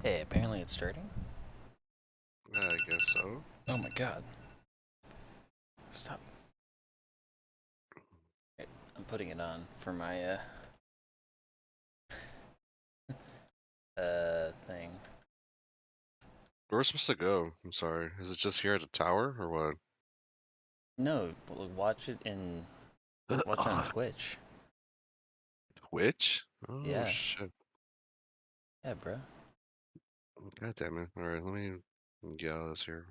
Hey, apparently it's starting. I guess so. Oh my god. Stop. Wait, I'm putting it on for my thing. Where we're supposed to go? I'm sorry. Is it just here at the tower or what? No, watch it in watch it on Twitch. Twitch? Oh Yeah. shit. Yeah, bro. God damn it. Alright, let me get out of this here.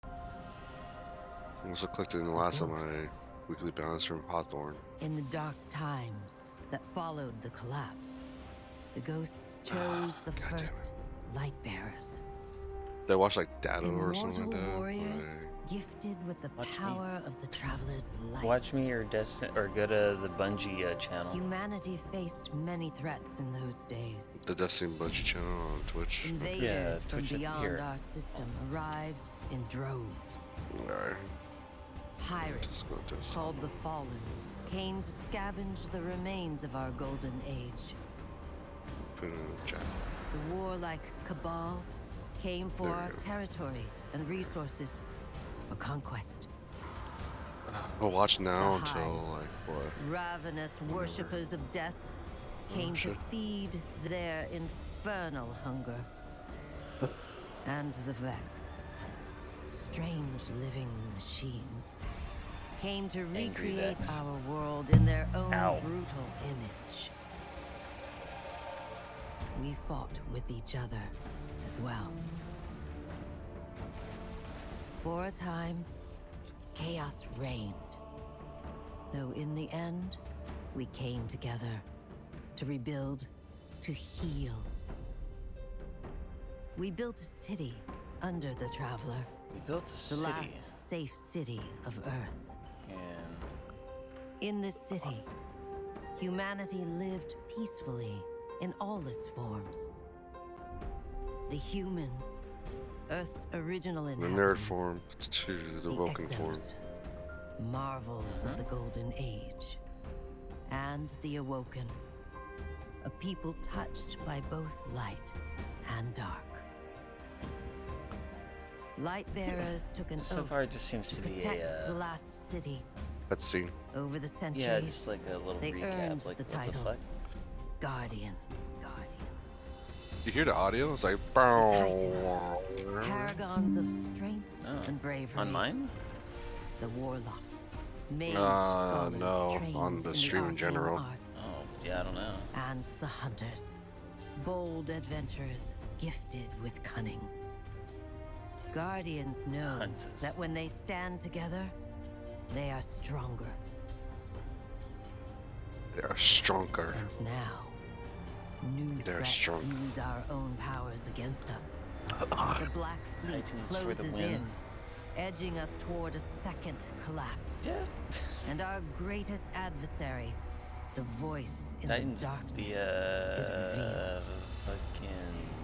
I also clicked in the The last of my ghosts weekly balance from Hawthorne. in the dark times that followed the collapse. The ghosts chose the God damn first light bearers. Did I watch like Dado or something Immortal like that? warriors gifted with the Watch me. power of the traveler's light. Watch me or or go to the Bungie channel. Humanity faced many threats in those days. The Destiny Bungie channel on Twitch. Invaders Yeah, from Twitch it's beyond here. our system arrived in droves. Alright, Pirates, just go to this. called the Fallen, came to scavenge the remains of our golden age. Put it in the chat. The warlike Cabal came for There we our go. territory and resources for conquest. I'll watch now The until Hive. like what? Ravenous worshippers of death came to shit. feed their infernal hunger. And the Vex, strange living machines, came to Angry recreate Vex. our world in their own Ow. brutal image. We fought with each other as well. For a time, chaos reigned. Though in the end, we came together to rebuild, to heal. We built a city under the Traveler, We built a the city. last safe city of Earth. And In this city, humanity lived peacefully in all its forms. The humans, Earth's original The inhabitants. nerd form to the Vulcan form. Exos, marvels of the Golden Age, and the Awoken, a people touched by both light and dark. Light-bearers took an so oath far it just seems to to be protect the a last city. Let's see. Over the centuries, yeah, just like a little they earned recap. Like the what title. the fuck? Guardians. You hear the audio? It's like Paragons of strength Oh. and bravery. On mine? The warlocks. Mage scholars no, trained on the in stream in arcane general. arts. Oh, yeah, I don't know. And the hunters. Bold adventurers, gifted with cunning. Guardians know Hunters. that when they stand together, they are stronger. They're stronger. And now, new They're threats strong. use our own powers against us. The Black Fleet Titans for the closes win. in, edging us toward a second collapse. Yeah. And our greatest adversary, the voice in Titans the darkness, be is revealed. fucking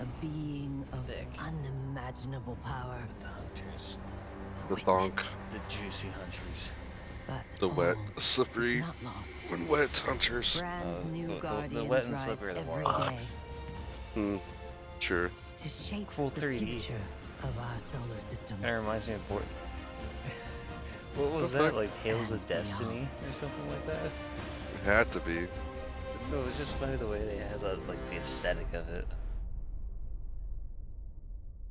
A being of thick. unimaginable power. the hunters. The Witness. thonk. The juicy hunters. But The wet, all slippery, is not lost. and wet hunters. Brand new the guardians wet and rise slippery are the every day warlocks. Hmm. Sure. to shape Cool the 3D. future of our solar system. That reminds me of what was The that? fuck? Like Tales And of Destiny or something like that? It had to be. No, it was just funny the way they had like the aesthetic of it.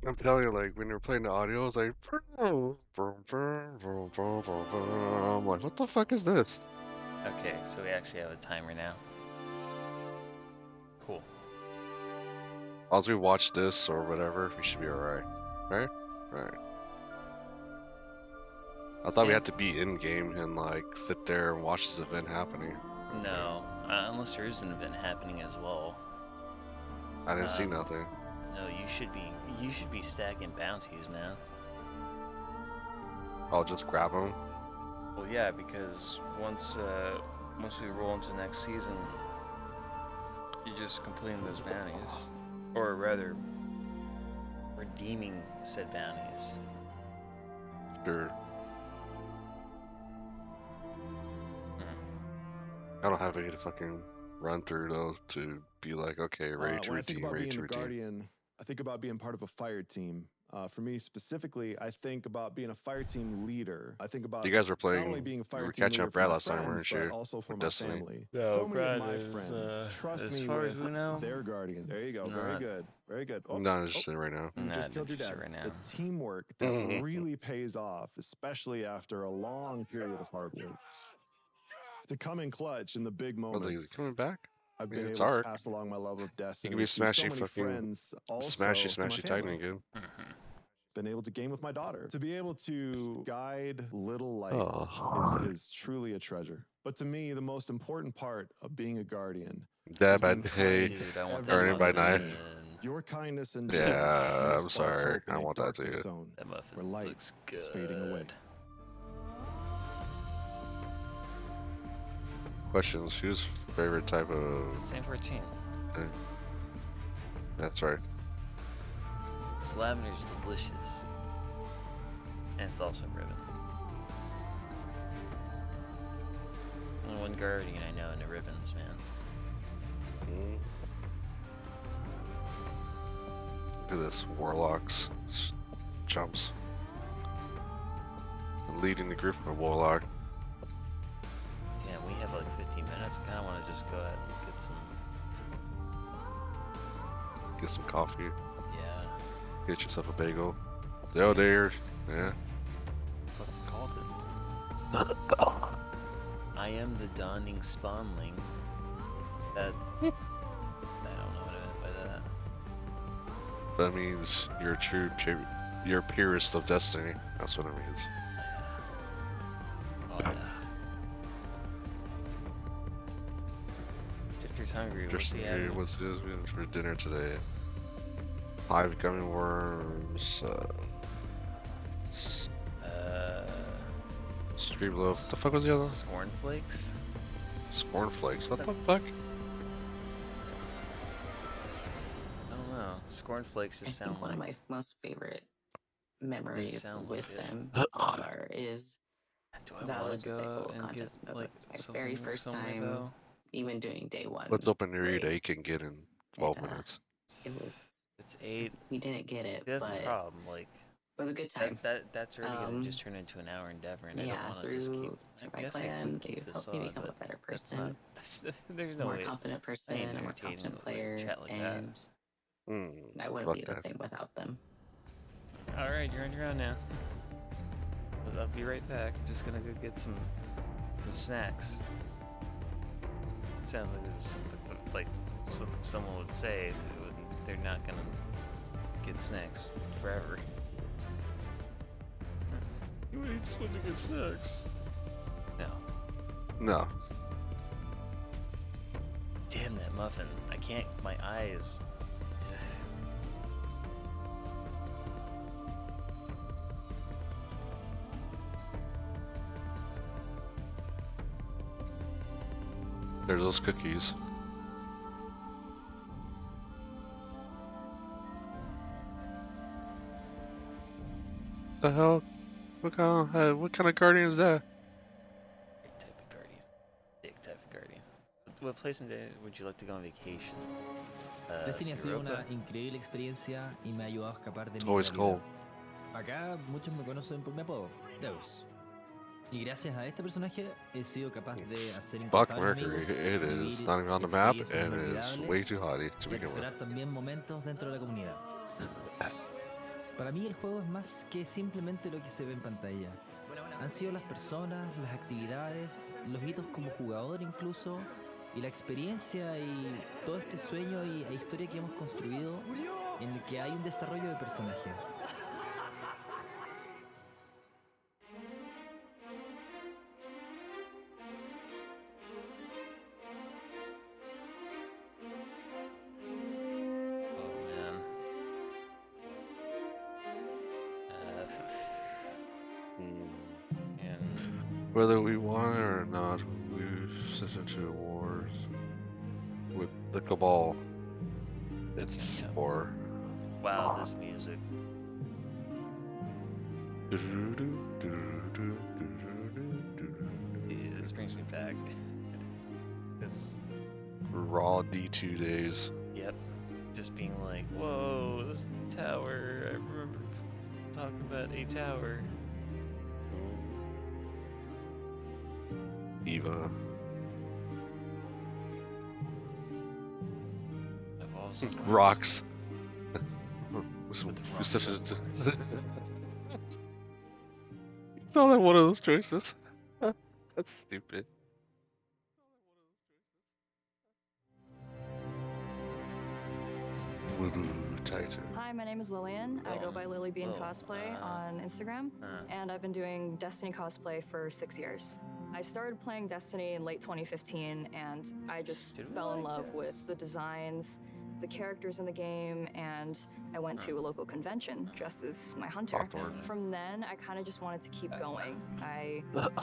I'm telling you, like when you're playing the audio, it's like. I'm like, what the fuck is this? Okay, so we actually have a timer now. Cool. As we watch this or whatever, we should be alright. Right? Right. I thought we Yeah. had to be in game and like sit there and watch this event happening. No, unless there is an event happening as well. I didn't see Um, nothing. No, you should be stacking bounties, man. I'll just grab them. Well, yeah, because once we roll into next season, you're just completing those bounties, or rather, redeeming said bounties. Sure. Hmm. I don't have any to fucking run through those to be like, okay, ready to When I think redeem, about ready being to the redeem. Guardian, I think about being part of a fire team. For me specifically, I think about being a fire team leader. I think about You guys were not only playing. being a You fire were team catching leader up for Brad my last time, friends, weren't but you? also for With my Destiny. family. No, So many of Brad my is, friends trust as me far with as we know, their guardians. There you go. Very not- good. Very good. Oh, I'm not oh, interested right now. you Not just killed your dad. interested right now. The teamwork that really pays off, especially after a long period of hard work. To come in clutch in the big I was like, is moments. he coming back? I've I mean, been it's able to Ark. pass along my love of He Destiny can be to so smashing many fucking friends, also to my smashy Titan family. again. Mhm. Been able to game with my daughter. To be able to guide little lights Oh. is truly a treasure. But to me, the most important part of being a guardian Dad is by being day, kind Dude, to I want that Guardian by everyone. night. muffin. Your kindness and Yeah, generosity I'm spark sorry. hope in I a want that darkness too. zone That muffin where light looks good. is fading away. Questions. Who's favorite type of? Same for a team. That's right. This lavender's delicious. And it's also ribbon. Only one guardian I know in the ribbons, man. Mm. Look at this, Warlocks chumps. I'm leading the group of Warlock. Yeah, we have like 15 minutes. I kind of want to just go ahead and Get some coffee. yeah, Get yourself a bagel. See Oh, ya. there. Yeah. fucking called it. I am the dawning spawnling. That I don't know what I meant by that. That means you're a true, you're a purist of Destiny. That's what it means. Oh yeah. Drifter's hungry. What's Just he having? what's this for dinner today? Hive gummy worms. Street loaf. What the fuck was the other one? Scornflakes? Scornflakes. What the fuck? I don't know. Scornflakes I just think sound one like. of my most favorite memories sound with like it. them so far is Do I that want was to just like go a and get contest. But like it was my something very first somewhere time, though? even doing day one. Let's open the read raid. you can get in 12 And, minutes. It was It's 8. we didn't get it, That's the but problem. Like it was a good time. that's already gonna just turn into an hour endeavor, and I Yeah, don't want to just keep. through I my guess I plan, could keep they've this helped me on, become a but better that's person, not. There's no more way. confident person, ain't a more entertaining confident like player, chat like that. and I wouldn't Fuck be the that. same without them. All right, you're on your own now. I'll be right back. Just gonna go get some snacks. Sounds like it's like something someone would say. They're not gonna get snacks forever. You just want to get snacks. No. No. Damn that muffin. I can't. My eyes. There's those cookies. The hell? What kind of guardian is that? Big type of guardian. Big type of guardian. What place in day would you like to go on vacation? Destiny ha sido Europa? una increíble experiencia y me ha ayudado a escapar de mi Always realidad. cold. Acá muchos me conocen por mi apodo, Deus. Y gracias a este personaje he sido capaz de hacer Fuck incontables Mercury. amigos, It is vivir not even on the map experiencias and it is inolvidables way too hotty to y begin with. atesorar también momentos dentro de la comunidad. Para mí el juego es más que simplemente lo que se ve en pantalla. Han sido las personas, las actividades, los hitos como jugador incluso, y la experiencia y todo este sueño e historia que hemos construido en el que hay un desarrollo de personaje. Oh man. And Whether we want it or not, we've sent into wars with the Cabal. It's Yeah. war. wow, this music. That's This brings me back. Because raw D2 days. Yep. Just being like, whoa, this is the tower. I remember talking about a tower. Eva. I've also noticed- Rocks. With the rocks Such a- outdoors. It's not like one of those choices. That's stupid. Woo Titan. Hi, my name is Lillian. I go by Lily Bean Oh, Cosplay on Instagram, and I've been doing Destiny cosplay for 6 years. I started playing Destiny in late 2015, and I just fell in love with the designs, the characters in the game, and I went to a local convention dressed as my hunter. Hawthorne. From then, I kind of just wanted to keep going. I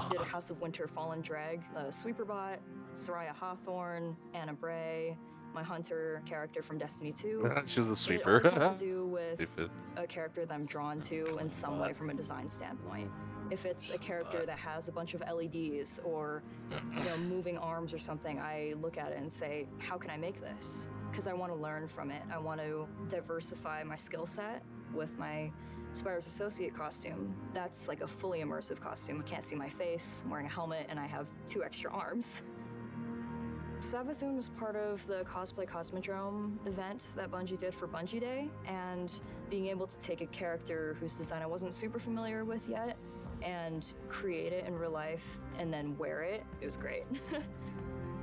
did a House of Winter Fallen Drag, the Sweeperbot, Soraya Hawthorne, Anna Bray, my hunter character from Destiny 2. She's a It sweeper. always has to do with Stupid. a character that I'm drawn to in some way from a design standpoint. If it's a character that has a bunch of LEDs or moving arms or something, I look at it and say, how can I make this? Because I want to learn from it. I want to diversify my skill set with my Spire's Associate costume. That's like a fully immersive costume. I can't see my face, I'm wearing a helmet, and I have 2 extra arms. Savathun was part of the Cosplay Cosmodrome event that Bungie did for Bungie Day, and being able to take a character whose design I wasn't super familiar with yet and create it in real life and then wear it, it was great.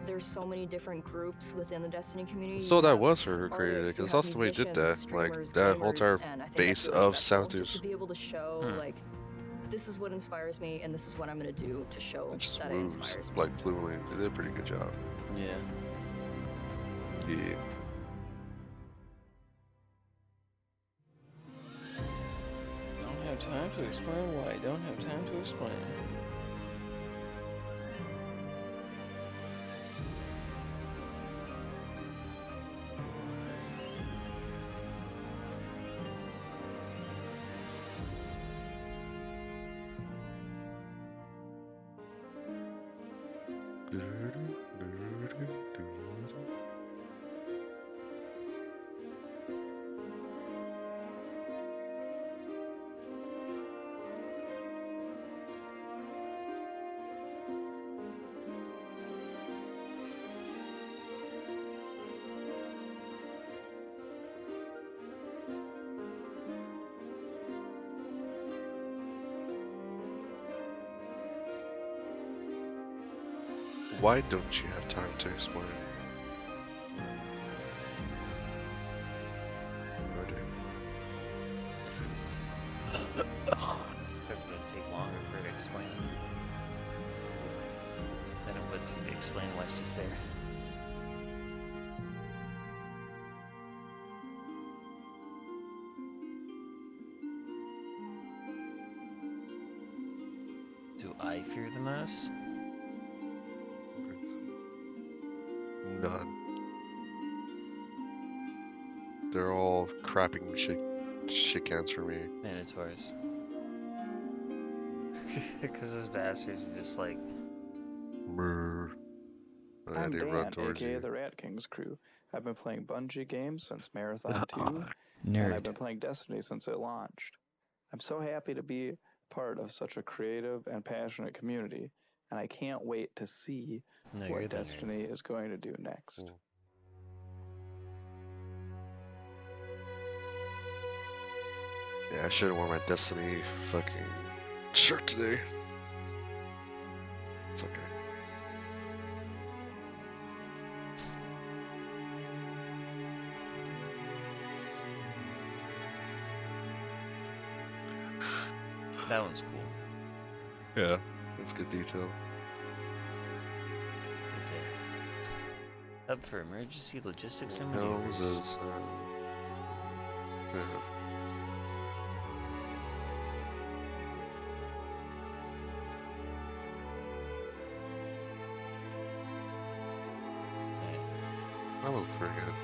There's so many different groups within the Destiny community. So You that have was her who created it, artists, you because have that's the way they did that. musicians, Like, streamers, that whole entire gamers, and I think face that's really of special, just Savathun's. to be able to show, like, this is what inspires me and this is what I'm gonna do to show It just that it moves inspires me. like fluently. They did a pretty good job. Yeah. Yeah. Don't have time to explain why I don't have time to explain. Why don't you have time to explain? Because it'll take longer for her to explain. Than it would to explain why she's there. Do I fear the most? None. They're all crapping shit cans for me. Minotaurs. Because those bastards are just like, Brr. And I'm they Dan, run towards aka you. the Rat Kings crew. I've been playing Bungie games since Marathon 2, and I've been playing Destiny since it launched. I'm so happy to be part of such a creative and passionate community, and I can't wait to see no, you're what the nerd. Destiny is going to do next. Mm. Yeah, I should have worn my Destiny fucking shirt today. It's okay. That one's cool. Yeah, that's good detail. Is it hub for emergency logistics and No, maneuvers? this is yeah. That looks pretty good.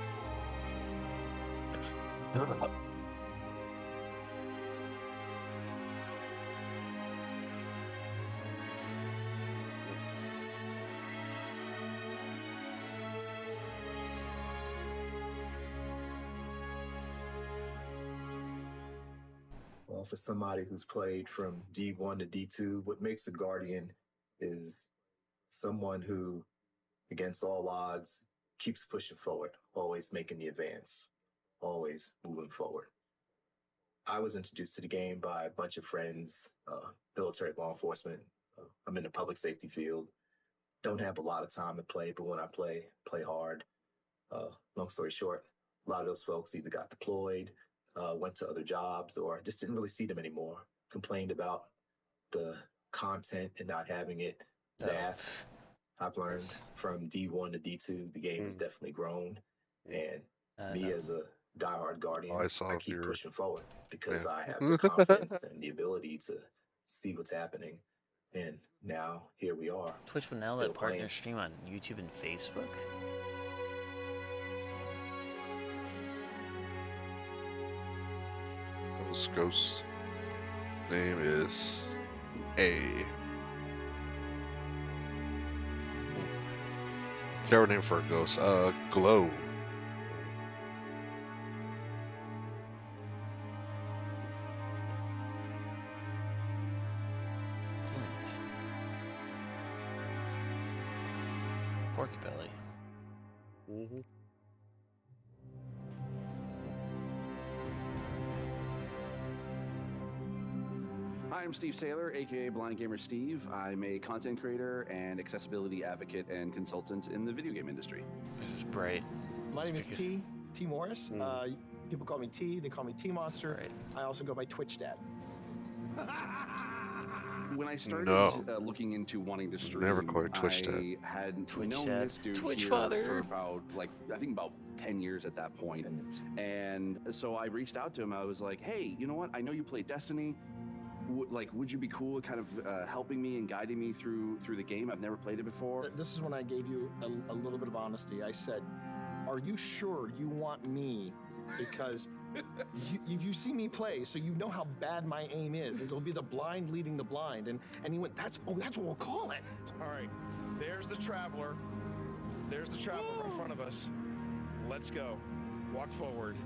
Well, for somebody who's played from D1 to D2, what makes a Guardian is someone who, against all odds, keeps pushing forward, always making the advance, always moving forward. I was introduced to the game by a bunch of friends, military, law enforcement. I'm in the public safety field. Don't have a lot of time to play, but when I play hard. Long story short, a lot of those folks either got deployed, went to other jobs, or just didn't really see them anymore. Complained about the content and not having it vast. I've learned from D1 to D2, the game has definitely grown. And me as a diehard Guardian, I keep pushing forward because I have the confidence and the ability to see what's happening. And now here we are. Twitch will now let partners stream on YouTube and Facebook. This ghost's name is A. Terrible name for a ghost. Glow. Clint. Porky Belly. Mm-hmm. Hi, I'm Steve Saylor, aka Blind Gamer Steve. I'm a content creator and accessibility advocate and consultant in the video game industry. This is bright. My name is T Morris. People call me T. They call me T Monster. I also go by Twitch Dad. When I started looking into wanting to stream, Never quite Twitch Dad. I had Twitch known Dad. this dude Twitch here father. for about, I think about 10 years at that point. And so I reached out to him. I was like, hey, you know what? I know you play Destiny. Would you be cool kind of helping me and guiding me through the game? I've never played it before. This is when I gave you a little bit of honesty. I said, are you sure you want me? Because you see me play, so you know how bad my aim is. It'll be the blind leading the blind. And he went, that's what we'll call it. All right, there's the Traveler. There's the Traveler in front of us. Let's go. Walk forward.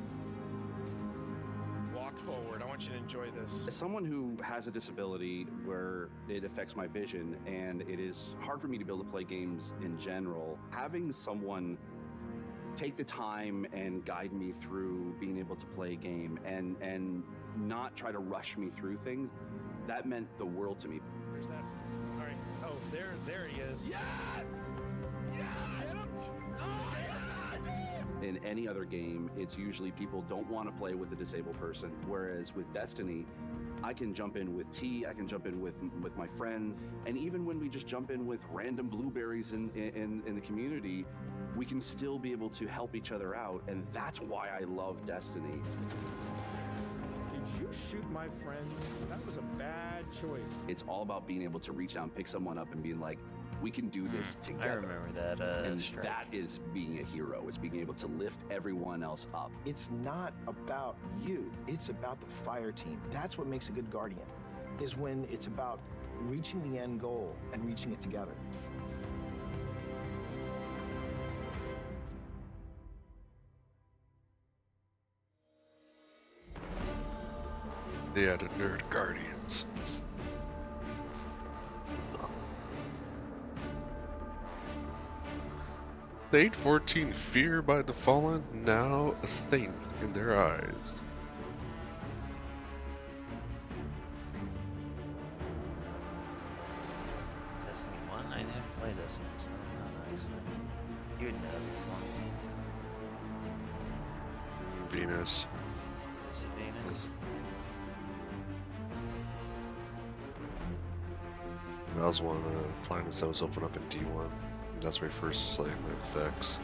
Walk forward. I want you to enjoy this. As someone who has a disability where it affects my vision and it is hard for me to be able to play games in general, having someone take the time and guide me through being able to play a game and not try to rush me through things, that meant the world to me. Where's that? All right. Oh, there he is. Yes! In any other game, it's usually people don't want to play with a disabled person. Whereas with Destiny, I can jump in with T, I can jump in with my friends, and even when we just jump in with random blueberries in the community, we can still be able to help each other out, and that's why I love Destiny. Did you shoot my friend? That was a bad choice. It's all about being able to reach out and pick someone up and being like, we can do this together. I remember that and strike. that is being a hero. It's being able to lift everyone else up. It's not about you. It's about the fire team. That's what makes a good Guardian, is when it's about reaching the end goal and reaching it together. Yeah, the Nerd Guardians. State 14, fear by the fallen, now a stain in their eyes. Destiny 1? I never played this one, so I don't know, actually. You would know this one. Venus. Is it Venus? That was one of the planets that was open up in D1. That's my first slave effects.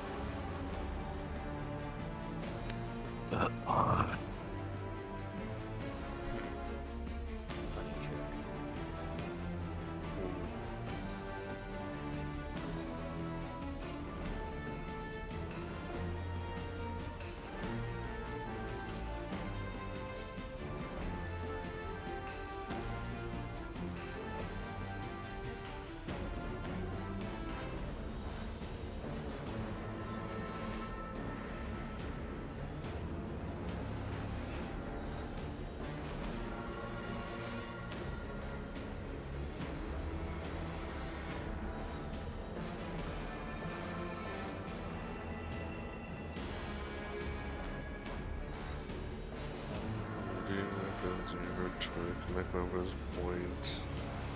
Make my wisdom point.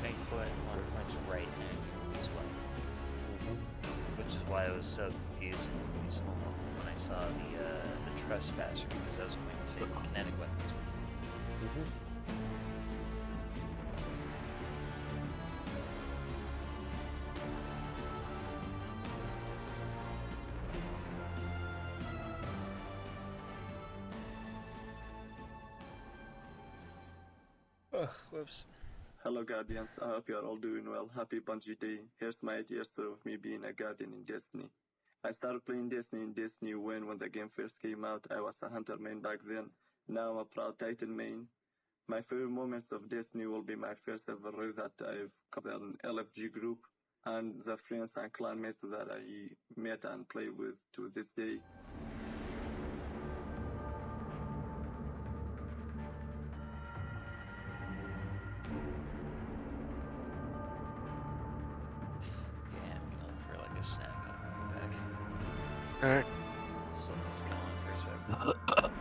Make point 1 point's right and your point's left. Which is why it was so confusing when I saw the trespasser, because I was going to say kinetic weapons. Oh, whoops. Hello Guardians, I hope you are all doing well. Happy Bungie Day. Here's my 8-year story of me being a Guardian in Destiny. I started playing Destiny in Destiny when the game first came out. I was a Hunter main back then. Now I'm a proud Titan main. My favorite moments of Destiny will be my first ever raid that I've covered an LFG group and the friends and clanmates that I met and play with to this day. A snack on my back. Alright. Just let this go on for a second.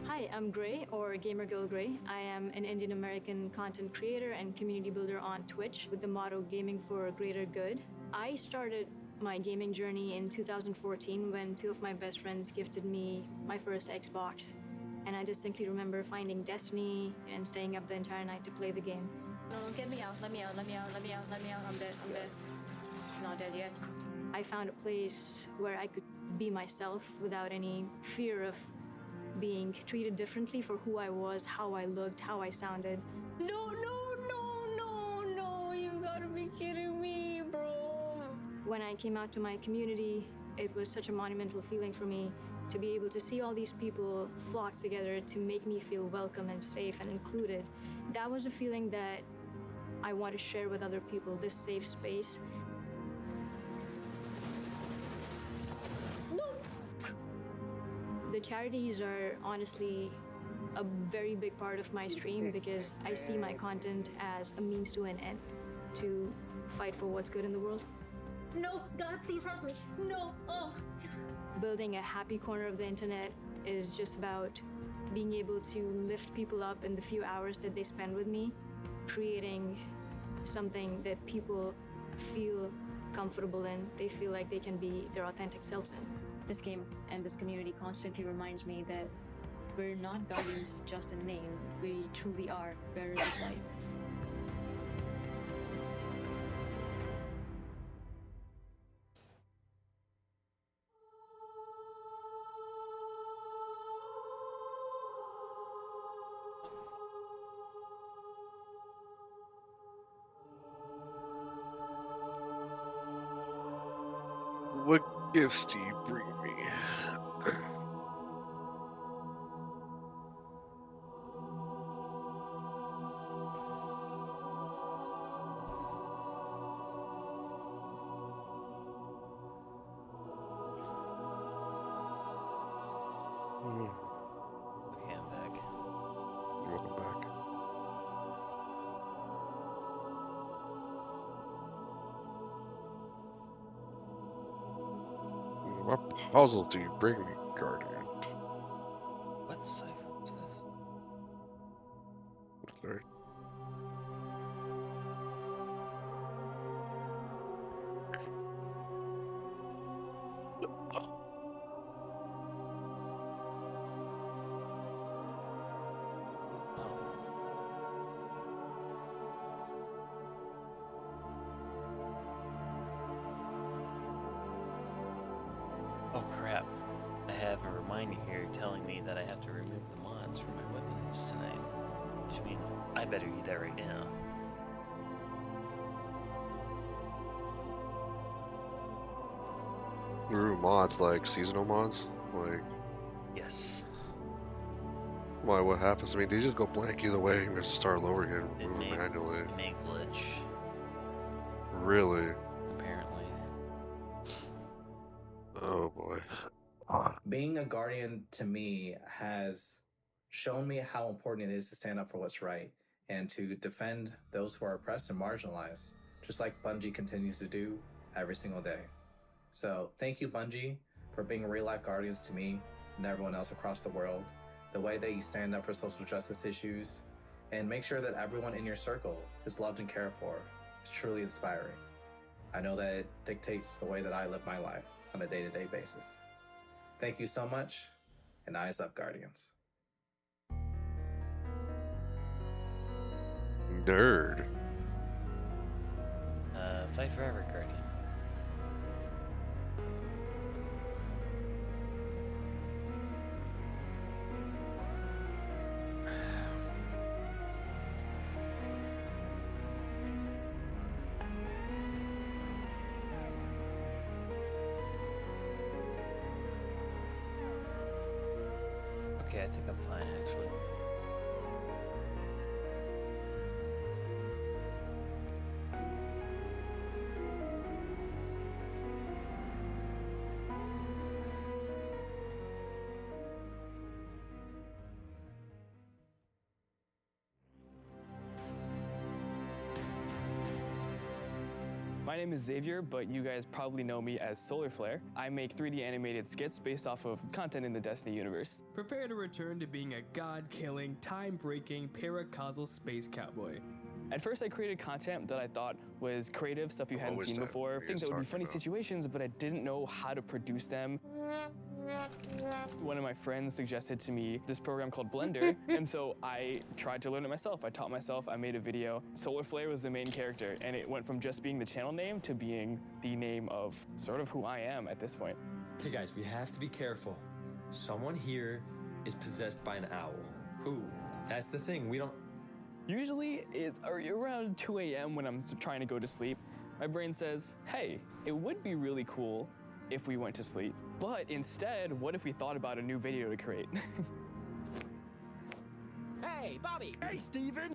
Hi, I'm Gray, or Gamer Girl Gray. I am an Indian American content creator and community builder on Twitch with the motto Gaming for a Greater Good. I started my gaming journey in 2014 when two of my best friends gifted me my first Xbox. And I distinctly remember finding Destiny and staying up the entire night to play the game. No, get me out, let me out, let me out, let me out, let me out, I'm dead, I'm dead. Not dead yet. I found a place where I could be myself without any fear of being treated differently for who I was, how I looked, how I sounded. No, you gotta be kidding me, bro. When I came out to my community, it was such a monumental feeling for me to be able to see all these people flock together to make me feel welcome and safe and included. That was a feeling that I want to share with other people, this safe space. The charities are honestly a very big part of my stream because I see my content as a means to an end, to fight for what's good in the world. No, God, please help me. No, oh. Building a happy corner of the internet is just about being able to lift people up in the few hours that they spend with me, creating something that people feel comfortable in, they feel like they can be their authentic selves in. This game and this community constantly reminds me that we're not Guardians just in name, we truly are bearers of light. What gifts do you bring me? Okay, I'm back. Welcome back. What puzzle do you bring me, Guardian? What? cipher was this? Sorry. Oh crap. I have a reminder here telling me that I have to remove the mods from my weapons tonight. Which means I better do that right now. Remove mods, like seasonal mods? Like, Yes. why, what happens? I mean, they just go blank either way and just start all over again, It remove may, them manually. it may glitch, Really? apparently. Oh boy. Being a guardian to me has shown me how important it is to stand up for what's right and to defend those who are oppressed and marginalized, just like Bungie continues to do every single day. So thank you, Bungie, for being real life guardians to me and everyone else across the world. The way that you stand up for social justice issues and make sure that everyone in your circle is loved and cared for is truly inspiring. I know that it dictates the way that I live my life on a day-to-day basis. Thank you so much, and eyes up, Guardians. Nerd. Fight forever, Guardian. Okay, I think I'm fine actually. My name is Xavier, but you guys probably know me as Solar Flare. I make 3D animated skits based off of content in the Destiny universe. Prepare to return to being a god-killing, time-breaking, paracausal space cowboy. At first, I created content that I thought was creative, stuff you hadn't seen before, things that would be funny situations, but I didn't know how to produce them. One of my friends suggested to me this program called Blender, and so I tried to learn it myself. I taught myself, I made a video. Solar Flare was the main character, and it went from just being the channel name to being the name of sort of who I am at this point. Okay guys, we have to be careful. Someone here is possessed by an owl. Who? That's the thing, we don't... Usually, it's around 2 a.m. when I'm trying to go to sleep, my brain says, hey, it would be really cool if we went to sleep. But instead, what if we thought about a new video to create? Hey, Bobby! Hey, Steven!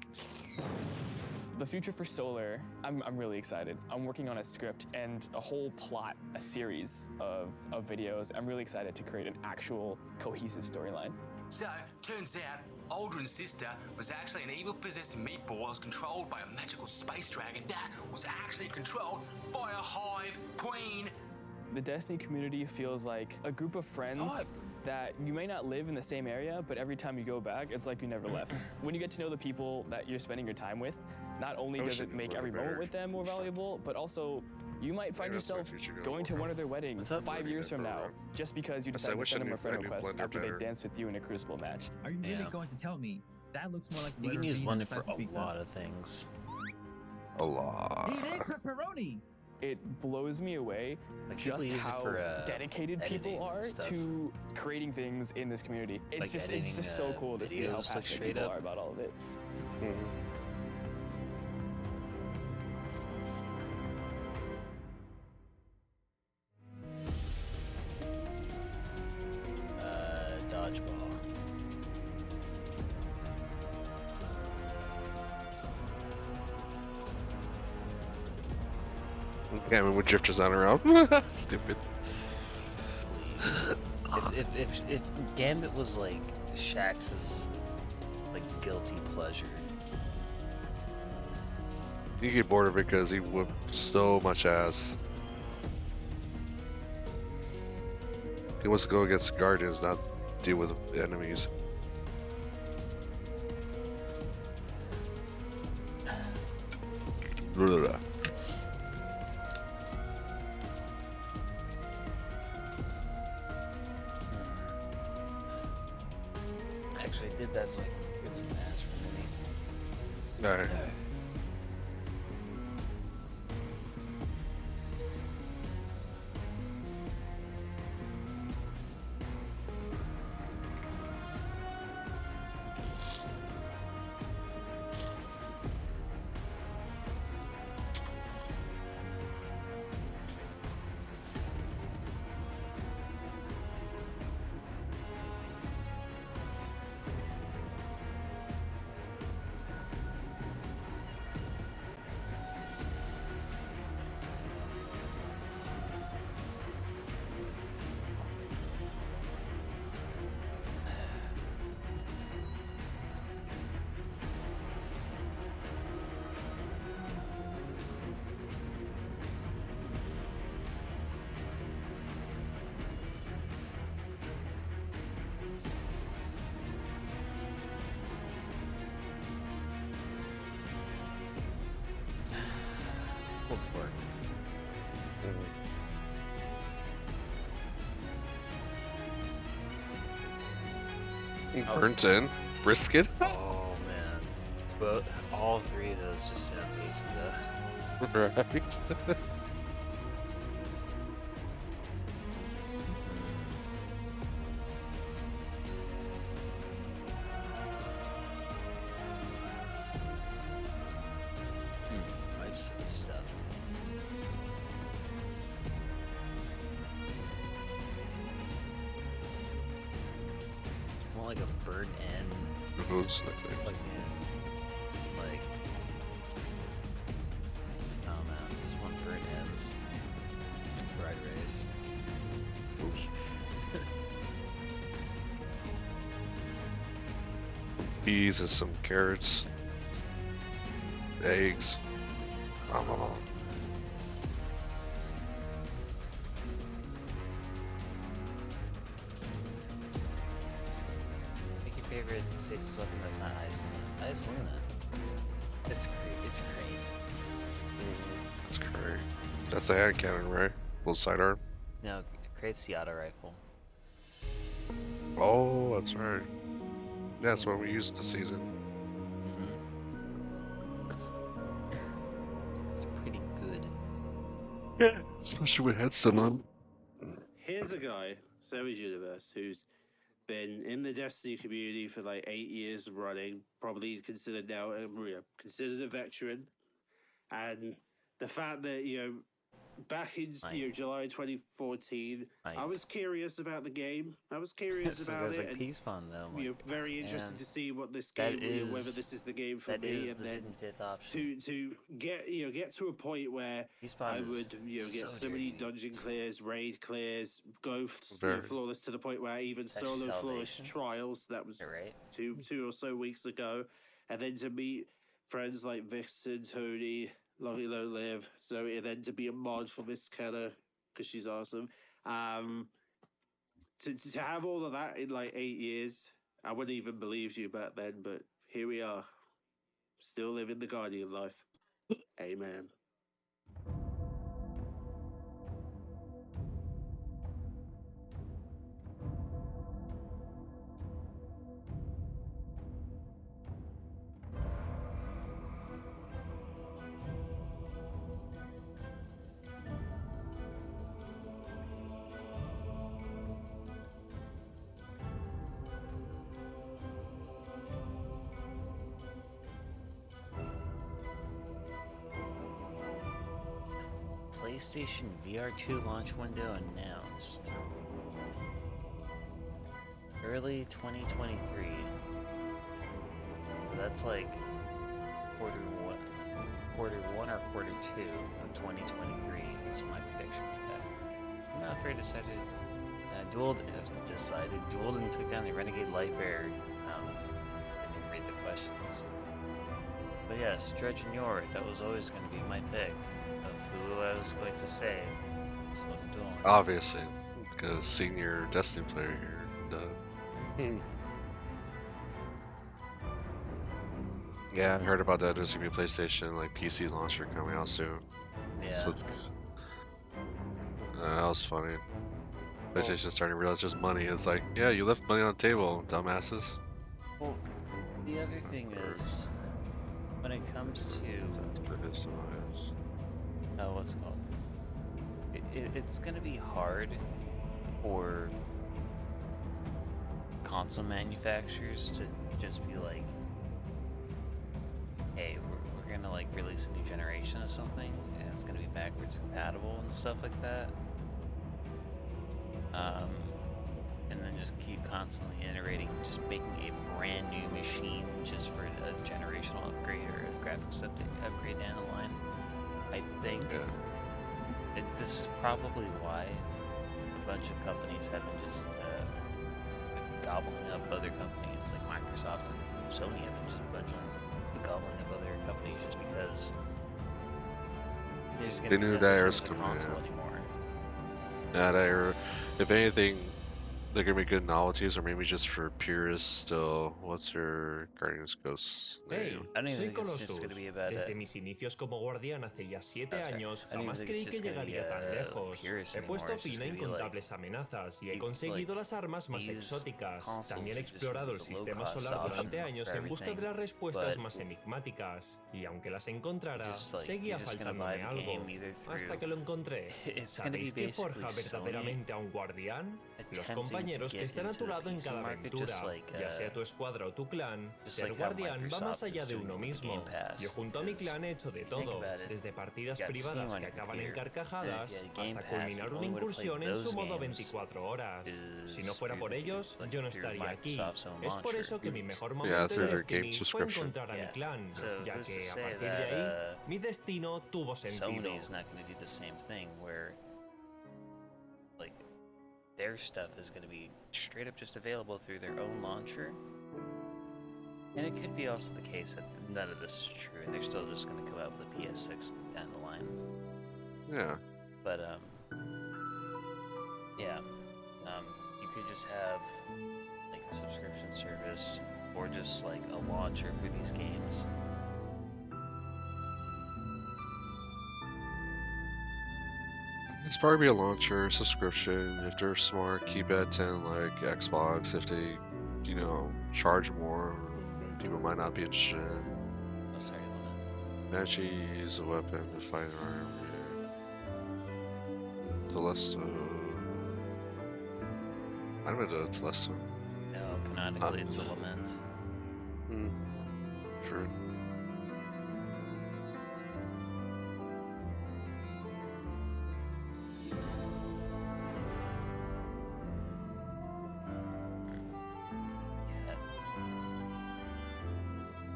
The future for Solar, I'm really excited. I'm working on a script and a whole plot, a series of videos. I'm really excited to create an actual cohesive storyline. So, turns out, Aldrin's sister was actually an evil possessed meatball that was controlled by a magical space dragon that was actually controlled by a hive queen. The Destiny community feels like a group of friends that you may not live in the same area, but every time you go back, it's like you never left. When you get to know the people that you're spending your time with, not only does it make every moment with them more valuable, but also you might find yourself going to one of their weddings 5 years from now, just because you decided to send them a friend request after they danced with you in a Crucible match. Are you really going to tell me that looks more like the You can letter use V than Blender the for slice of a pizza? lot of things. A lot. He ate pepperoni. It blows me away Like, people just use it how for, dedicated editing people are and stuff. to creating things in this community. It's Like just editing, so cool to see how videos, like, passionate straight people up. are about all of it. Dodgeball. Yeah, I mean, with drifters on around. Stupid. If Gambit was like Shax's like guilty pleasure. You get bored of it because he whooped so much ass. He wants to go against Guardians, not deal with enemies. Actually, I did that so I could get some ass for me. Alright. Burnt in brisket. Oh man, but all three of those just sound tasty though. Right. Life's stuff. More like a burnt end. Those, Like, like, oh man, just want burnt ends and fried rice. Oops. peas and some carrots, eggs. Make your favorite stasis weapon that's not Isolina. Isolina. It's great. It's great. That's great. That's the hand cannon, right? Little sidearm. No, it creates the auto rifle. Oh, that's right. That's what we used this season. It's pretty good. Yeah. Especially with headstone on. Here's a guy, Savage Universe, who's been in the Destiny community for like 8 years running, probably considered now considered a veteran, and the fact that back in July 2014, I was curious about the game. I was curious So about there's it. like Peacepawn though. I'm like, very interested man, to see what this that game, is, whether this is the game for that me, is and the then fifth option. to get to a point where Peacepawn I is would get so so many dungeon clears, raid clears, go Very. flawless to the point where I even That's your solo flawless salvation. trials. That was right. two or so weeks ago, and then to meet friends like Vixen, Tony, Lonely Low Live, Zoe, and then to be a mod for Miss Kenna because she's awesome. To have all of that in like 8 years, I wouldn't even believed you back then, but here we are, still living the Guardian life. Amen. PlayStation VR2 launch window announced. Early 2023. So that's like quarter one or quarter two of 2023 is my prediction for that. I'm not afraid to set it. Duelden took down the Renegade Lightbearer. I didn't read the questions. But yes, Dredge and Yor, that was always going to be my pick of who I was going to say. That's what I'm doing. Obviously, because senior Destiny player here. Yeah, I heard about that. There's gonna be a PlayStation like PC launcher coming out soon. Yeah. So that was funny. PlayStation's starting to realize there's money. It's like, yeah, you left money on the table, dumbasses. Well, the other thing is, when it comes to what's it called? It's gonna be hard for console manufacturers to just be like, hey, we're gonna like release a new generation of something, and it's gonna be backwards compatible and stuff like that. And then just keep constantly iterating, just making a brand new machine just for a generational upgrade or a graphics upgrade down the line. I think this is probably why a bunch of companies have been just gobbling up other companies, like Microsoft and Sony have been just gobbling up other companies just because there's going to be nothing in the console anymore. Yeah, that era. If anything, they're gonna be good novelties, or maybe just for purists still. What's your Guardians Ghost name? Hey, soy Colossus. Desde mis inicios como guardián hace ya 7 años, jamás creí que llegaría tan lejos. He puesto fin a incontables amenazas y he conseguido las armas más exóticas. También he explorado el sistema solar durante años en busca de las respuestas más enigmáticas. Y aunque las encontrara, seguía faltándome algo. Hasta que lo encontré. ¿Sabéis qué forja verdaderamente a un guardián? Los compañeros que están a tu lado en cada aventura, ya sea tu escuadra o tu clan. Ser guardián va más allá de uno mismo. Yo junto a mi clan he hecho de todo, desde partidas privadas que acaban en carcajadas hasta culminar una incursión en su modo 24 horas. Si no fuera por ellos, yo no estaría aquí. Es por eso que mi mejor momento en Destiny fue encontrar a mi clan, ya que a partir de ahí, mi destino tuvo sentido. Their stuff is going to be straight up just available through their own launcher. And it could be also the case that none of this is true and they're still just going to come out with a PS6 down the line. Yeah. But, you could just have like a subscription service or just like a launcher for these games. It's probably a launcher subscription. If they're smart, keep it at 10 like Xbox. If they, charge more, people might not be interested. Oh, sorry, Actually use a weapon to fight an army. Telesto. I don't know the Telesto. No, canonically it's a lament. True.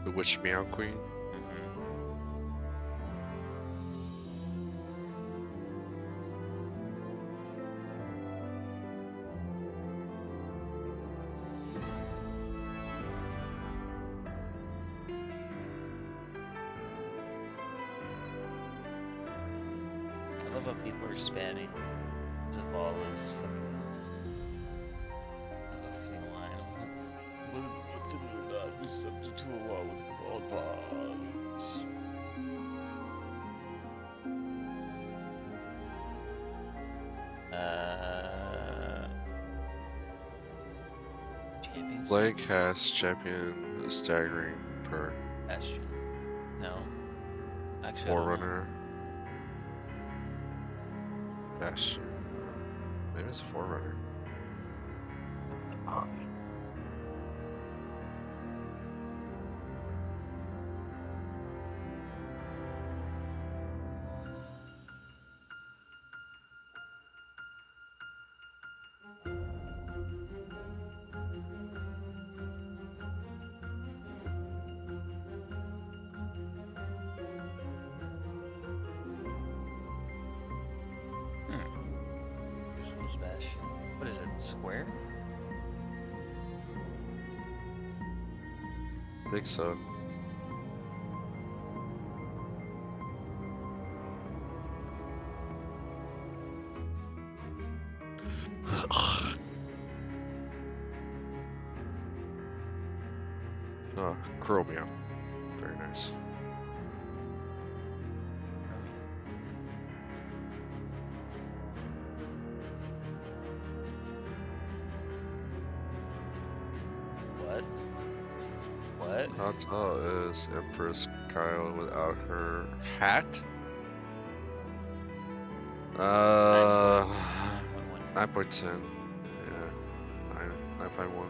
The Witch Meow Queen. I love how people are spamming Zavala's fucking line. What's in it not be subject to a law with Cabal bonds? Champions? Blake has champion staggering per. Bastion. No. Actually, Forerunner. Bastion. Maybe it's a Forerunner. Bastion. What is it? Square? I think so. Chromium. There What? What? How tall is Empress Kyle without her hat? 9.10. Yeah, 9.1.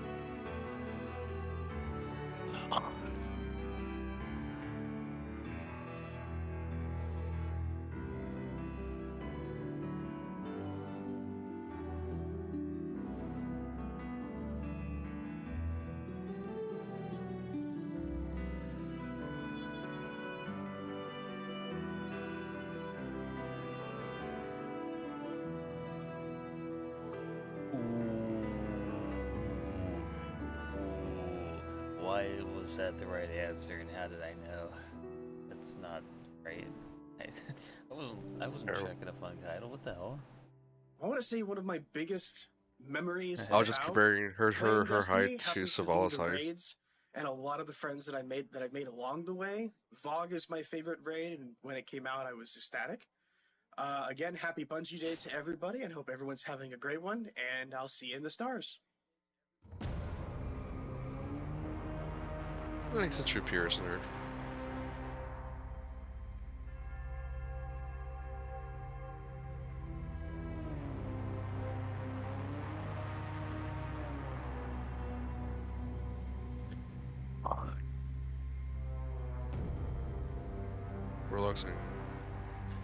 Why was that the right answer, and how did I know? That's not right. I wasn't checking up on Kyle. What the hell? I want to say one of my biggest memories. I was just comparing her height to happens Savala's be the height. raids, and a lot of the friends that I've made along the way. Vogue is my favorite raid, and when it came out, I was ecstatic. Again, happy Bungie Day to everybody, and hope everyone's having a great one. And I'll see you in the stars. I think it's a true purist nerd. Warlocks and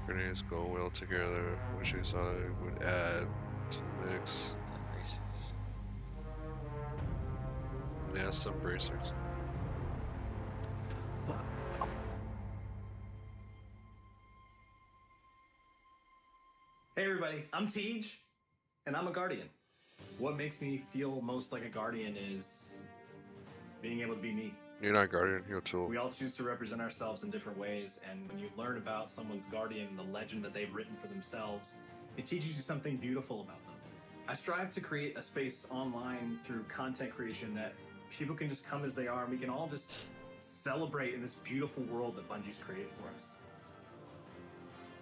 grenades go well together, which is I would add to the mix. Some bracers. Yeah, some bracers. Hey everybody, I'm Tej, and I'm a Guardian. What makes me feel most like a Guardian is being able to be me. You're not Guardian, you're a tool. We all choose to represent ourselves in different ways, and when you learn about someone's Guardian and the legend that they've written for themselves, it teaches you something beautiful about them. I strive to create a space online through content creation that people can just come as they are, and we can all just celebrate in this beautiful world that Bungie's created for us.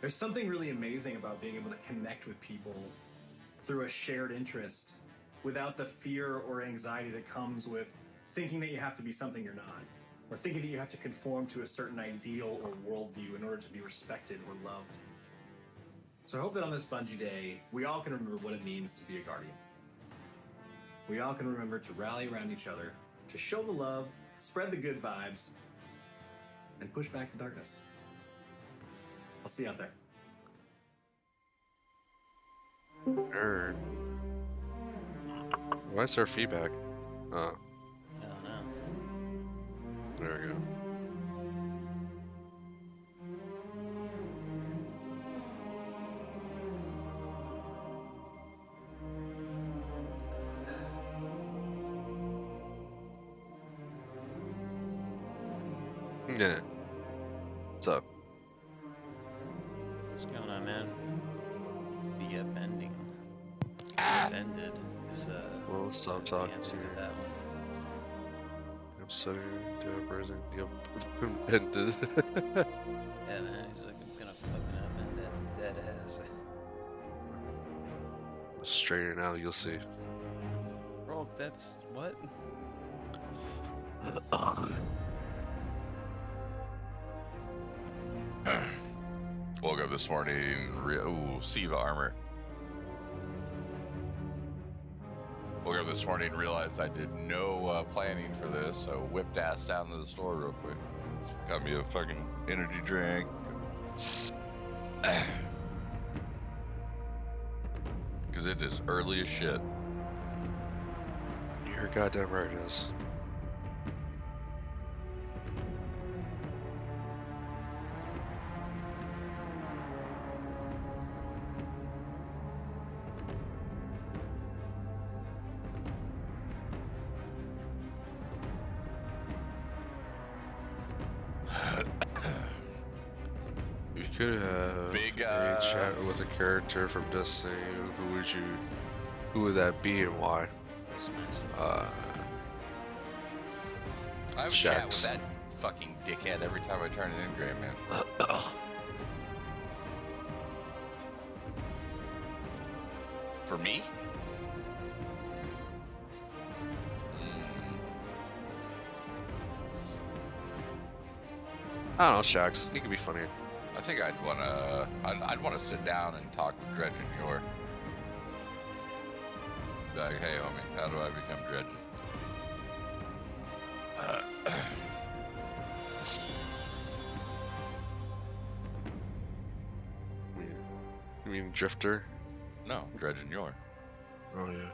There's something really amazing about being able to connect with people through a shared interest without the fear or anxiety that comes with thinking that you have to be something you're not, or thinking that you have to conform to a certain ideal or worldview in order to be respected or loved. So I hope that on this Bungie Day, we all can remember what it means to be a Guardian. We all can remember to rally around each other, to show the love, spread the good vibes, and push back the darkness. I'll see you out there. Nerd. Why is there feedback? Oh. I don't know. There we go. Yeah. What's up? What's going on, man? Be upending. Offended is Well, stop is the talking answer to to you. that one. I'm studying, uprising, ended. Yeah, man, he's like, I'm gonna fucking upend that dead ass. Straighten out, you'll see. Bro, that's what? Woke up this morning, Siva armor. Woke up this morning and realized I did no planning for this, so whipped ass down to the store real quick. Got me a fucking energy drink. Because it is early as shit. You're goddamn right it is. You could have Big, a chat with a character from Destiny. Who would that be and why? I have a chat with that fucking dickhead every time I turn an engram, man. For me? I don't know, Shax. He could be funny. I think I'd wanna sit down and talk with Dredgen Yor. Like, hey homie, how do I become Dredgen? You mean Drifter? No, Dredgen Yor. Oh yeah.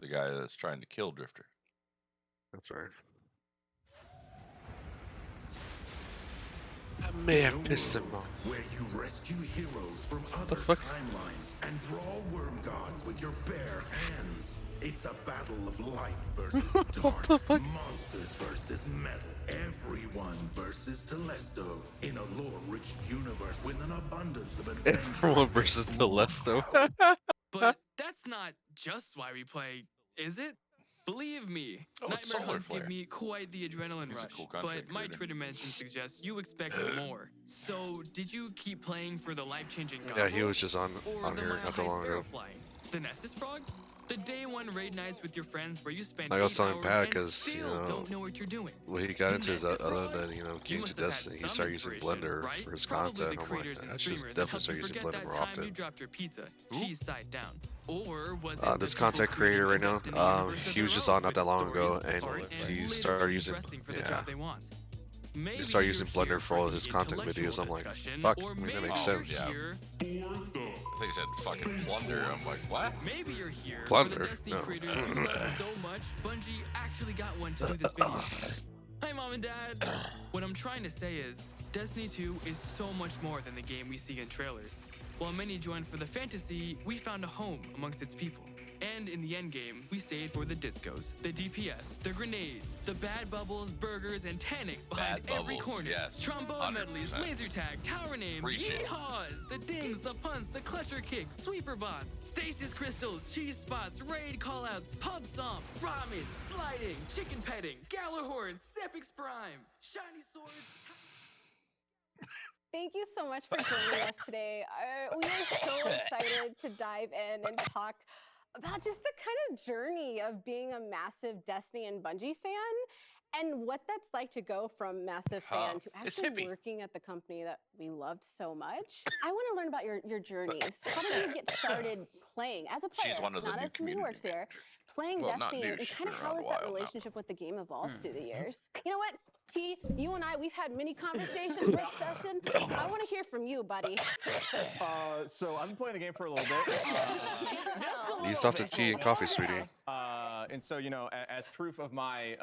The guy that's trying to kill Drifter. That's right. I may have pissed him off. Where you rescue heroes from other timelines and brawl worm gods with your bare hands. It's a battle of light versus dark, monsters versus metal, everyone versus Telesto in a lore-rich universe with an abundance of adventure. Everyone versus Telesto. But that's not just why we play, is it? Believe me, Nightmare Hunts give me quite the adrenaline rush, but my Twitter mention suggests you expect more. So, did you keep playing for the life-changing goggles? Yeah, he was just on here not too long ago. The Nessus Frogs? The day one raid nights with your friends where you spend I got something bad because because don't know what you're doing. what he got into is other than getting to Destiny, he started using Blender for his content. I'm like, I should definitely start using Blender more often. You dropped your pizza, cheese side down. Or was This content creator right now, he was just on not that long ago, and he started using he started using Blender for all his content videos. I'm like, fuck, I mean, that makes sense. I think he said fucking Plunder. I'm like, what? Maybe you're here. Plunder? No. So much, Bungie actually got one to do this video. Hi, Mom and Dad. What I'm trying to say is, Destiny 2 is so much more than the game we see in trailers. While many joined for the fantasy, we found a home amongst its people. And in the endgame, we stayed for the discos, the DPS, the grenades, the bad bubbles, burgers, and Tanics behind every corner. Yes, Trombone medleys, laser tag, tower names, yeehaws, the dings, the punts, the clutcher kicks, sweeper bots, stasis crystals, cheese spots, raid callouts, pub stomp, ramen, sliding, chicken petting, Galahorn, Sepix Prime, shiny swords. Thank you so much for joining us today. We are so excited to dive in and talk about just the kind of journey of being a massive Destiny and Bungie fan and what that's like to go from massive fan to actually working at the company that we loved so much. I want to learn about your journeys. How did you get started playing as a player, not as someone who works here, playing Destiny, and kind of how has that relationship with the game evolved through the years? You know what? T, you and I, we've had many conversations for this session. I want to hear from you, buddy. So I've been playing the game for a little bit. He's off to tea and coffee, sweetie. And so, as proof of my,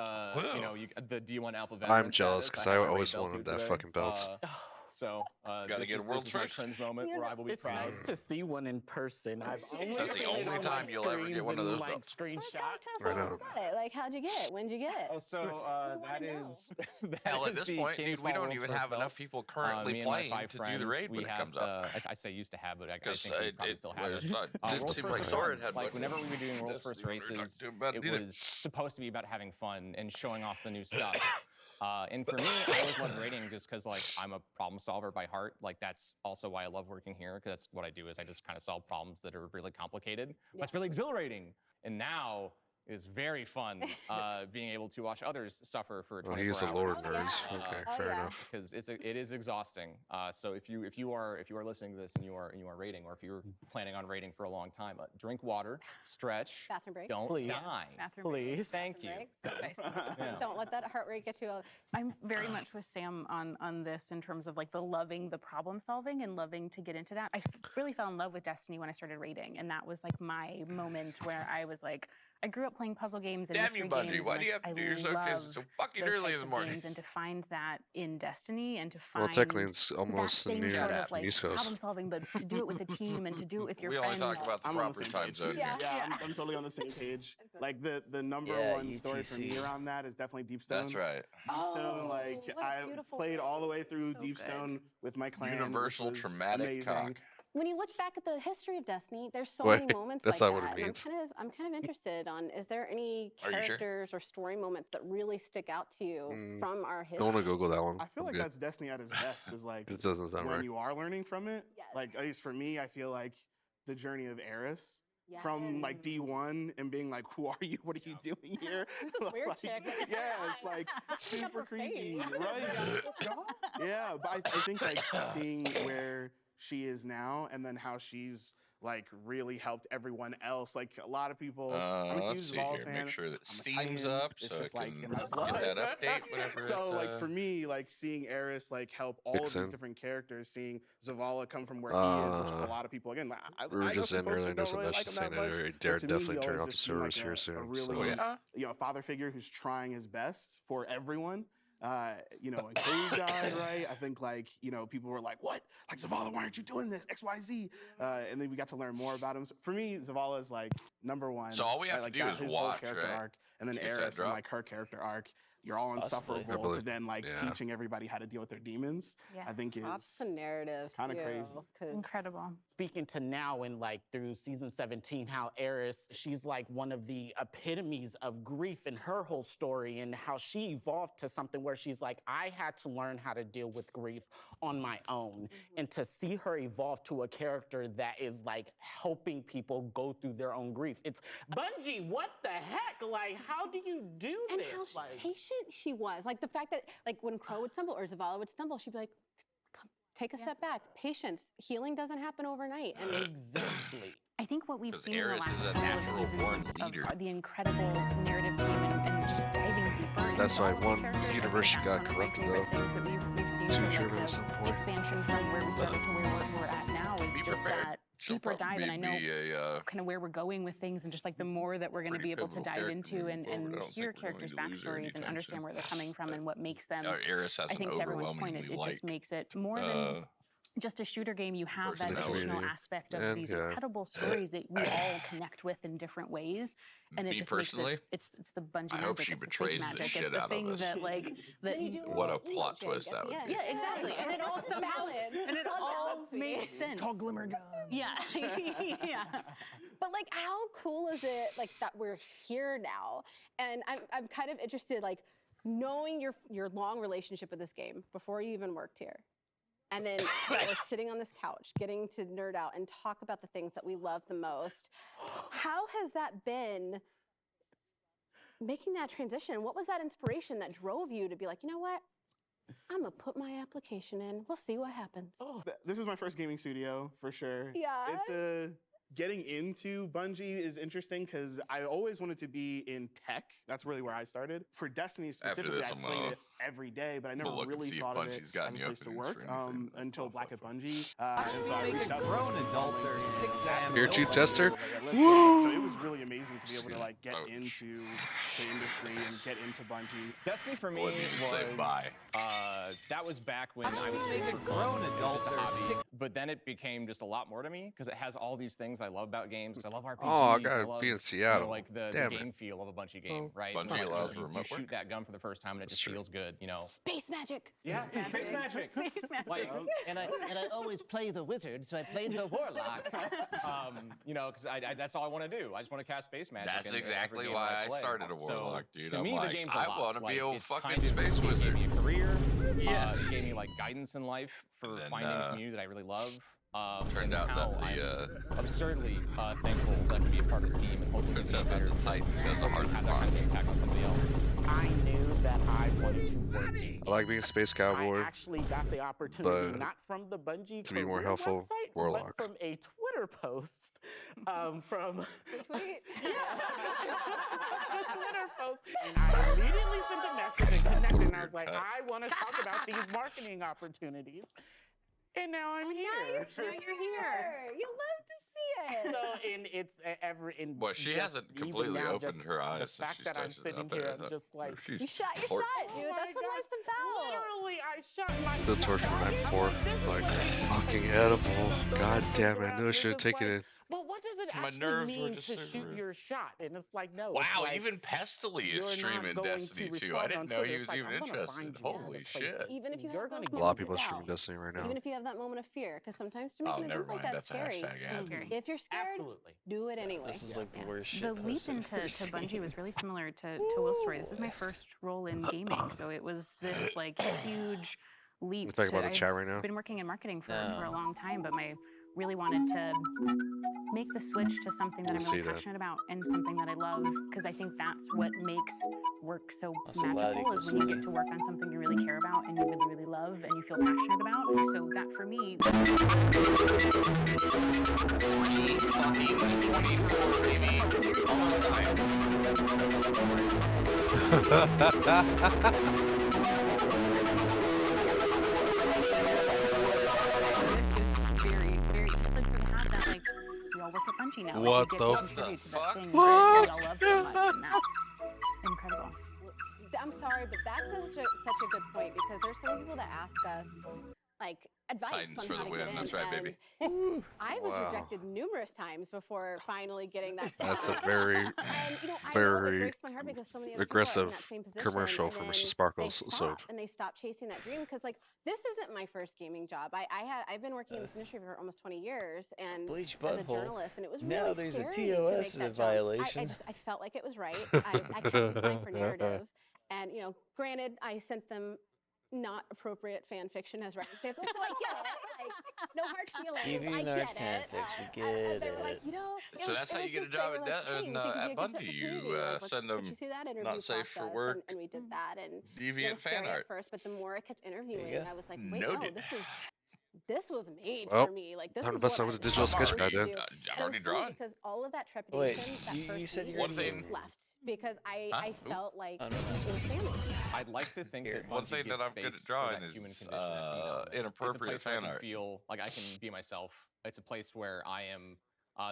the D1 Alpha veteran I'm jealous because I always wanted that fucking belt. Gotta get a world first. Cringe moment where I will be it's proud. nice to see one in person. That's the only time you'll ever get one of those belts. Tell us all about it. Like, how'd you get it? When'd you get it? Oh, so that is. Hell, at this point, dude, we don't even have enough people currently playing to do the raid when it comes up. I say used to have, but I think we it probably still have it. didn't seem like Soren had like whenever we were doing World's First races, it was supposed to be about having fun and showing off the new stuff. And for me, I always loved raiding just because I'm a problem solver by heart. That's also why I love working here, because that's what I do is I just kind of solve problems that are really complicated. Yeah. That's really exhilarating. And now is very fun being able to watch others suffer for 24 hours. He's a lore nerd. Okay, fair enough. Because it is exhausting. So if you are listening to this and you are raiding, or if you're planning on raiding for a long time, drink water, stretch, bathroom breaks. Don't die. Bathroom breaks. Thank you. Yeah. Don't let that heart rate get too low. I'm very much with Sam on this in terms of the problem solving and loving to get into that. I really fell in love with Destiny when I started raiding, and that was my moment where I was like, I grew up playing puzzle games and mystery Bungie, games. why do you have to do your showcases so fucking early in the morning? And to find that in Destiny and to find well, technically it's almost near sort of East Coast. Problem solving, but to do it with the team and to do it with your friends. We only talk about the proper time zone. Yeah, I'm totally on the same page. The number one story for me around that is definitely Deepstone. That's right. Deepstone, I played all the way through Deepstone with my clan. Universal traumatic cock. When you look back at the history of Destiny, there's so many moments that's like not that. What it means. I'm kind of interested on, is there any characters or story moments that really stick out to you from our history? Don't want to Google that one. I feel like that's Destiny at its best, is it doesn't sound when right. you are learning from it. Yes. At least for me, I feel like the journey of Eris from like D1 and being like, who are you? What are you doing here? Who's this weird chick? Yeah, it's like super creepy, right? Yeah, but I think like seeing where she is now and then how she's like really helped everyone else. Like a lot of people. I'm a Let's huge see Zavala here. fan. Make sure that I'm a Steam's Titan. up It's so just I like can in my blood. get that update whenever So it, like for me, like seeing Eris like help all Kicks of these in. different characters, seeing Zavala come from where he is, which a lot of people again. We were I know just some in folks earlier. that There's don't a really message like him saying that much. that But they're to me, definitely he turning always off the just seemed servers like here a soon. really, So father figure who's trying his best for everyone. When Cade died, right? I think people were like, "What? Like Zavala, why aren't you doing this? X, Y, Z." And then we got to learn more about him. So for me, Zavala is like number one. So all we have to do is his whole watch, character right? arc, and then To get that Eris and drop? like her character arc. You're all Possibly. insufferable to then teaching everybody how to deal with their demons. Yeah. I think is That's the narrative kind of too, crazy. 'cause- Incredible. Speaking to now in like through season 17, how Eris, she's like one of the epitomes of grief in her whole story and how she evolved to something where she's like, I had to learn how to deal with grief on my own. And to see her evolve to a character that is like helping people go through their own grief. It's Bungie, what the heck? Like, how do you do and this? how patient she was. Like the fact that like when Crow would stumble or Zavala would stumble, she'd be like, "Come, take a step back. Patience. Healing doesn't happen overnight." And exactly. I think what we've 'Cause seen in the Eris last is a couple of natural seasons born of leader. the incredible narrative team and just diving deeper into that's why all of the one characters, I think university that's got one of my corrupted favorite though. things that we've seen Too for, sure like, at some the point. expansion from where we started to where we're at now is Be just prepared. that She'll deeper dive. probably And I know be a kind of where we're going with things and just like the more that we're going to pretty be able to pivotal dive character into moving and forward. I don't hear think we're characters' going to lose her backstories and anytime understand soon. where they're coming from and what makes them, Eris has I an think to everyone's point, overwhelmingly it just makes it more than just a shooter game. You have that personality. additional aspect of And, these yeah. incredible stories that we all connect with in different ways, and it Me just personally, makes it's the Bungie I magic. hope she it's the betrays space the magic. shit It's the out of thing us. that like that. Then you do a What a little plot jig twist at that the would end. be. Yeah, exactly, and it all somehow and it all makes sense. Called Glimmer Guns. Yeah, yeah. But like, how cool is it like that we're here now? And I'm kind of interested, like, knowing your long relationship with this game before you even worked here. And then that we're sitting on this couch, getting to nerd out and talk about the things that we love the most. How has that been making that transition? What was that inspiration that drove you to be like, you know what? I'm gonna put my application in. We'll see what happens. This is my first gaming studio for sure. Yeah. It's getting into Bungie is interesting because I always wanted to be in tech. That's really where I started. For Destiny specifically, this, I I'm played gonna- it every day, but I never we'll look and really see if thought of it Bungie's got as a any place to openings work for anything. until Black at Bungie. And so I reached out to grown adult or 6 a.m. Tier 2 tester. So it was really amazing to be able to like get into the industry and get into Bungie. Destiny for me Well, you was say bye. That was back when I was make doing a it for fun. grown It was adult just a or hobby. But then it became just a lot more to me because it has all these things I love about games. 'Cause I love RPGs. Oh, I gotta love, be in you know, Seattle. like the Damn game it. feel of a Bungie game, right? Bungie It's like allows you remote shoot work. that gun for the first time and it just feels good, you know. Space magic. Yeah, Space magic. space magic. Space magic. Like, And I always play the wizard, so I played the warlock. you know, because that's all I want to do. I just want to cast space magic. That's in every exactly game why that I play. started a So, warlock, dude. To I'm me, like, the game's a I lot. want to be a it's fucking kind of- space it wizard. gave me a career. Yes. It gave me like guidance in life for And then, finding a community that I really love. Turned and out how that I'm the absurdly thankful that I can be a part of the team and hopefully turns be out that better. the Titan does a hard have that kind of impact on somebody else. I knew that I wanted to work in I like being a space cowboy. I actually got the opportunity but not from the Bungie to be more career helpful, website, warlock. but from a Twitter post from Tweet. a Twitter post. And I immediately sent a message and connected, and I was like, I want to talk about these marketing opportunities. And now I'm here. Now you're here. You love to see it. So, and it's in. Well, she just hasn't even completely now, opened just her eyes The since fact she that I'm started sitting up there. here, I I'm thought, just like, she's You shot your port- shot, dude. That's what life's about. literally, I shot my. The torch from night before. Like, fucking edible. God damn it. I knew I should have taken it. But what does it My actually nerves were mean just to so shoot rude. your shot? And it's like, no. it's Wow, like, even Pestily you're is not streaming going to Destiny 2. I respond didn't on know Twitter. he It's was like, even I'm gonna interested. find you Holy other places. shit. Even if you You're have gonna those get- A lot of moments people of are streaming doubt. Destiny right now. Even if you have that moment of fear, because sometimes to make Oh, an never event like mind. that's That's a scary. hashtag ad. Scary. If you're scared, Absolutely. do it anyway. This is like the worst The shit leap post I've into ever to Bungie seen. was really similar to Will's story. This is my first role in gaming, so it was this like huge leap. We talking about the I've chat right now? been working in marketing for No. a long time, but my really wanted to make the switch to something that I'm really passionate about and something that I love, because I think that's what makes work so magical, is when you get to work on something you really care about and you really, really love and you feel passionate about. So that for me... 24, baby. Almost time. We all work at Bungie now. What we the get to contribute to that thing that we fuck? all love so much, and that's incredible. I'm sorry, but that's such a good point, because there's some people that ask us like advice Titans on for how the to win. get in. That's right, baby. I was Wow. rejected numerous times before finally getting that. That's a spot. very, And, you know, I know it very breaks my heart because so many other aggressive people are in that same position, commercial and for then Mr. Sparkles. They So stop and they stop chasing that dream, because like this isn't my first gaming job. I've been working in this industry for almost 20 years and Bleach as a butthole. journalist, and it was Now really there's a scary to make TOS that jump. violation. I felt like it was right. I kept applying for narrative, and you know, granted, I sent them not appropriate fan fiction as writing samples, so I get it. Like, no hard feelings. I get it. We get They were like, it. you know, So that's how you get a job at Bungie. You send them not safe for work, and we did that, and deviant fan scary art. at first, but the more I kept interviewing, go. I was like, wait, Noted. no, this was made Well, for me. Like this time is to bust what out with I'm the digital sketch supposed pad to then. do. I'm And it already was funny drawn. because all of that trepidation, Wait, that you first said week, you're One thing- left because I Ooh. felt like Oh, it was family. I'd like to think that One Bungie thing gives that I'm good space at drawing for that is, human condition of being on there. inappropriate it's a place where I fan can art. feel like I can be myself. It's a place where I am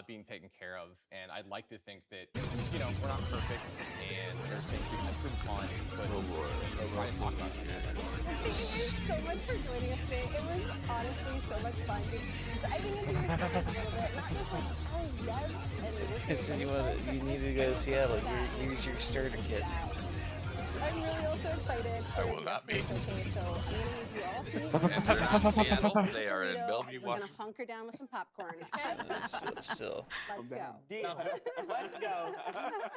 being taken care of, and I'd like to think that, you know, we're not perfect, and there's things we can improve upon, but we try to talk about it. Thank you guys so much for joining us today. It was honestly so much fun just diving into your stories a little bit, not just like, oh yes, and So you need to go to Seattle. Use your starter kit. I'm really also excited. I will not be. Okay, so I'm gonna need you all to And they're not in Seattle. They are in Burrito, Bellevue, We're gonna Washington. hunker down with some popcorn. Okay? Still. Let's go. Deal. Let's go. So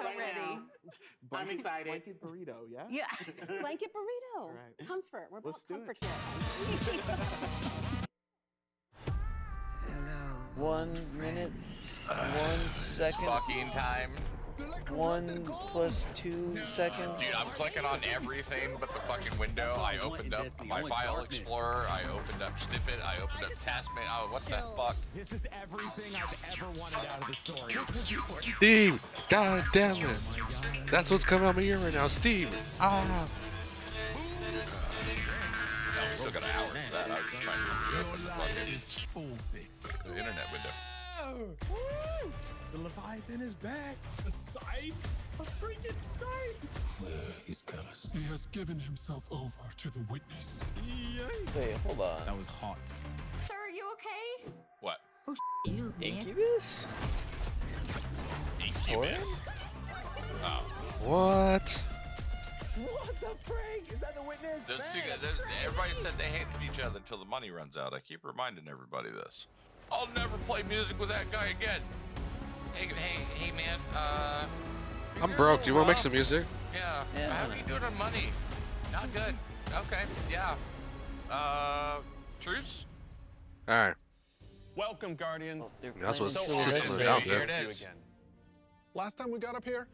Right ready. now. I'm excited. Blanket burrito, yeah? Yeah. Blanket burrito. All right. Comfort. We're Let's about do comfort it. here. 1 minute, 1 second. Fucking time. 1 + 2 seconds. Dude, I'm clicking on everything but the fucking window. I opened up my file explorer. I opened up Snippet. I opened up Taskmate. Oh, what the fuck? This is everything I've ever wanted out of the story. Steve, god damn it. That's what's coming out of my ear right now. Steve. Ah. No, we still got an hour for that. I was just trying to reopen the fucking the internet window. The Leviathan is back. A scythe? A freaking scythe! He's got us. He has given himself over to the witness. Wait, hold on. That was hot. Sir, are you okay? What? You Incubus? Incubus? Oh. What? What the frig? Is that the witness? Those two guys, everybody said they hated each other until the money runs out. I keep reminding everybody this. I'll never play music with that guy again. Hey, man. I'm broke. Do you want to make some music? Yeah. How are you doing on money? Not good. Okay. Yeah. Truce? Alright. Welcome, Guardians. That's what's So system awesome out to there. see you again. Last time we got up here,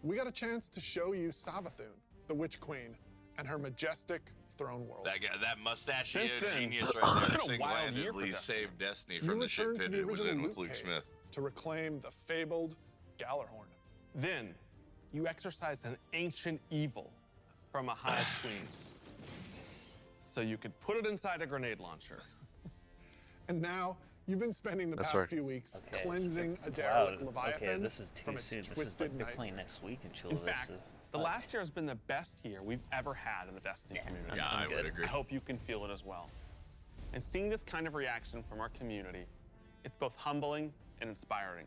we got a chance to show you Savathun, the Witch Queen, and her majestic throne world. That guy, that mustachioed Since then, genius right there it's been a wild year for single-handedly them. saved Destiny You from the shit returned to pit the it was in original with Loot Luke Cave Smith. to reclaim the fabled Gallarhorn. Then, you exorcised an ancient evil from a hive queen. So you could put it inside a grenade launcher. And now, you've been spending the That's past right. few weeks Okay, cleansing a wow, derelict Leviathan okay, this is from too its soon. This is twisted like they're night. playing next week in Chula In fact, Vistas. the last year has been the best year we've ever had in the Destiny community. Yeah, I would agree. I hope you can feel it as well. And seeing this kind of reaction from our community, it's both humbling and inspiring.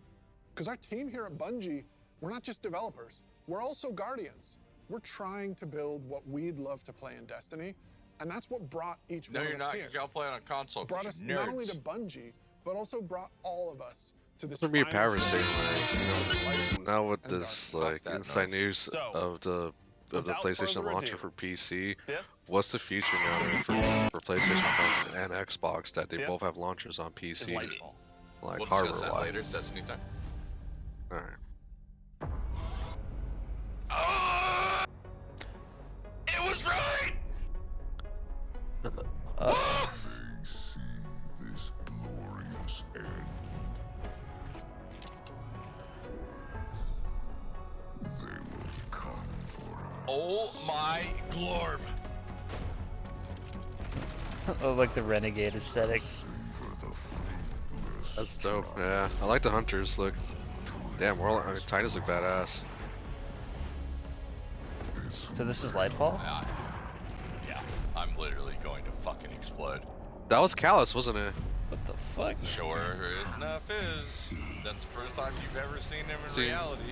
Because our team here at Bungie, we're not just developers, we're also guardians. We're trying to build what we'd love to play in Destiny, and that's what brought each No, one you're of us not, here. because y'all play on a console. Brought 'cause us you're not only to nerds. Bungie, but also brought all of us to this. It's gonna be a final power stage save, of man. Now with and this darkness. like inside news So, of the of the Without PlayStation further launcher ado, for PC. this What's the future now for PlayStation phones and Xbox that they both have launchers on is PC, Lightfall. like We'll discuss hardware that wise? later. It's Destiny time. All right. It was right. This glorious end. They will come for us. Oh my glorb. Oh, like the renegade aesthetic. That's dope. Yeah, I like the hunters look. Damn, Titans look badass. So this is Lightfall? Yeah, I'm literally going to fucking explode. That was Callus, wasn't it? What the fuck? Sure enough is. That's the first time you've ever seen him in See, reality.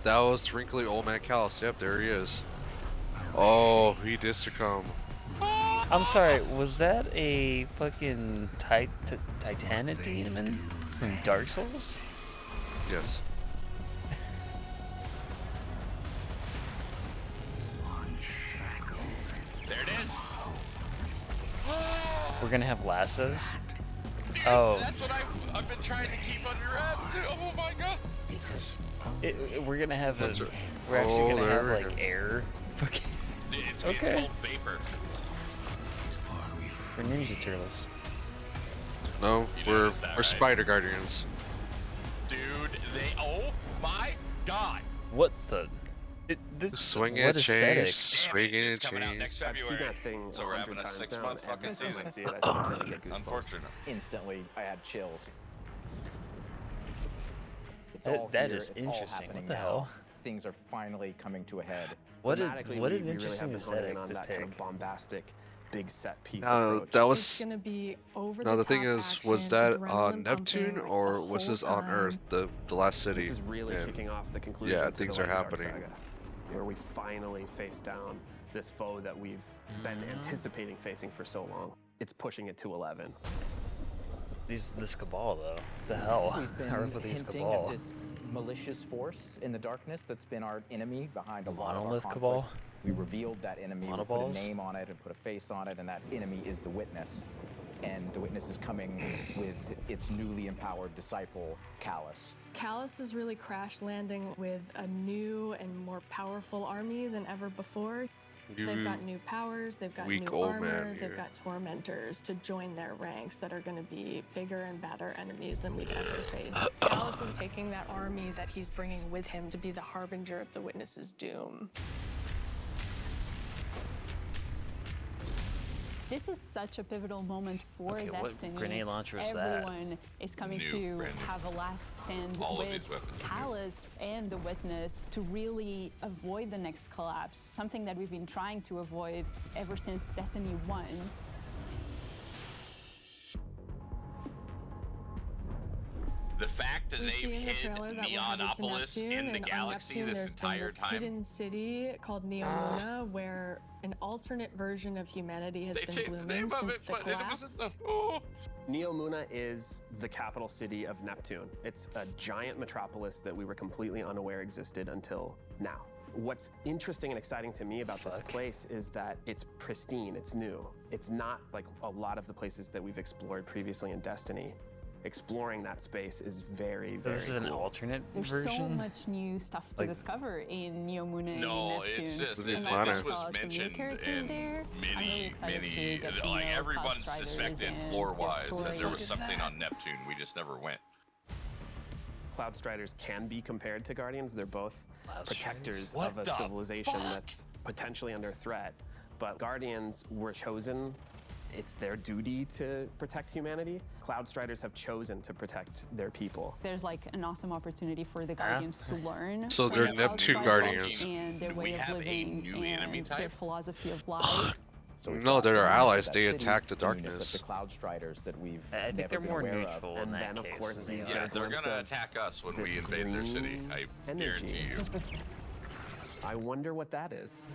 That was wrinkly old man Callus. Yep, there he is. Oh, he did succumb. I'm sorry, was that a fucking Titanic demon from Dark Souls? Yes. There it is. We're gonna have lassos? Oh. That's what I've been trying to keep under wraps. Oh my god. We're gonna have That's a... right. We're actually gonna there have, we like, go. air. It's Okay. called vapor. For Ninja Turtles. No, You we're noticed that, right? Spider Guardians. Dude, oh my god. What the... Swing what and change, aesthetic? swinging and It's coming out change. next I've seen February. that thing So we're 100 having a times 6 now, month and every fucking time I season. see it, I still kind of get goosebumps. Unfortunate. Instantly, I had chills. It's That- all that here, is it's all interesting. What happening the now. hell? Things are finally coming to a head. What Thematically, what we an really interesting have been honing in aesthetic on to that kind of pick. bombastic, big set piece No, approach. that It's was. gonna be over No, the the thing top is, was action, that adrenaline on Neptune pumping, like, or the was whole this on time. Earth, the last city? This is really And kicking off the conclusion yeah, to things the are Light Dark happening. Saga, where we finally face down this foe that we've been anticipating facing for so long. It's pushing it to 11. This Cabal, though. The hell? We've been I remember these hinting Cabal. at this malicious force in the darkness that's been our enemy behind a lot of our Monolith conflict. Cabal? We revealed that enemy, we put Monoballs? a name on it and put a face on it, and that enemy is the Witness. And the Witness is coming with its newly empowered disciple, Callus. Callus is really crash landing with a new and more powerful army than ever before. They've got new powers, they've got weak new old armor, man they've here. got tormentors to join their ranks that are going to be bigger and badder enemies than we've ever faced. Callus is taking that army that he's bringing with him to be the harbinger of the Witness's doom. This is such a pivotal moment for Okay, what Destiny. grenade launcher is that? Everyone is coming New, to brand new. have a last stand All of with these weapons are new. Callus and the Witness to really avoid the next collapse, something that we've been trying to avoid ever since Destiny 1. The fact that We see they've in the hid trailer that we're headed to Neonopolis Neptune, in the and on galaxy Neptune, this there's been entire this time. hidden city called Neomuna, where an alternate version of humanity has They been changed the blooming name of since it, the but it collapse. wasn't the. Oh. Neomuna is the capital city of Neptune. It's a giant metropolis that we were completely unaware existed until now. What's interesting and exciting to me about this place is that it's pristine, it's new. It's not like a lot of the places that we've explored previously in Destiny. Exploring that space is very, So very this is an cool. alternate There's version? so much new stuff to Like- discover in Neomuna No, and Neptune. it's just And that I this saw was some new mentioned characters in there. I'm really many, excited to many, get to like know everyone Cloud Striders suspected and lore-wise their that there story. was something on Neptune. We just never went. Cloud Striders can be compared to Guardians. They're both protectors What of a the civilization fuck? that's potentially under threat. But Guardians were chosen. It's their duty to protect humanity. Cloud Striders have chosen to protect their people. There's like an awesome opportunity for the Guardians to learn. So from they're the Cloud Neptune Striders Guardians. And their Do way we of have a living new enemy and their type? philosophy of life. So we've No, got they're the our newness of allies. that They city, attack the the newness darkness. of the Cloud Striders that we've I think never they're been more aware neutral of. in And that then, of case course, than you they get Yeah, a they're glimpse gonna of attack us when this we invade their city. green I energy. guarantee you. I wonder what that is.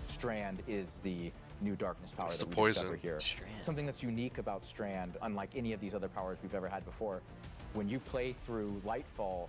Strand is the new darkness power It's that the we discover poison. here. Strand. Something that's unique about Strand, unlike any of these other powers we've ever had before. When you play through Lightfall,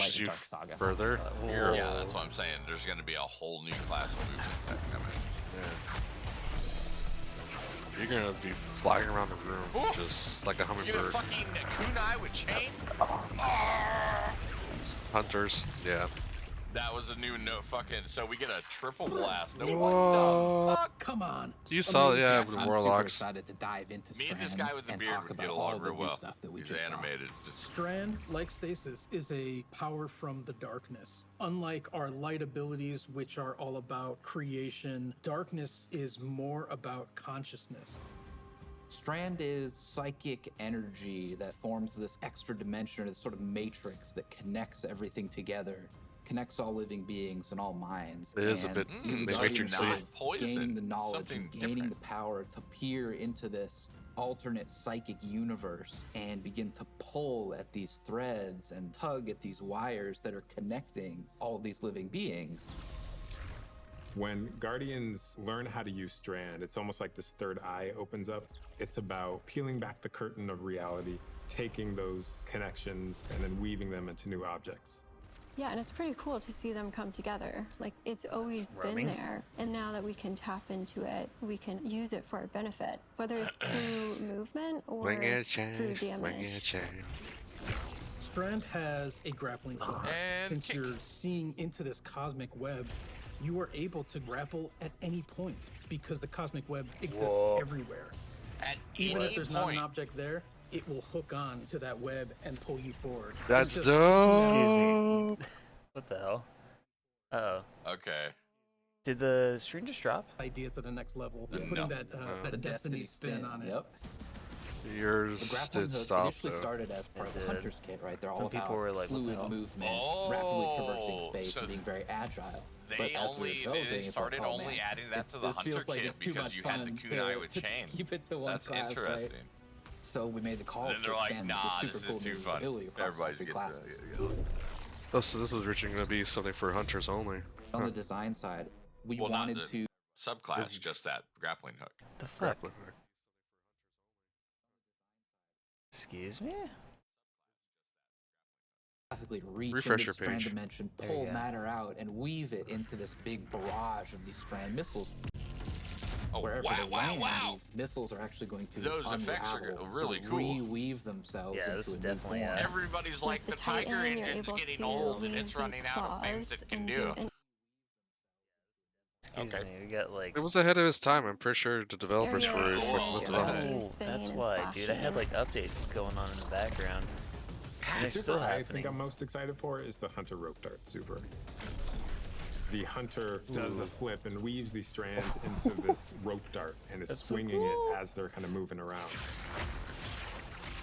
pushes you Dark Saga. further. Yeah, that's what I'm saying. There's going to be a whole new class of movement tech coming. You're gonna be flying around the room just like a You get a hummingbird. fucking kunai with chain? Hunters, yeah. That was a new no fucking. So we get a triple blast. No, Whoa. what the fuck? Come on. You saw, Amazing. yeah, with the I'm warlocks. super excited to dive into Me and Strand this guy with the and beard talk would about get all along the real new well. stuff that we He's just saw. animated. Just Strand, like Stasis, is a power from the darkness. Unlike our light abilities, which are all about creation, darkness is more about consciousness. Strand is psychic energy that forms this extra dimension, or this sort of matrix that connects everything together, connects all living beings and all minds. It is a And bit you Matrix-y. sort of Not poison, gaining the knowledge something and gaining different. the power to peer into this alternate psychic universe and begin to pull at these threads and tug at these wires that are connecting all these living beings. When Guardians learn how to use Strand, it's almost like this third eye opens up. It's about peeling back the curtain of reality, taking those connections and then weaving them into new objects. Yeah, and it's pretty cool to see them come together. Like, it's always been roaming. there. And now that we can tap into it, we can use it for our benefit, whether it's through movement or Wing it, through change. Wing damage. it, change. Strand has a grappling hook. And Since kick. you're seeing into this cosmic web, you are able to grapple at any point because the cosmic web exists Whoa. everywhere. at Even any if there's not point. an object there, it will hook on to that web and pull you forward. That's It's just- dope. What the hell? Uh oh. Okay. Did the stream just drop? Idea to the next level. No. Putting that, No. that Destiny spin on it. Yep. The Yours grappling did hook stop initially though. started as part of the It Hunter's Kit, right? They're all Some about people were like, what the fluid hell? movement, Oh, rapidly traversing space, so and being very agile. They But as we were only building, they it's like, started oh, only man, adding that to the this Hunter feels like kit it's too because much you had the fun kunai to with just chain. keep it to one That's class, interesting. right? So we made the call Then to they're like, expand nah, this this super is cool too new fun. ability across all Everybody three gets classes. Oh, so this was originally going to be something for hunters only. On Huh. the design side, we Well, not wanted the to subclass, just that grappling hook. The fuck? Grappling hook. Excuse me? graphically reach Refresh into your the strand page. dimension, There you pull go. matter out, and weave it into this big barrage of these strand missiles. Oh, Wherever wow, they wow, land, wow. these missiles are actually going to Those effects are unravel, really so cool. reweave themselves Yeah, into this is a new definitely, form. Everybody's like, the With the Tiger Titan, you're engine's able getting to old and leave it's running these out of things claws it can and do. Excuse Okay. me, we got like. It was ahead of his time. I'm pretty sure the developers Area were of working with the development. body. Oh, spinning that's and why, dude. I had slashing. like updates going on in the background. And The they're super still I happening. think I'm most excited for is the Hunter Rope Dart Super. The Hunter does a flip and weaves these strands into this rope dart and is That's so swinging cool. it as they're kind of moving around.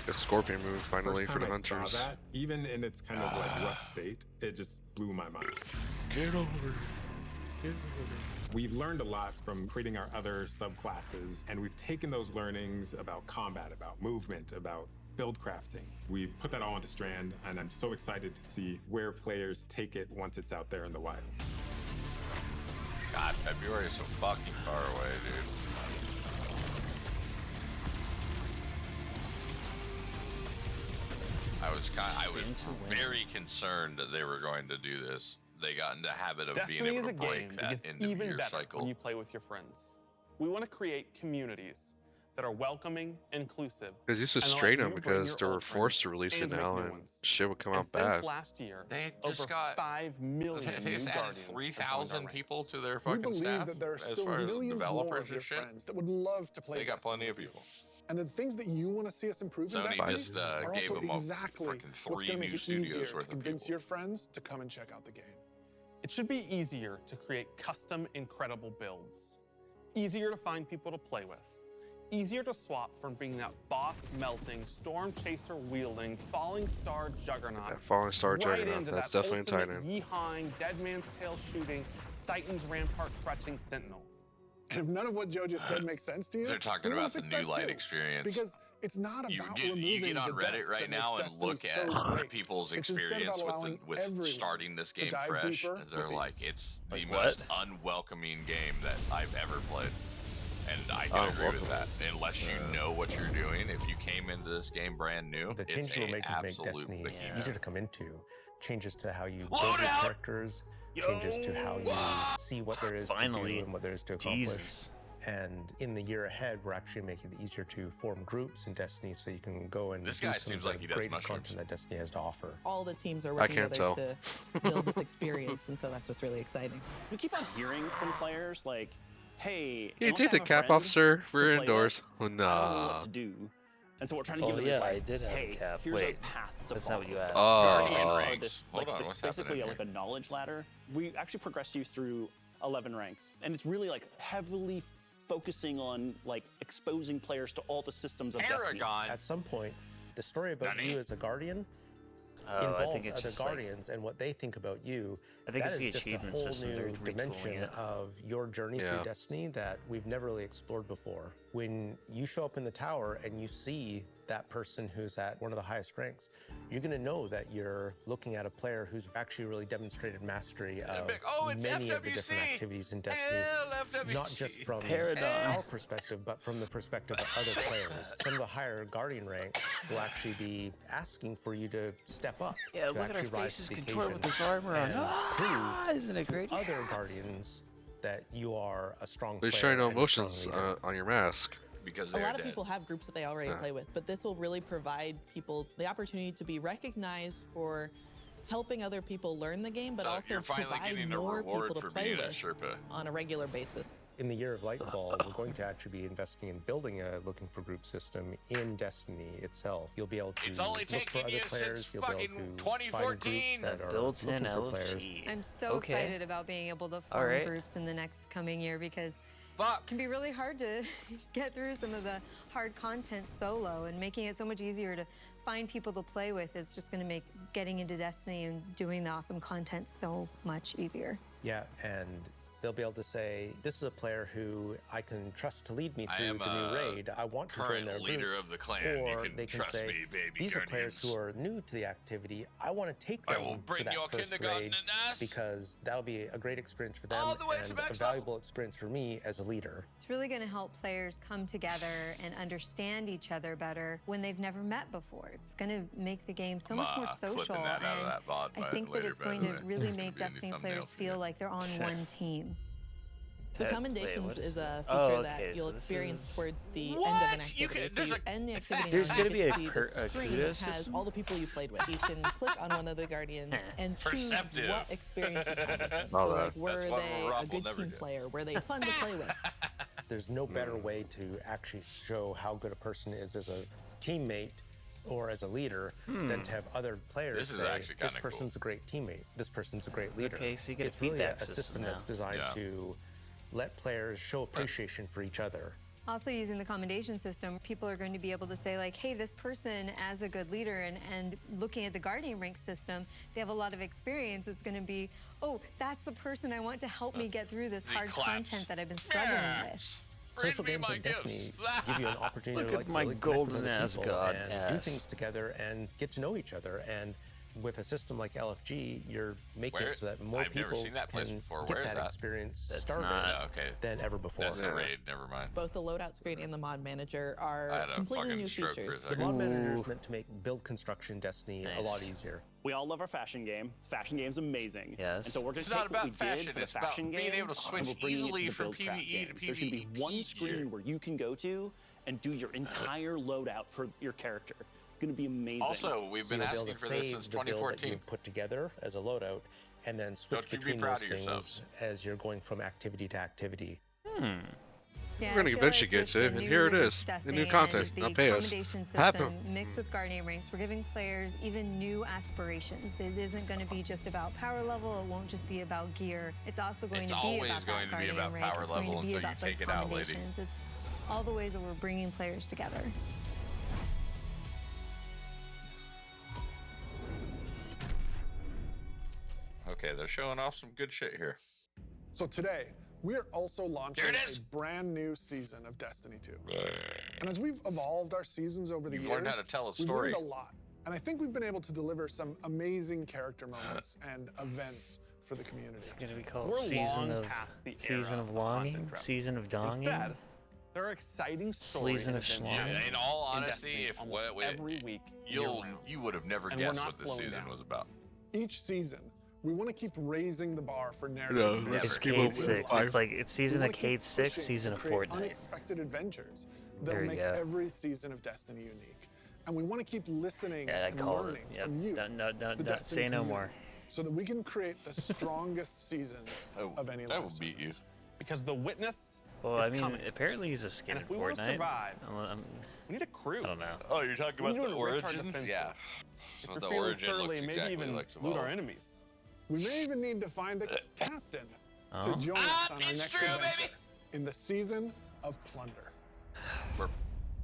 A scorpion move finally First for the time I hunters. saw that, even in its kind of like rough state, it just blew my mind. Get over it. Get over it. We've learned a lot from creating our other subclasses, and we've taken those learnings about combat, about movement, about build crafting. We've put that all into Strand, and I'm so excited to see where players take it once it's out there in the wild. God, February is so fucking far away, dude. I was very concerned that they were going to do this. They got into the habit of Destiny being is able a to game break that that gets end of even year better cycle. when you play with your friends. We want to create communities that are welcoming, inclusive. Because used to and let strain you them bring because your they were old forced to friends release it and make now, new and ones. shit would come And out since bad. last year, They just over got 5 million They just new added Guardians have joined our 3,000 ranks. people to their We fucking believe staff that there are as still far as millions more developers of your and shit. friends that would love to play They got Destiny plenty of with you. people. And the things that you want to see us improve in Sony Destiny just are gave also them exactly fucking what's 3 going to new make it studios easier to worth of convince people. your friends to come and check out the game. It should be easier to create custom, incredible builds. Easier to find people to play with. Easier to swap from being that boss-melting, storm-chaser-wielding, falling star juggernaut. That Falling Star right Juggernaut, into that's that definitely a ultimate Titan. Yeehawing, Dead Man's Tail shooting, Titan's Rampart crutching Sentinel. And if none of what Joe just said makes sense to you, They're talking we wanna about the fix new that light too. experience. Because it's not You about get removing on the Reddit depth right that now makes and look Destiny at so great. people's It's instead experience about with allowing with everyone starting this to game dive fresh. deeper They're with like, ease. it's Like the what? most unwelcoming game that I've ever played. And I can agree with that. Unless you know what you're doing, if you came into this game brand new, The it's changes we're an making to make absolute Destiny behemoth. easier to come into, changes to how you Load build your out! characters, changes to how you see what there is to Finally. do and what there is to accomplish. Jesus. And in the year ahead, we're actually making it easier to form groups in Destiny so you can go and This do guy some seems of like the he does greatest mushrooms. content that Destiny has to offer. All the teams are I working can't together to build this experience, and so that's what's really exciting. We keep on hearing from players like, hey, You unless take I the have a cap friend off, sir. to We're play indoors. with, Oh, I don't know nah. what to do. And so we're trying to Oh, give them yeah, this, like, I did have a hey, cap. here's Wait, a path to that's follow. not what you asked. Guardian Or ranks. this, Hold like, on, this what's basically happening like a knowledge ladder. We actually progress you through 11 ranks, and it's really like heavily focusing on like exposing players to all the systems of Destiny. At some point, the story about Nani? you as a Guardian Oh, I involves think it's other just like- Guardians and what they think about you. I think That it's the is just a achievement whole system. They're new retooling dimension it. of your journey Yeah. through Destiny that we've never really explored before. When you show up in the tower and you see that person who's at one of the highest ranks, you're going to know that you're looking at a player who's actually really demonstrated mastery of it's many of the FWC. different activities in Destiny. Not just from Paradigm. our perspective, but from the perspective of other players. Some of the higher Guardian ranks will actually be asking for you to step up. Yeah, to look at our actually rise faces to the contort with occasion this armor on. and Ah, prove isn't it great? to other Guardians that you are a strong But player. you're showing no and a strong emotions leader. on your mask. Because A lot of people have groups that they already Yeah. play with, but this will really provide people the opportunity to be recognized for helping other people learn the game, but So also you're finally provide getting a more reward people for to play being a with Sherpa. on a regular basis. In the year of Lightfall, we're going to actually be investing in building a looking for group system in Destiny itself. You'll be able to It's only look taken for other you players. since You'll be able fucking to find 2014. groups that are Built-in looking for players. LFG. I'm so Okay. excited about being able to All form right. groups in the next coming year because it can be really hard to get through some of the hard content solo, and making it so much easier to find people to play with is just going to make getting into Destiny and doing the awesome content so much easier. Yeah, and they'll be able to say, this is a player who I can trust to lead me I through am the new a raid. I want to join current their leader group. of the clan. You Or can they can trust say, me, baby these are players who are new to the activity. I want to take them I will for bring that your first kindergarten raid and ass because that'll be a great experience for them all the way to and max a valuable experience for me as a leader. It's really going to help players come together and understand each other better when they've never met before. It's going to make the game so much more clipping social, that out of and that VOD I by think that later, it's by going the to way. really Could make be any Destiny thumbnails players for feel like they're on one team. So Wait, commendations what is is a that? feature Oh, that okay, you'll so this experience is- towards the end of What? an You activity. can- So there's you a- end the activity There's and gonna you be get a to see cur- the a screen kudos that has system? all the people you played with. You can click on one of the guardians and choose Perceptive. what experience you had with them. All So that. like, were That's what they Rob a will good never team do. player? Were they fun to play with? There's no better way to actually show how good a person is as a teammate or as a leader than to have other players This is say, actually this kinda cool." person's a great teammate, this person's a great leader. Okay, so you get a it's really feedback a system system that's now. designed Yeah. to let players show appreciation for each other. Also, using the commendation system, people are going to be able to say, like, hey, this person as a good leader, and looking at the Guardian rank system, they have a lot of experience. It's going to be, oh, that's the person I want to help me get through this The hard claps. content that I've been struggling with. Social Bring me games my like Destiny gifts. give you an opportunity Look to at like my really connect with golden other people Asgard and do ass. things together and get to know each other. And with a system like LFG, you're making Where- it so that more I've never people seen that place can before. get Where is that that? experience That's started not- Yeah, okay. than ever before. That's a raid. Never mind. Both the loadout screen and the mod manager I are had a completely fucking new stroke features. for a The second. mod manager is meant to make build construction Destiny a lot Nice. easier. We all love our fashion game. Fashion game's amazing. Yes. And so we're going It's to not take what we about fashion, did for the it's about fashion being game able to switch and we're bringing it easily the from Buildcraft PvE to game. There's going to be one PvP. screen where you can go to and do your entire loadout for your character. It's going to be amazing. Also, we've So been you'll be asking able to for this save since the build that 2014. you've put together as a loadout and then switch Don't you be between proud those of things yourselves. as you're going from activity to activity. Yeah, We're gonna I feel eventually like get with to it, the and new here it release is, the Destiny new and content. The Now pay us. commendation Happen. system mixed with Guardian ranks, we're giving players even new aspirations. It isn't going to be just about power level. It won't just be about gear. It's also going It's to be always about going that to be Guardian about rank. power It's going level to be until you about those take it out, lady. commendations. It's all the ways that we're bringing players together. Okay, they're showing off some good shit here. So today, we're also launching There it is. a brand new season of Destiny 2. And as we've evolved our seasons over the You've years, learned how to tell a we've story. learned a lot. And I think we've been able to deliver some amazing character moments and events for the community. It's gonna be called We're season long of past the season era of of longing, content traps. season of donging. Instead, there are exciting stories Season and of events schlong. happening In all in honesty, Destiny if almost every week, you year-round. would have never And we're guessed not what this slowing season down. was about. Each season We want to keep raising the bar for No, narrative. let's It's Cade 6. It's like it's season of Cade 6, season of Fortnite. Unexpected adventures that There you make go. every season of Destiny unique. And we want to keep listening Yeah, I and called it. learning Yep. from you. Don't say no more. So that we can create the strongest seasons of any I live will beat you. service. Because the witness Well, is I mean, coming. apparently he's a skin And in if we want to Fortnite. survive, I'm- we need a crew. I don't know. Oh, you're talking We about need the to enrich our origins? defenses. Yeah. If So we're the feeling origin surly, looks maybe exactly even like loot our Zavala. enemies. We may even need to find a captain Oh. to join us on our next adventure in the season of plunder.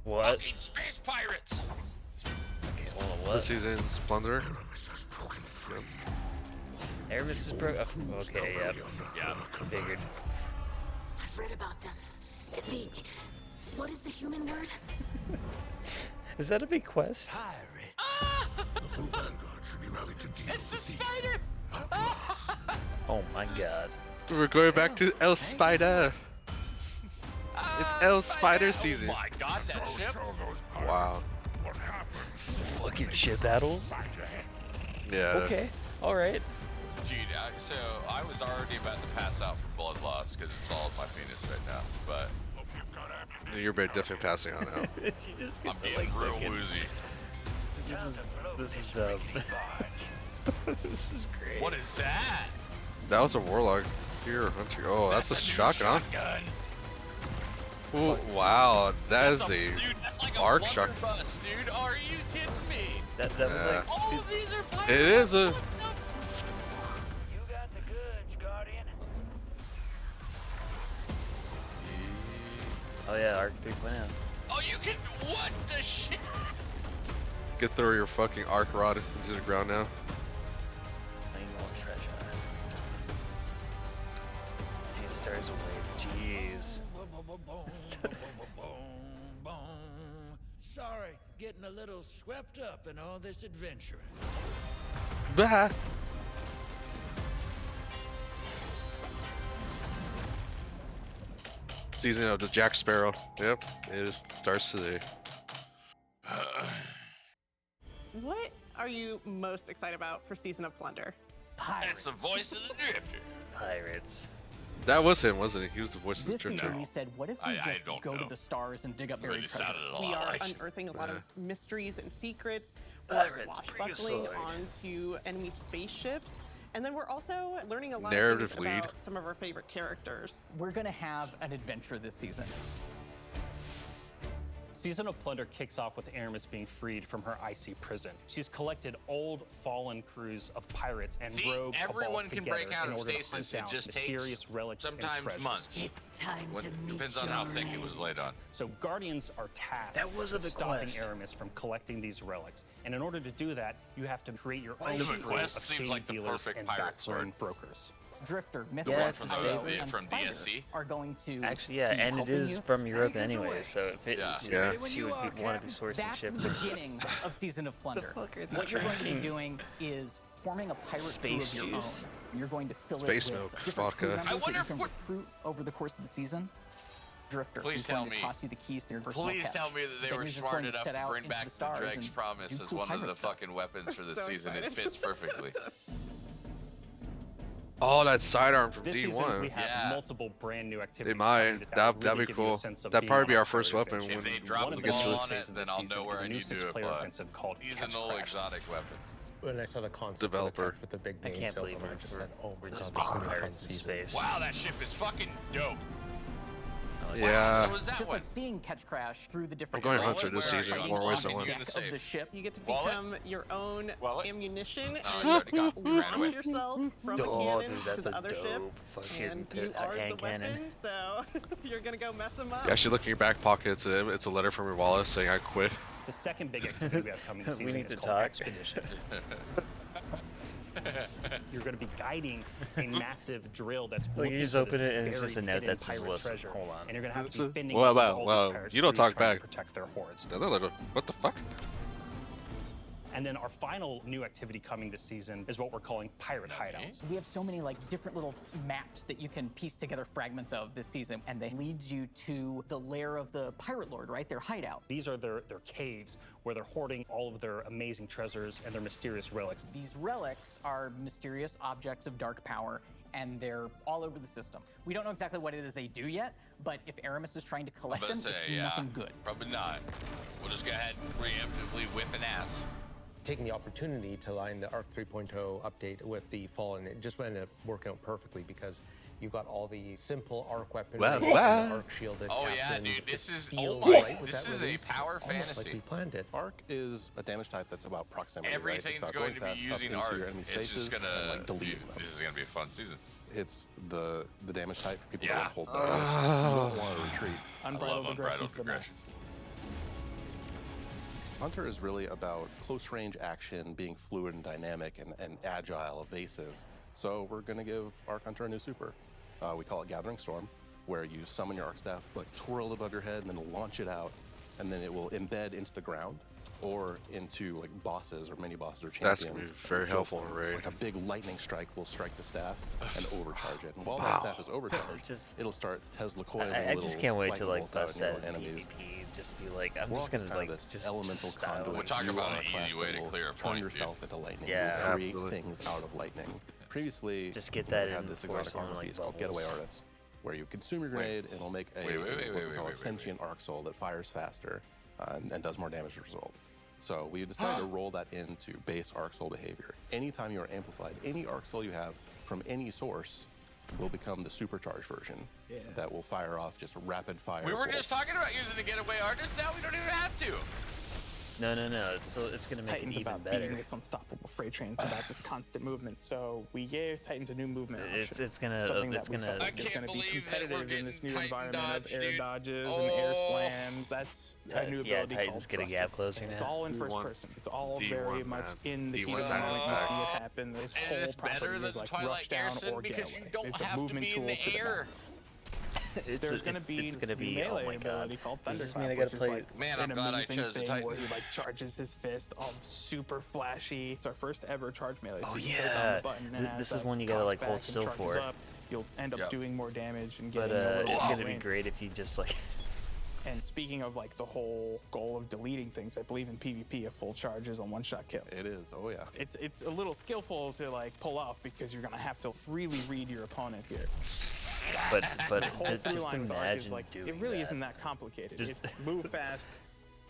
What? Fucking space pirates! Okay, hold on. The What? season's Plunder. Aramis is broke. Okay, yep. Yeah. Figured. I've read about them. What is the human word? Is that a big quest? It's the spider! Oh my god. We're going back to El Spider. It's El Spider season. Oh my god, that ship! Wow. Fucking ship battles? Yeah. Okay. Alright. Dude, so I was already about to pass out from blood loss because it's all in my penis right now, but You're definitely passing on out. She just I'm gets being like real fucking- woozy. This is dumb. This is great. What is that? That was a Warlock here, Hunter. Oh, that's a shotgun. Ooh, wow, that is a Dude, that's like a arc shotgun. blunderbuss, dude. Are you kidding me? That was Yeah. like. Oh, these are blunderbuss. It is a. Oh yeah, Arc 3.0. Oh, you can. What the shit? You can throw your fucking arc rod into the ground now. Plain more treasure. See if stars awaits. Jeez. Sorry, getting a little swept up in all this adventuring. Bah. Season of the Jack Sparrow. Yep, it starts today. What are you most excited about for Season of Plunder? That's the voice of the drifter. Pirates. That was him, wasn't he? He was the voice of the This Drifter. season we said, what if we I just don't go to know. the stars and dig up Really buried treasure? sounded a We lot are like unearthing a lot of mysteries and secrets. Pirates, We're bring a swashbuckling sword. onto enemy spaceships. And then we're also learning a lot Narrative of things lead. about some of our favorite characters. We're gonna have an adventure this season. Season of Plunder kicks off with Aramis being freed from her icy prison. She's collected old, fallen crews of pirates and See, rogue cabal everyone can together break out in of order to stasis. hunt It down just mysterious takes relics and sometimes treasures. months. It's time to meet Depends on your how thick it was end. laid on. So Guardians are tasked That was a with big stopping quest. Aramis from collecting these relics. And in order to do that, you have to create your Well, own the crew quest of seems shady like the dealers perfect and pirate backroom sword. brokers. Drifter, Yeah, Mythos, it's the Pyro, same. and From Spider DSC. are going to Actually, yeah, be and it helping is you. from Europe Take us anyway, away. so if it, Yeah. you know, Yeah. she would want to be sourcing That's shit the for beginning of Season of Plunder. fuck are they What you're going to be drinking? doing is forming a pirate Space crew of your juice. own. You're going to fill Space it with milk, different crew vodka. members I that wonder you if can what- recruit over the course of the season. Drifter Please is tell going to me. toss you the keys to your personal Please catch. tell me that they Then were you're just smart going to enough set to out bring into back the the stars Dreg's and Promise do as cool one of pirate the stuff. fucking weapons for the So season. It excited. fits perfectly. Oh, that sidearm from This season, we D1. have Yeah. multiple brand new activities. They might. coming That'd really be give you a cool. sense of That'd being probably on be a our first pirate weapon adventure. If they when drop One the of it gets ball to ball the on it, season then this I'll season know where is a I new need to six-player apply. offensive called He's Catch an old Crash. exotic weapon. When I saw the concept Developer. of the tech with the big I name can't sales, believe I just we're- said, oh my we're god, just this is gonna be a fun pirates in season. space. Wow, that ship is fucking dope. Yeah. So is that Just one? like seeing Catch Crash through the different I'm going areas. Hunter this Where are season, you? more ways On than one. the Deck of safe. the ship. You get to Wallet? become your own Wallet? ammunition No, and you already got launch it. yourself from the Oh, cannon dude, to that's the a other ship. dope fucking And you are the hand cannon. weapon, so you're gonna go mess them up. You actually look in your back pocket. It's a letter from your wallet saying I quit. The second big activity we have coming this We season need is to called talk. Expedition. You're going to be guiding a massive drill that's Look, you looking just for open this it and it's buried just a note hidden that says pirate listen. treasure. Hold on. And you're going to have It's to a- be fending well, off well, all well, these pirate you don't crews talk trying back. to protect their hoards. What the fuck? And then our final new activity coming this season is what we're calling pirate hideouts. We have so many like different little maps that you can piece together fragments of this season, and they lead you to the lair of the Pirate Lord, right? Their hideout. These are their caves where they're hoarding all of their amazing treasures and their mysterious relics. These relics are mysterious objects of dark power, and they're all over the system. We don't know exactly what it is they do yet, but if Aramis is trying to collect them, it's nothing good. Probably not. We'll just go ahead and preemptively whip an ass. Taking the opportunity to line the Arc 3.0 update with the Fallen, it just ended up working out perfectly because you got all the simple arc weaponry, arc shielded. Oh yeah, captains. dude, this is This is a power fantasy. Like we planned it. Arc is a damage type that's about proximity. Everything's right? going to be using arc. Your enemy's It's faces just gonna and, like, delete them. This is gonna be a fun season. It's the damage type for people that hold back. Oh. You don't want to retreat. Unbridled aggression to the max. Hunter is really about close range action, being fluid and dynamic and agile, evasive. So we're gonna give Arc Hunter a new super. We call it Gathering Storm, where you summon your Arc Staff, like twirl it above your head, and then launch it out, and then it will embed into the ground or into like bosses or mini bosses or champions. That's gonna be very helpful in raid. Like a big lightning strike will strike the staff and overcharge it. And while that staff is overcharged, it'll start Tesla coiling. I just can't wait to like bust that in enemies. PvP. Just be like, I'm We're just gonna kind like of this just elemental style conduit. it. We're talking You about are an a class easy way that to will clear a turn point, yourself dude. into lightning. Yeah. You create Absolutely. things out of lightning. Previously, Just get we that had in this for exotic some, armor like, piece called bubbles. Getaway Artist, where you consume your grenade and it'll make a what we call a sentient arc soul that fires faster and does more damage as a result. So we decided to roll that into base arc soul behavior. Anytime you are amplified, any arc soul you have from any source will become the supercharged version that will fire off just rapid fire. We were bolts. just talking about using the getaway artist. Now we don't even have to. No. It's gonna make Titans it even about better. being this unstoppable freight train. It's about this constant movement. So we gave Titans a new movement option. It's gonna Something it's that we gonna. felt like is going to be competitive in this new environment of air dodges and air slams. That's a new ability Titans called get a gap closer It's now. all in first person. It's all very much in the heat of the moment. You see it happen. Its And whole it's better property than is like Twilight rush down Garrison or get because away. you don't It's a have to movement be in tool the to the air. max. It's There's going to be it's gonna this new be. Oh melee my god. ability called Does this Thunderclap, mean I gotta which is play? like Man, an I'm glad I amazing chose the thing Titan. where he like charges his fist all super flashy. It's our first ever charge melee. So Oh, you click on yeah. the button and as This is that one you gotta, cocks like, hold back and still charges for. up, you'll end up doing more damage and But getting a little it's more gonna be range. great if you just like. And speaking of like the whole goal of deleting things, I believe in PvP a full charge is a one-shot kill. It is. Oh yeah. It's a little skillful to like pull off because you're gonna have to really read your opponent here. But The whole through just line of Arc is imagine like doing it really that. isn't that complicated. Just- It's move fast.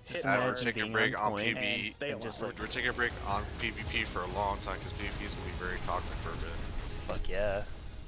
Just hit imagine hard, We're taking a being break on on point PvP. and stay alive. just We're taking a break on PvP for a long time because PvP is gonna be very toxic for a bit. Fuck yeah.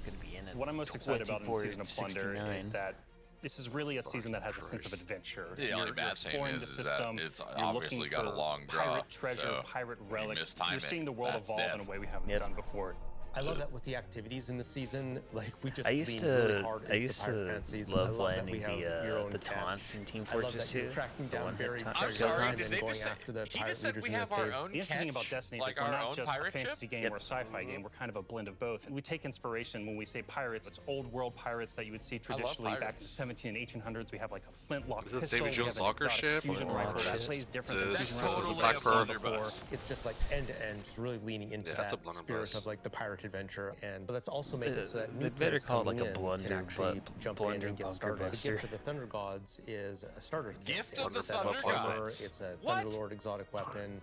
Gonna be in it. What I'm most excited about in the season of Plunder 69. is that this is really a season that has a sense of adventure. The only bad thing exploring is the that system. it's You're obviously looking got a for long draw, pirate treasure, so pirate you relics. mistime You're it, seeing the world that's evolve in a death. way we haven't done before. I love that with the activities in the season, like we just I used leaned really to hard I into used the pirate to fantasies. love I love that landing we have your own the catch. taunts in Team I love Fortress that you're 2. tracking the down one-hit buried taunt. I'm treasure sorry, and did they going just say- after the he pirate just said leaders we in the have our caves. own The interesting thing about catch? Destiny Like is we're our not own just a pirate fantasy ship? game or a sci-fi game. We're kind of a blend of both. We take inspiration when we say pirates. It's old world pirates that you would see love traditionally back in pirates. the 17 and 1800s. We have like a flintlock Is it pistol. Davy We Jones' have an locker exotic ship? fusion Or rifle that just plays different than this- fusion rifles totally we've a seen blunderbuss. before. It's just like end to end, just really leaning into Yeah, that's a that blunderbuss. spirit of like the pirate adventure, and that's also making it so that They new better players call it coming like a in blunder, can actually but jump in blunder and get bunker started. The buster. Gift of the Thunder Gods is a starter kit. Gift of the It's a Thunder armor, Gods? It's a What? Thunderlord exotic weapon.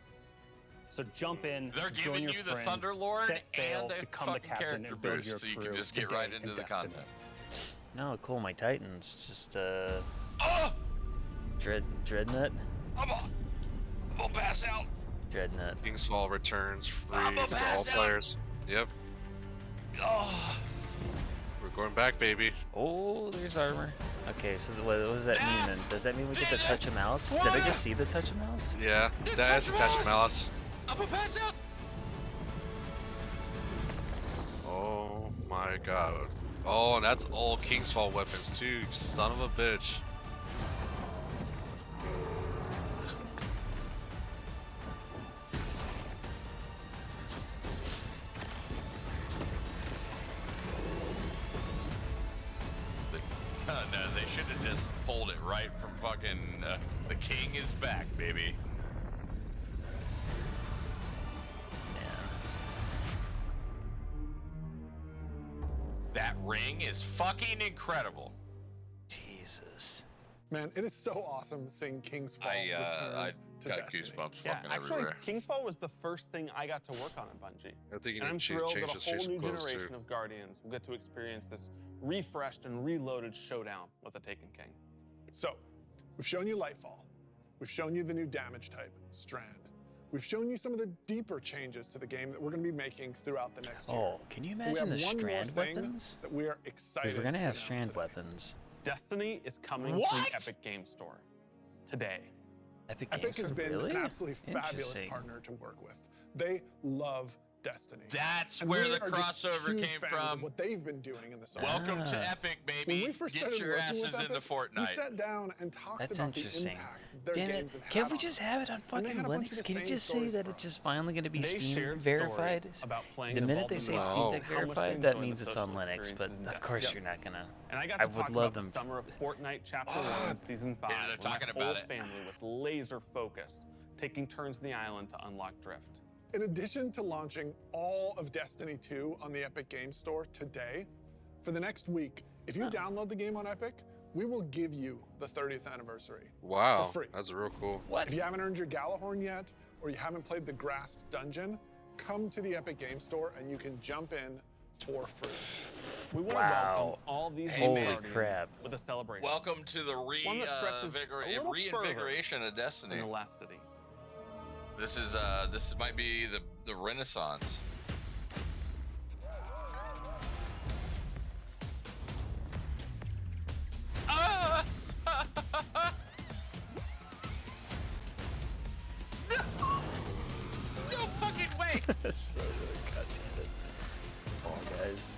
So jump in, They're join giving your you the friends, Thunder Lord set sail, and a become the fucking captain, character and build boost, your so you crew can just get right today into in the Destiny. content. No, cool. My Titans just Oh! Dreadnought. I'm gonna pass out. Dreadnought. King's Fall returns free I'm a for all pass out. players. Yep. Oh. We're going back, baby. Oh, there's armor. Okay, so what does that mean then? Does that mean we get to touch a mouse? Did I just see the touch a mouse? Yeah, that is a touch of malice. I'm gonna pass out. Oh my god. Oh, and that's all King's Fall weapons too, you son of a bitch. No, they should have just pulled it right from fucking. The king is back, baby. ring is fucking incredible. Jesus. Man, it is so awesome seeing King's Fall return I to got Destiny. goosebumps Yeah, fucking actually, everywhere. King's Fall was the first thing I got to work on at Bungie. I think you And I'm need to thrilled change that the a whole station new clothes generation too. of Guardians will get to experience this refreshed and reloaded showdown with the Taken King. So, we've shown you Lightfall. We've shown you the new damage type, Strand. We've shown you some of the deeper changes to the game that we're going to be making throughout the next year. Oh, can you But we imagine have the one more strand thing weapons? that we are excited Because we're gonna to have announce strand today. weapons. Destiny is coming to What? the Epic Game Store today. Epic Game Epic has Store, been really? an absolutely fabulous Interesting. partner to work with. They love Destiny. That's And where we the are just crossover huge came fans from. of what they've been doing in the summer. Welcome to Epic, When baby. we first Get started your working asses with into Epic, Fortnite. we sat down and talked That's about the interesting. impact their Damn games it! have Can't had we on just us. have it on And they fucking had a bunch of Linux? the Can you same just say stories that for it's just us. finally going to be They Steam shared verified? stories about playing The minute Evolved they in say the it's Wild, Steam how Deck much they verified, enjoy that the means it's social on Linux. experiences But in of Destiny. course Yep. you're not gonna. And I got to I talk would about love the them. summer of Fortnite Chapter 1 and Season 5, Yeah, they're when talking my whole about it. family was laser focused, taking turns in the island to unlock Drift. In addition to launching all of Destiny 2 on the Epic Games Store today, for the next week, if you download the game on Epic, we will give you the 30th anniversary Wow, for free. that's real cool. If you haven't earned your Galahorn yet, or you haven't played the Grasp Dungeon, come to the Epic Games Store and you can jump in for free. We want to welcome all these Hey, new man. Guardians Crap. with a celebration. Welcome to the One that stretches a little reinvigoration of further Destiny. than the last city. This might be the Renaissance. Ah! No fucking way! So good, god damn it. Come on, guys.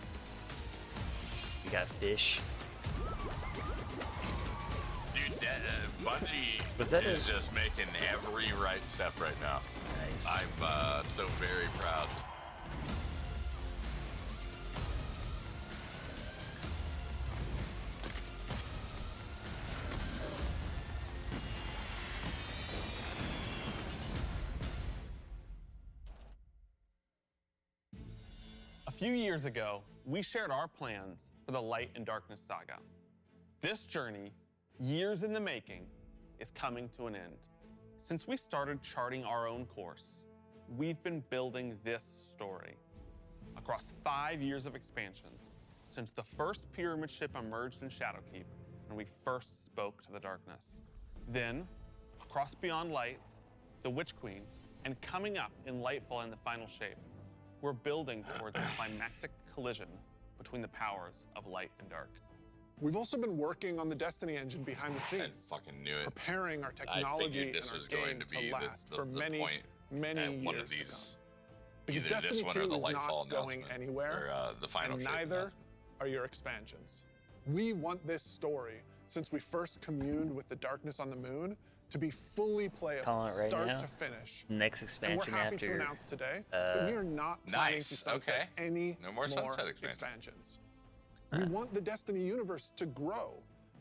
We got fish. Dude, Bungie Was that is a- just making every right step right now. Nice. I'm so very proud. A few years ago, we shared our plans for the Light and Darkness saga. This journey, years in the making, is coming to an end. Since we started charting our own course, we've been building this story. Across 5 years of expansions, since the first pyramid ship emerged in Shadowkeep and we first spoke to the darkness. Then, across Beyond Light, the Witch Queen, and coming up in Lightfall in the final shape, we're building towards a climactic collision between the powers of light and dark. We've also been working on the Destiny engine behind the scenes, Fucking knew it. preparing our I technology figured and this our was going game to be last the for many, point many at years one of to come. these. Because Either this Destiny one or 2 the is Lightfall not going announcement, anywhere, or the final and shape neither announcement. are your expansions. We want this story, since we first communed with the darkness on the moon, to be fully playable, Calling it right start now. to finish. Next And expansion we're happy after. to announce today that we are not planning Nice, to sunset okay. any No more sunset expansion. expansions. We want the Destiny universe to grow,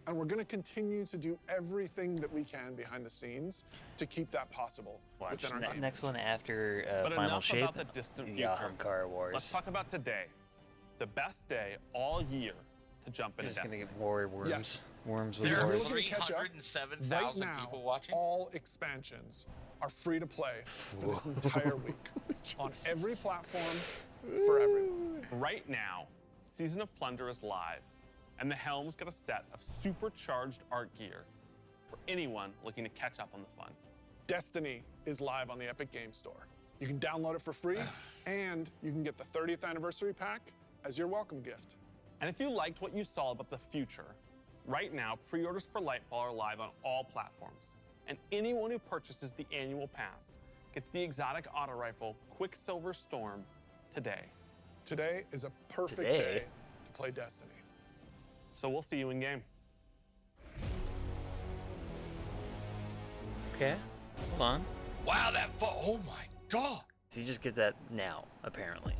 and we're going to continue to do everything that we can behind the scenes to keep that possible within our game. Next one after But Final enough Shape. about the distant future. Ahamkara Wars. Let's talk about today, the best day all year to jump into Just gonna Destiny. get more worms. Yes. Worms with There are worms. looking to catch up. 307,000 Right now, people watching. all expansions are free to play for this entire week on every platform for everyone. Right now, Season of Plunder is live, and the Helm's got a set of supercharged art gear for anyone looking to catch up on the fun. Destiny is live on the Epic Games Store. You can download it for free, and you can get the 30th anniversary pack as your welcome gift. And if you liked what you saw about the future, right now, pre-orders for Lightfall are live on all platforms. And anyone who purchases the annual pass gets the exotic auto rifle Quicksilver Storm today. Today is a perfect Today? day to play Destiny. So we'll see you in game. Okay, hold on. Wow, oh my god! So you just get that now, apparently.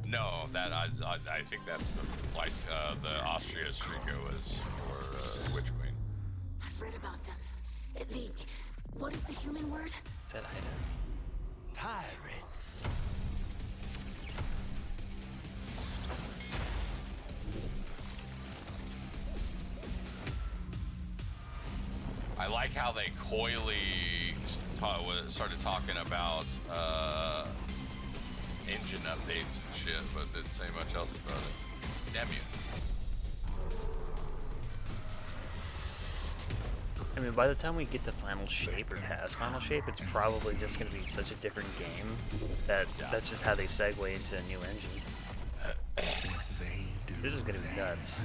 No, that I think that's the Austria Striga was for Witch Queen. I've read about them. What is the human word? Is that Ida? Pirates. I like how they coyly started talking about engine updates and shit, but didn't say much else about it. Damn you. I mean, by the time we get to Final Shape or past Final Shape, it's probably just going to be such a different game that that's just how they segue into a new engine. This is going to be nuts.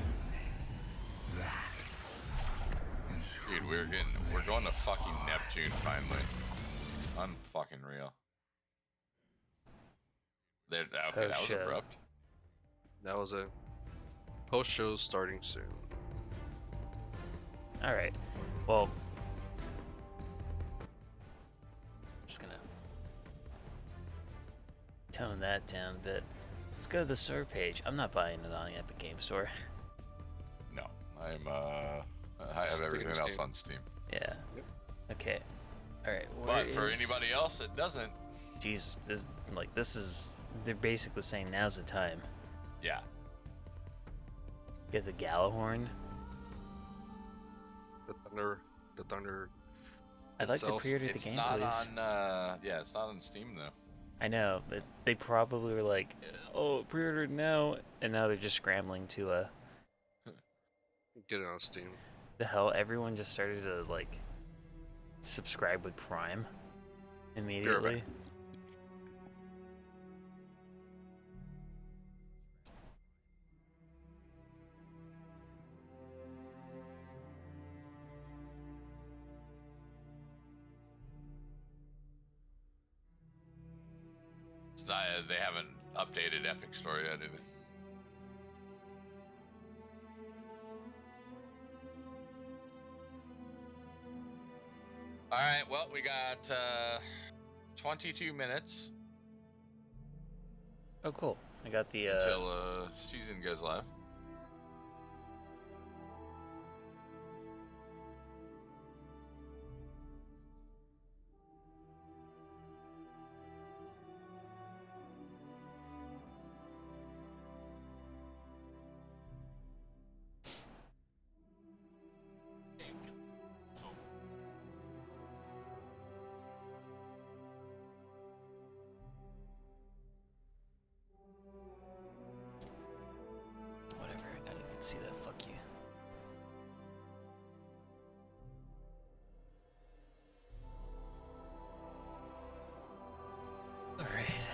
Dude, we're going to fucking Neptune finally. Unfucking real. Okay, that was abrupt. That was it. Post show starting soon. All right. Well, just gonna tone that down a bit. Let's go to the store page. I'm not buying it on the Epic Game Store. No, I have everything else on Steam. Yeah. Okay. All right. But for anybody else that doesn't, geez, they're basically saying now's the time. Yeah. Get the Galahorn. The Thunder. I'd like to pre-order the game, please. It's not on Steam though. I know, but they probably were like, "Oh, pre-order it now," and now they're just scrambling to get it on Steam. The hell, everyone just started to like subscribe with Prime immediately. They haven't updated Epic Store yet, either. All right, well, we got 22 minutes. Oh, cool. I got the until season goes live. see that. Fuck you. All right.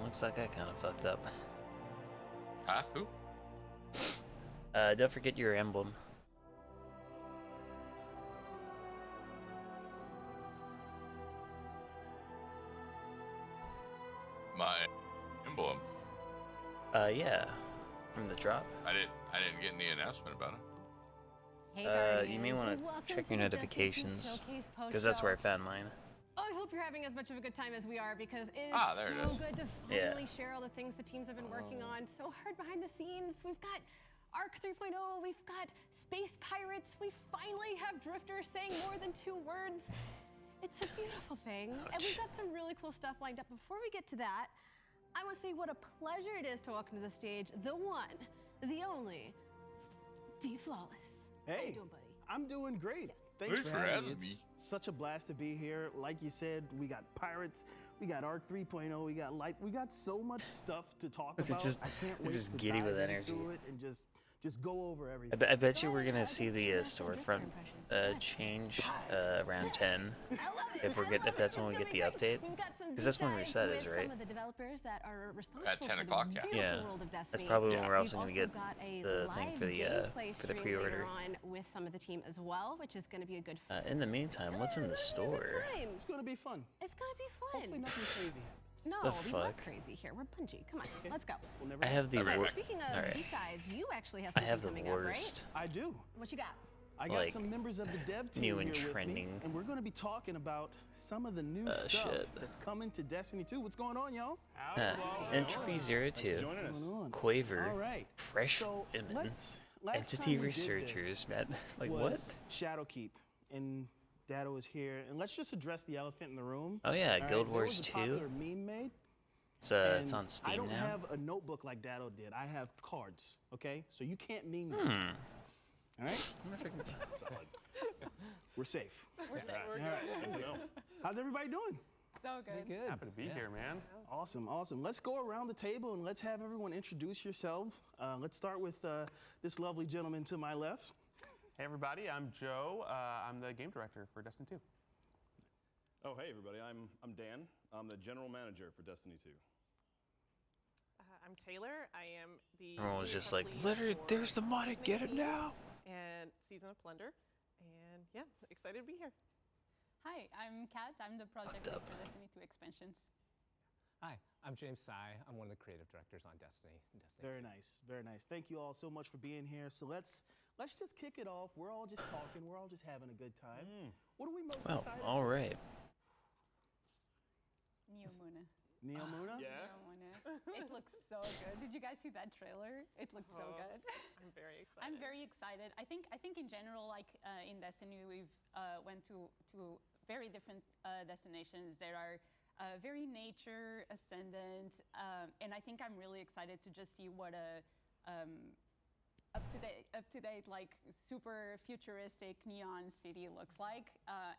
Looks like I kind of fucked up. Huh? Who? Don't forget your emblem. My emblem. Yeah, from the drop. I didn't get any announcement about it. Hey you may want to check your notifications, because that's where I found mine. Oh, I hope you're having as much of a good time as we are, because it is there it so is. good to finally share all the things the teams have been working on. So hard behind the scenes. We've got Arc 3.0, we've got Space Pirates, we finally have Drifters saying more than 2 words. It's a beautiful thing. And we've got some really cool stuff lined up. Before we get to that, I want to say what a pleasure it is to welcome to the stage the one, the only, D Flawless. Hey, how you doing, buddy? I'm doing great. Yes. Thanks for having me. It's such a blast to be here. Like you said, we got Pirates, we got Arc 3.0, we got Light, we got so much stuff to talk They're about. just- I can't they're wait just to giddy dive with energy. into it and just go over everything. I bet you we're gonna see the storefront change around 10 if that's when we get the update. Because that's when Reset is, right? Some of the developers that are responsible At 10 for the o'clock, yeah. beautiful Yeah, world of that's Destiny. probably when we're We've also gonna get got a the thing live for the gameplay stream later pre-order. on with some of the team as well, which is going to be a good fun. In the meantime, what's in the store? It's gonna be fun. It's going to be fun. Hopefully nothing crazy. No, The we not fuck? crazy here. We're Bungie. Come on, let's go. I have the Okay, wor- speaking of Alright. deep dives, you actually have I something have the coming worst. up, right? I do. What you got? I got Like, some members of the dev team new here and with me, trending. and we're going to be talking about some of the new stuff Shit. that's coming to Destiny 2. What's going on, y'all? Entropy 02, Quaver, All right. Fresh So Women. last Entity time we did this researchers, Matt. Like was what? Shadowkeep, and Dado is here, and let's just address the elephant in the room. Oh yeah, All Guild right? Wars There was a 2. popular meme made. It's and on Steam I don't now. have a notebook like Dado did. I have cards, okay? So you can't meme this. All right? We're safe. We're safe. All right. How's everybody doing? So good. Happy to be here, man. Awesome, awesome. Let's go around the table and let's have everyone introduce yourselves. Let's start with this lovely gentleman to my left. Hey everybody, I'm Joe. I'm the game director for Destiny 2. Oh, hey everybody, I'm Dan. I'm the general manager for Destiny 2. I'm Taylor. I am the. Everyone was just senior like, tech let her, lead for there's the money, get it Destiny now. And Season of Plunder. And yeah, excited to be here. Hi, I'm Kat. I'm the project lead for Destiny 2 expansions. Hi, I'm James Tsai. I'm one of the creative directors on Destiny. Very nice, very nice. Thank you all so much for being here. So let's just kick it off. We're all just talking. We're all just having a good time. What are we most Well, excited all for? right. Neomuna. Neomuna? Neomuna. It looks so good. Did you guys see that trailer? It looked so good. I'm very excited. I'm very excited. I think in general, like in Destiny, we've went to very different destinations. There are very nature ascendant, and I think I'm really excited to just see what a up to date, like super futuristic neon city looks like.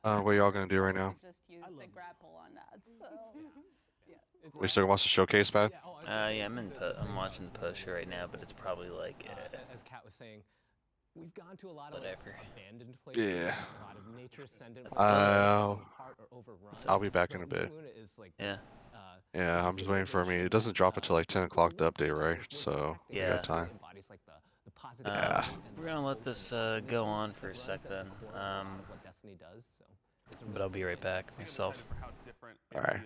What are y'all gonna do right now? Just use the grapple on that. So yeah. We still watch the showcase, Pat? Yeah, I'm watching the post right now, but it's probably like as Kat was saying, we've gone to a lot whatever. of abandoned places, Yeah. a lot of nature ascendant. I'll Overrun. be back in a bit. Neomuna is like Yeah. Yeah, I'm just waiting for me. It doesn't drop until like 10 o'clock the update, right? So we Yeah. got time. embodies like the positive. Yeah. We're gonna let this go on for a sec then. What Destiny does. So. But I'll be right back myself. All right.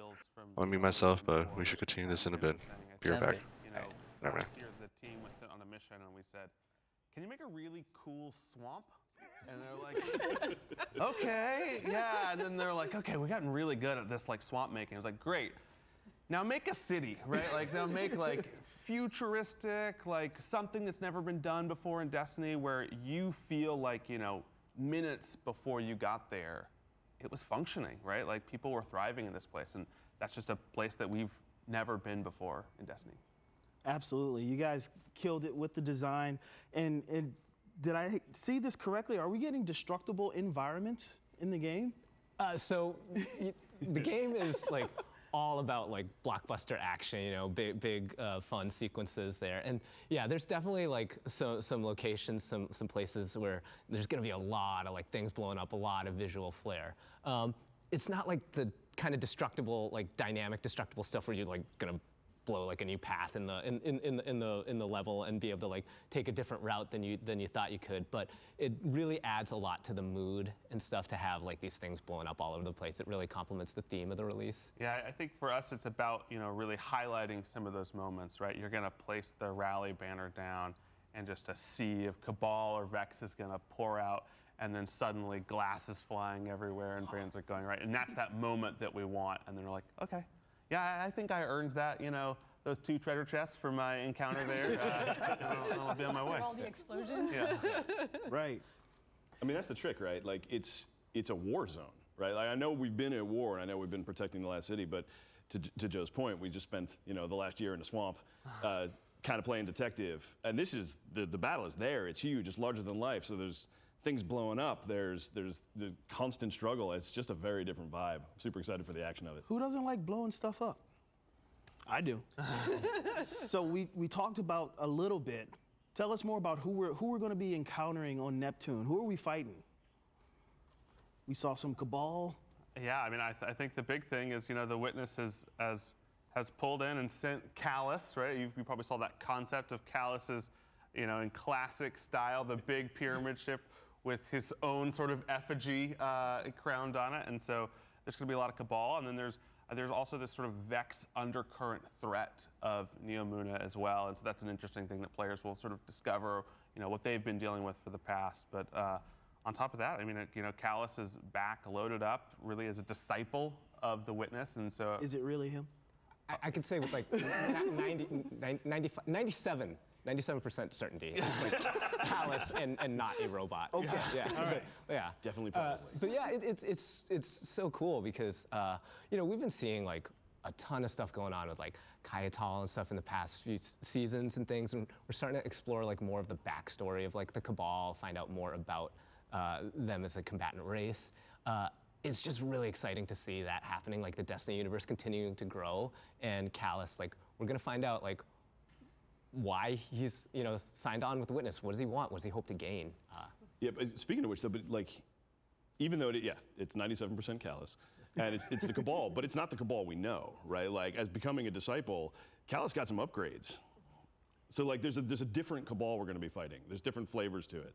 I'll mute myself, but we should continue this in a bit. Be right Sounds back. good. You know, All right, man. last year the team was sent on a mission and we said, can you make a really cool swamp? And they're like, okay, yeah. And then they're like, okay, we've gotten really good at this like swamp making. I was like, great. Now make a city, right? Like now make like futuristic, like something that's never been done before in Destiny where you feel like, you know, minutes before you got there, it was functioning, right? Like people were thriving in this place. And that's just a place that we've never been before in Destiny. Absolutely. You guys killed it with the design. And did I see this correctly? Are we getting destructible environments in the game? So the game is like all about like blockbuster action, you know, big fun sequences there. And yeah, there's definitely like some locations, some places where there's gonna be a lot of like things blowing up, a lot of visual flair. It's not like the kind of destructible, like dynamic destructible stuff where you're like gonna blow like a new path in the level and be able to like take a different route than you thought you could. But it really adds a lot to the mood and stuff to have like these things blowing up all over the place. It really complements the theme of the release. Yeah, I think for us it's about, you know, really highlighting some of those moments, right? You're gonna place the rally banner down and just a sea of Cabal or Vex is gonna pour out, and then suddenly glass is flying everywhere and brands are going, right? And that's that moment that we want. And then we're like, okay, yeah, I think I earned that, you know, those 2 treasure chests for my encounter there. I'll be on my way. After all the explosions. Yeah. Right. I mean, that's the trick, right? Like it's a war zone, right? Like I know we've been at war and I know we've been protecting the last city, but to Joe's point, we just spent, you know, the last year in the swamp kind of playing detective. And this is, the battle is there, it's huge, it's larger than life. So there's things blowing up, there's the constant struggle. It's just a very different vibe. I'm super excited for the action of it. Who doesn't like blowing stuff up? I do. So we talked about a little bit. Tell us more about who we're going to be encountering on Neptune. Who are we fighting? We saw some Cabal. Yeah, I mean, I think the big thing is, you know, the Witness has pulled in and sent Callus, right? You probably saw that concept of Callus's, you know, in classic style, the big pyramid ship with his own sort of effigy crowned on it. And so there's going to be a lot of Cabal, and then there's also this sort of Vex undercurrent threat of Neomuna as well, and so that's an interesting thing that players will sort of discover, you know, what they've been dealing with for the past. But on top of that, I mean, you know, Callus is back, loaded up, really as a disciple of the Witness, and so. Is it really him? I could say with like 97% 97% certainty. It's like Callus and not a robot. Okay. Yeah. All right. Yeah. Definitely probably. But yeah, it's so cool because we've been seeing like a ton of stuff going on with like Kaiatal and stuff in the past few seasons and things, and we're starting to explore like more of the backstory of like the Cabal, find out more about them as a combatant race. It's just really exciting to see that happening, like the Destiny universe continuing to grow, and Callus, like we're gonna find out like why he's signed on with Witness. What does he want? What does he hope to gain? Yeah, but speaking of which, though, but like, even though it's 97% Callus, and it's the Cabal, but it's not the Cabal we know, right? Like, as becoming a disciple, Callus got some upgrades. So like, there's a different Cabal we're going to be fighting. There's different flavors to it.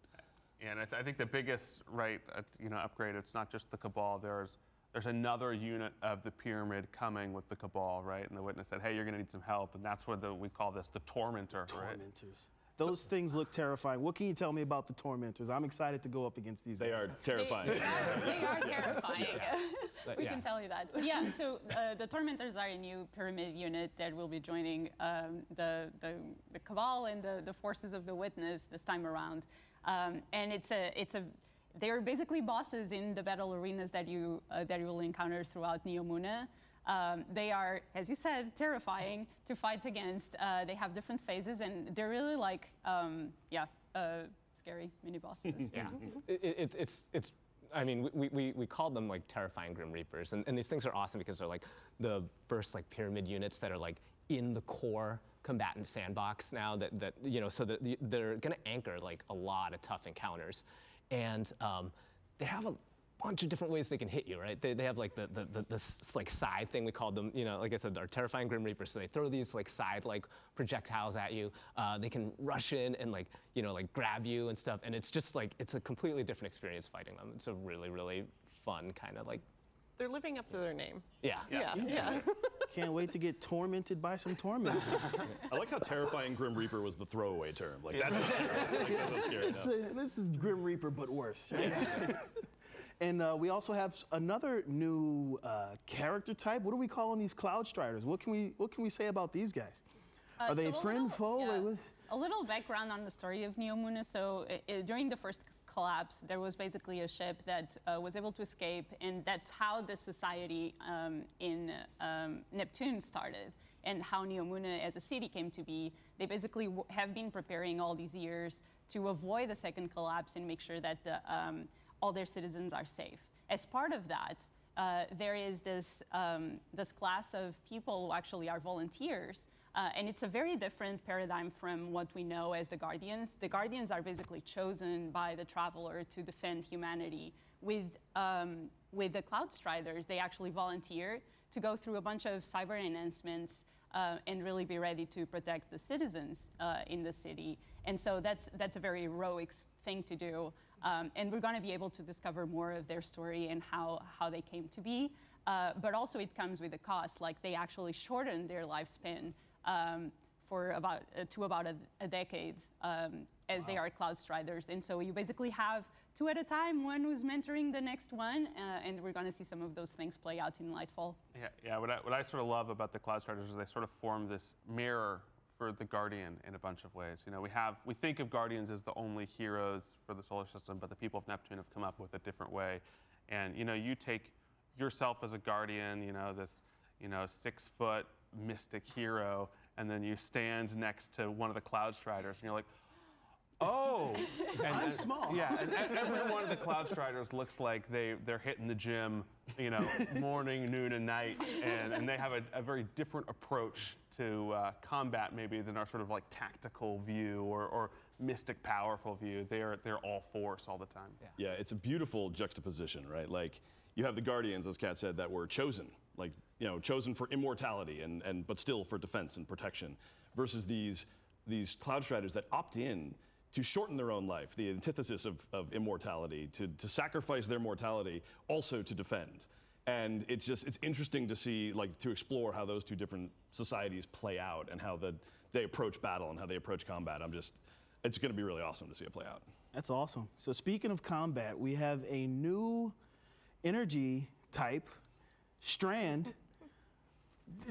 And I think the biggest upgrade. It's not just the Cabal. There's another unit of the pyramid coming with the Cabal, right? And the Witness said, "Hey, you're going to need some help," and that's what we call this the Tormentor. The right? Tormentors. Those things look terrifying. What can you tell me about the Tormentors? I'm excited to go up against these. They are terrifying. They are terrifying. We can tell you that. Yeah, so the Tormentors are a new pyramid unit that will be joining the Cabal and the forces of the Witness this time around. And they're basically bosses in the battle arenas that you will encounter throughout Neomuna. They are, as you said, terrifying to fight against. They have different phases, and they're really like, scary mini bosses. Yeah, it's. I mean, we called them like terrifying Grim Reapers, and these things are awesome because they're like the first like pyramid units that are like in the core combatant sandbox now. So that they're gonna anchor like a lot of tough encounters, and they have a bunch of different ways they can hit you, right? They have like the like side thing, we called them, like I said, our terrifying Grim Reapers. So they throw these like side like projectiles at you. They can rush in and like grab you and stuff. And it's just like, it's a completely different experience fighting them. It's a really, really fun kind of like. They're living up to their name. Yeah. Can't wait to get tormented by some tormentors. I like how terrifying Grim Reaper was the throwaway term. Like that's scary. This is Grim Reaper, but worse. And we also have another new character type. What are we calling these Cloud Striders? What can we say about these guys? Are they friend, foe? Yeah. A little background on the story of Neomuna. So during the first collapse, there was basically a ship that was able to escape, and that's how the society in Neptune started, and how Neomuna as a city came to be. They basically have been preparing all these years to avoid a second collapse and make sure that all their citizens are safe. As part of that, there is this class of people who actually are volunteers, and it's a very different paradigm from what we know as the Guardians. The Guardians are basically chosen by the Traveler to defend humanity. With the Cloud Striders, they actually volunteer to go through a bunch of cyber enhancements and really be ready to protect the citizens in the city. And so that's a very heroic thing to do. And we're going to be able to discover more of their story and how they came to be. But also it comes with a cost. Like they actually shortened their lifespan for about a decade as they are Cloud Striders. And so you basically have two at a time, one who's mentoring the next one, and we're going to see some of those things play out in Lightfall. Yeah. What I sort of love about the Cloud Striders is they sort of form this mirror for the Guardian in a bunch of ways. We think of Guardians as the only heroes for the solar system, but the people of Neptune have come up with a different way. And you take yourself as a Guardian, this 6-foot mystic hero, and then you stand next to one of the Cloud Striders, and you're like, oh, I'm small. Yeah, and every one of the Cloud Striders looks like they're hitting the gym, morning, noon, and night, and they have a very different approach to combat maybe than our sort of like tactical view or mystic powerful view. They're all force all the time. Yeah, it's a beautiful juxtaposition, right? Like you have the Guardians, as Kat said, that were chosen, like chosen for immortality and but still for defense and protection, versus these Cloud Striders that opt in to shorten their own life, the antithesis of immortality, to sacrifice their mortality also to defend. And it's interesting to see, like, to explore how those two different societies play out and how they approach battle and how they approach combat. It's going to be really awesome to see it play out. That's awesome. So speaking of combat, we have a new energy type, Strand.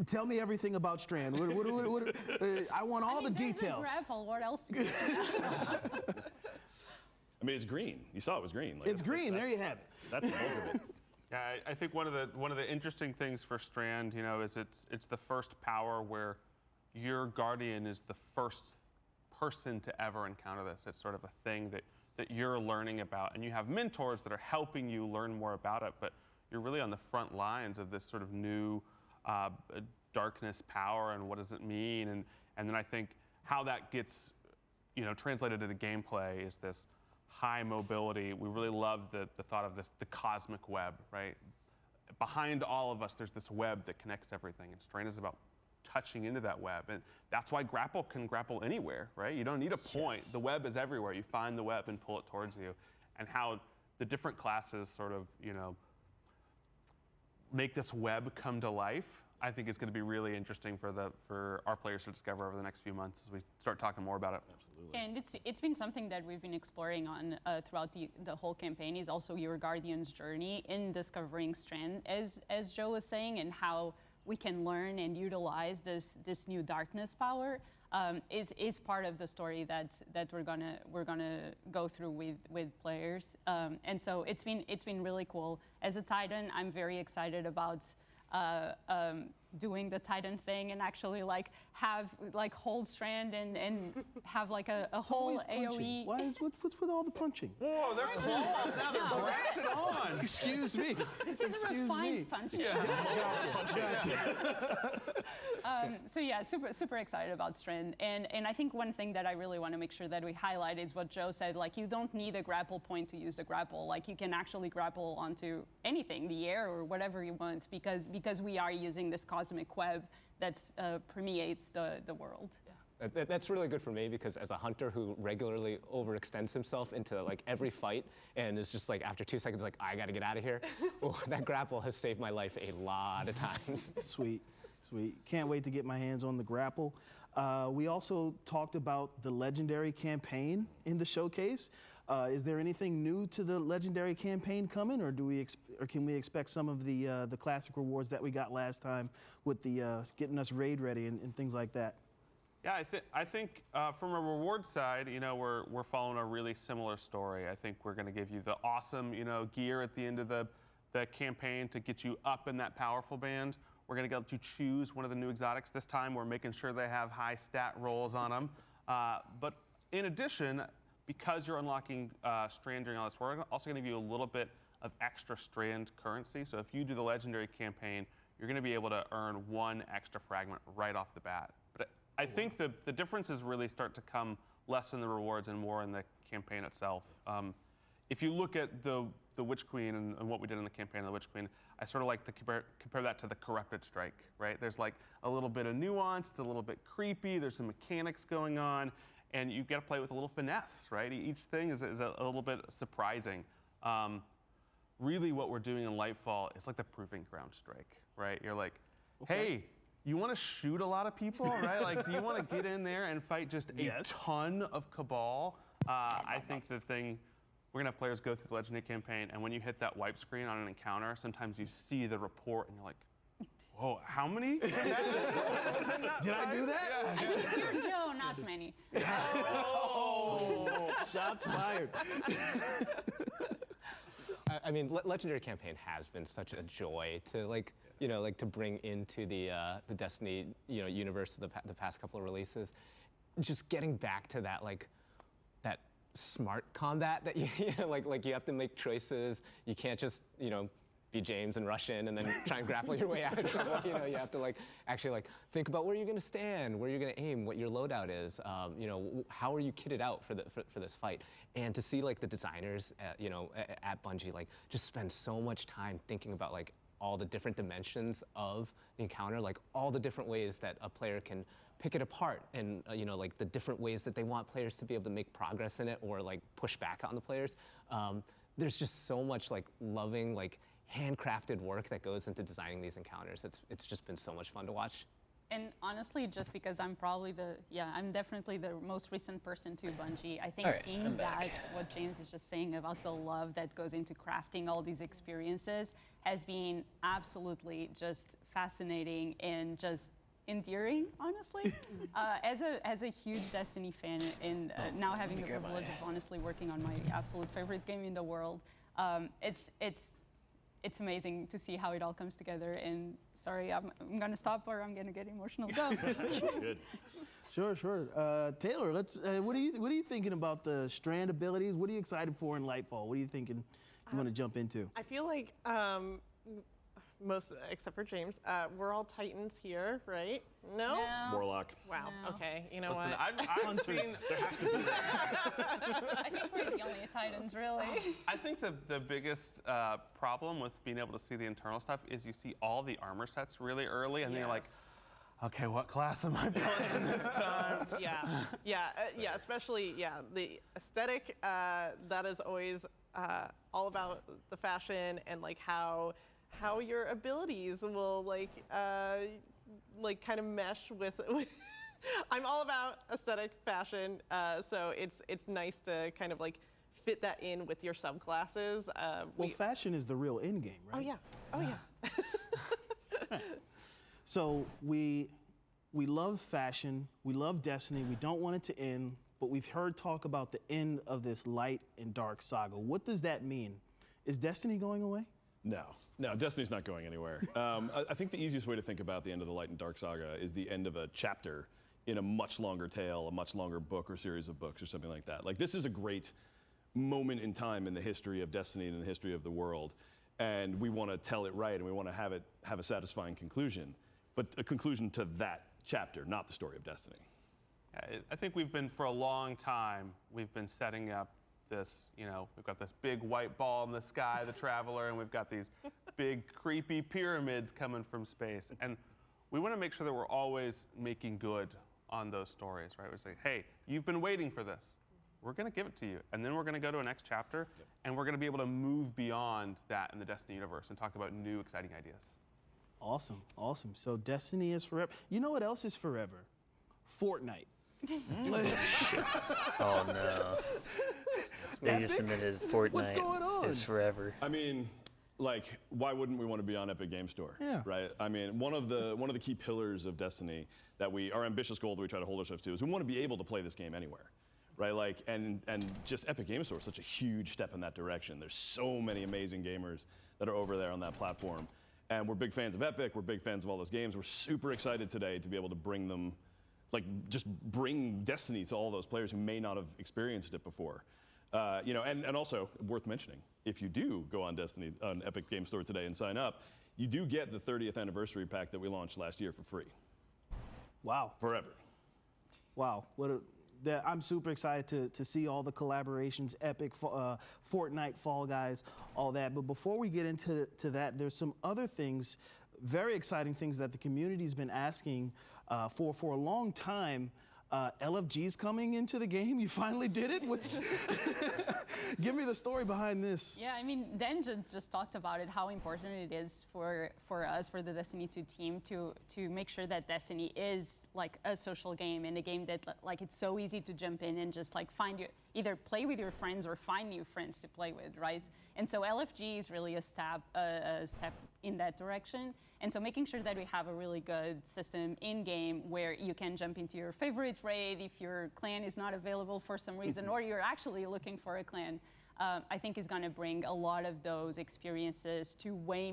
Tell me everything about Strand. I want all the there's details. A grapple. What else do you want? I mean, it's green. You saw it was green. Like, It's green. There you have it. That's the bulk of it. Yeah, I think one of the interesting things for Strand, you know, is it's the first power where your guardian is the first person to ever encounter this. It's sort of a thing that you're learning about, and you have mentors that are helping you learn more about it. But you're really on the front lines of this sort of new darkness power, and what does it mean? And then I think how that gets, you know, translated into gameplay is this high mobility. We really love the thought of the cosmic web, right? Behind all of us, there's this web that connects everything, and Strand is about touching into that web. And that's why grapple can grapple anywhere, right? You don't need a point. Yes. The web is everywhere. You find the web and pull it towards you. And how the different classes sort of, you know, make this web come to life, I think is going to be really interesting for our players to discover over the next few months as we start talking more about it. Absolutely. And it's been something that we've been exploring on throughout the whole campaign, is also your Guardian's journey in discovering Strand, as Joe was saying, and how we can learn and utilize this new darkness power is part of the story that we're gonna go through with players. And so it's been really cool. As a Titan, I'm very excited about doing the Titan thing and actually hold Strand and have like a whole AOE. What's with all the punching? Whoa, they're claws now. They're grafted on. Excuse me. This is a refined punching. Yeah. Gotcha. So yeah, super excited about Strand. And I think one thing that I really want to make sure that we highlight is what Joe said. Like, you don't need a grapple point to use the grapple. Like, you can actually grapple onto anything, the air or whatever you want, because we are using this cosmic web that permeates the world. Yeah. That's really good for me, because as a hunter who regularly overextends himself into like every fight and is just like after 2 seconds like, I gotta get out of here, that grapple has saved my life a lot of times. Sweet. Can't wait to get my hands on the grapple. We also talked about the Legendary campaign in the showcase. Is there anything new to the Legendary campaign coming, or can we expect some of the classic rewards that we got last time with the getting us raid ready and things like that? Yeah, I think from a reward side, you know, we're following a really similar story. I think we're going to give you the awesome, you know, gear at the end of the campaign to get you up in that powerful band. We're going to let you choose one of the new exotics. This time, we're making sure they have high stat rolls on them. But in addition, because you're unlocking Strand during all this, we're also going to give you a little bit of extra Strand currency. So if you do the Legendary campaign, you're going to be able to earn 1 extra fragment right off the bat. But I think the differences really start to come less in the rewards and more in the campaign itself. If you look at the Witch Queen and what we did in the campaign of the Witch Queen, I sort of like to compare that to the Corrupted Strike, right? There's like a little bit of nuance, it's a little bit creepy, there's some mechanics going on, and you get to play with a little finesse, right? Each thing is a little bit surprising. Really what we're doing in Lightfall is like the Proving Ground Strike, right? You're like, hey, you want to shoot a lot of people, right? Like, do you want to get in there and fight just a ton of Cabal? I think the thing, we're going to have players go through the Legendary campaign, and when you hit that wipe screen on an encounter, sometimes you see the report, and you're like, whoa, how many? Did I do that? I think you're Joe, not many. Oh, shots fired. I mean, Legendary campaign has been such a joy to to bring into the Destiny universe the past couple of releases. Just getting back to that that smart combat that you you have to make choices. You can't just be James and rush in and then try and grapple your way out of trouble. You have to actually think about where you're going to stand, where you're going to aim, what your loadout is. How are you kitted out for this fight? And to see the designers at Bungie just spend so much time thinking about all the different dimensions of the encounter, all the different ways that a player can pick it apart, and the different ways that they want players to be able to make progress in it or push back on the players. There's just so much handcrafted work that goes into designing these encounters. It's just been so much fun to watch. And honestly, just because I'm probably I'm definitely the most recent person to Bungie. I think Alright, seeing I'm that, back. what James is just saying about the love that goes into crafting all these experiences has been absolutely just fascinating and just endearing, honestly. As a huge Destiny fan and now having the privilege of honestly working on my absolute favorite game in the world, it's amazing to see how it all comes together. And sorry, I'm gonna stop or I'm gonna get emotional. Go. Good. Sure. Taylor, let's. What are you thinking about the strand abilities? What are you excited for in Lightfall? What are you thinking you want to jump into? I feel like most, except for James, we're all Titans here, right? No? Warlock. Wow. No. Okay. You know Listen, what? I've seen. There has to be. I think we're the only Titans, really. I think the biggest problem with being able to see the internal stuff is you see all the armor sets really early, and then you're like, okay, what class am I playing this time? Yeah. Especially the aesthetic. That is always all about the fashion and like how your abilities will kind of mesh with. I'm all about aesthetic fashion, so it's nice to kind of like fit that in with your subclasses. Well, fashion is the real end game, right? Oh yeah. So we love fashion, we love Destiny, we don't want it to end, but we've heard talk about the end of this light and dark saga. What does that mean? Is Destiny going away? No, Destiny's not going anywhere. I think the easiest way to think about the end of the Light and Dark saga is the end of a chapter in a much longer tale, a much longer book or series of books or something like that. Like, this is a great moment in time in the history of Destiny and in the history of the world, and we want to tell it right, and we want to have a satisfying conclusion, but a conclusion to that chapter, not the story of Destiny. I think we've been, for a long time, we've been setting up this, we've got this big white ball in the sky, the Traveler, and we've got these big creepy pyramids coming from space. And we want to make sure that we're always making good on those stories, right? We're saying, hey, you've been waiting for this. We're going to give it to you. And then we're going to go to a next chapter, and we're going to be able to move beyond that in the Destiny universe and talk about new, exciting ideas. Awesome. So Destiny is forever. You know what else is forever? Fortnite. Oh no. They just admitted Fortnite is forever. I mean, like, why wouldn't we want to be on Epic Game Store? Yeah. Right? I mean, one of the key pillars of Destiny that our ambitious goal that we try to hold ourselves to is we want to be able to play this game anywhere. Right? Like, and just Epic Game Store is such a huge step in that direction. There's so many amazing gamers that are over there on that platform. And we're big fans of Epic, we're big fans of all those games. We're super excited today to be able to bring them, like, just bring Destiny to all those players who may not have experienced it before. And also worth mentioning, if you do go on Epic Game Store today and sign up, you do get the 30th anniversary pack that we launched last year for free. Wow. Forever. Wow. I'm super excited to see all the collaborations, Epic, Fortnite, Fall Guys, all that. But before we get into that, there's some other things, very exciting things that the community's been asking for a long time. LFG's coming into the game. You finally did it. Give me the story behind this. Yeah, I mean, Dan just talked about it, how important it is for us, for the Destiny 2 team, to make sure that Destiny is like a social game and a game that like it's so easy to jump in and just like either play with your friends or find new friends to play with, right? And so LFG is really a step in that direction. And so making sure that we have a really good system in-game where you can jump into your favorite raid if your clan is not available for some reason, or you're actually looking for a clan, I think is going to bring a lot of those experiences to way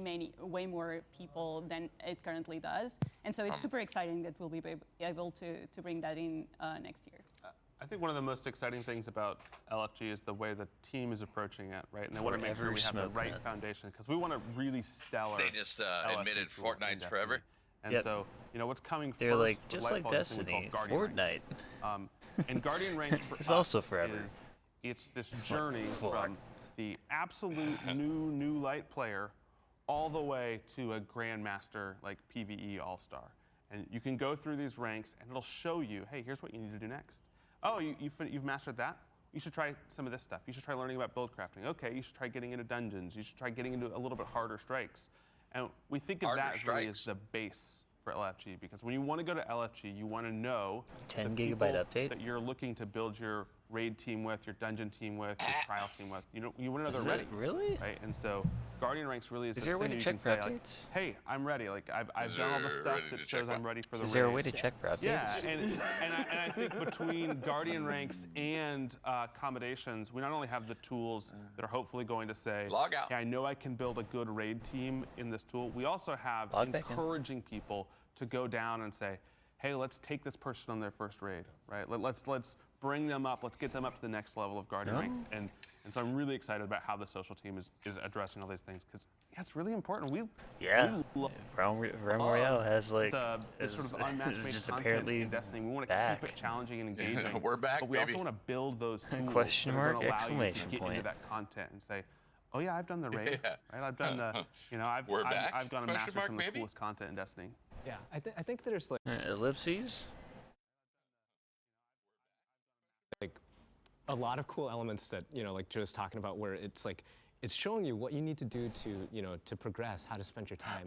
more people than it currently does. And so it's super exciting that we'll be able to bring that in next year. I think one of the most exciting things about LFG is the way the team is approaching it, right? And they want to make sure we have the right foundation, because we want a really stellar. They just admitted Fortnite's forever. And so, what's coming They're first? like, just like Destiny, Fortnite. And Guardian Ranks for it's also forever. It's this journey from the absolute new light player all the way to a Grandmaster, like PvE All-Star. And you can go through these ranks, and it'll show you, hey, here's what you need to do next. Oh, you've mastered that? You should try some of this stuff. You should try learning about build crafting. Okay, you should try getting into dungeons. You should try getting into a little bit harder strikes. And we think of that really as the base for LFG, because when you want to go to LFG, you want to know 10 the gigabyte people update? that you're looking to build your raid team with, your dungeon team with, your trial team with. You want to know Is they're it ready. really? Right, and so Guardian Ranks really is Is this there a way thing to that you check can for say, like, updates? hey, I'm ready. Like I've done all the stuff that shows I'm ready for the raid. Is there a way to check for updates? Yeah, and I think between Guardian Ranks and accommodations, we not only have the tools that are hopefully going to say, Log out. hey, I know I can build a good raid team in this tool. We also have Log back in. encouraging people to go down and say, hey, let's take this person on their first raid, right? Let's bring them up. Let's get them up to the next level of Guardian No. Ranks. And so I'm really excited about how the social team is addressing all these things, because it's really important. Yeah, we love Realm Royale has like the is, sort of unmatched is made just content apparently in Destiny. We want to back. keep it challenging and engaging. We're back, but we baby. also want to build those tools Question that are mark, gonna allow exclamation you to get into point. that content and say, oh yeah, I've done the raid, Yeah. right? I've done the, We're back? I've gone and Question mastered mark, some of the baby? coolest content in Destiny. Yeah, I think there's like ellipses. like a lot of cool elements that like Joe's talking about, where it's like it's showing you what you need to do to to progress, how to spend your time.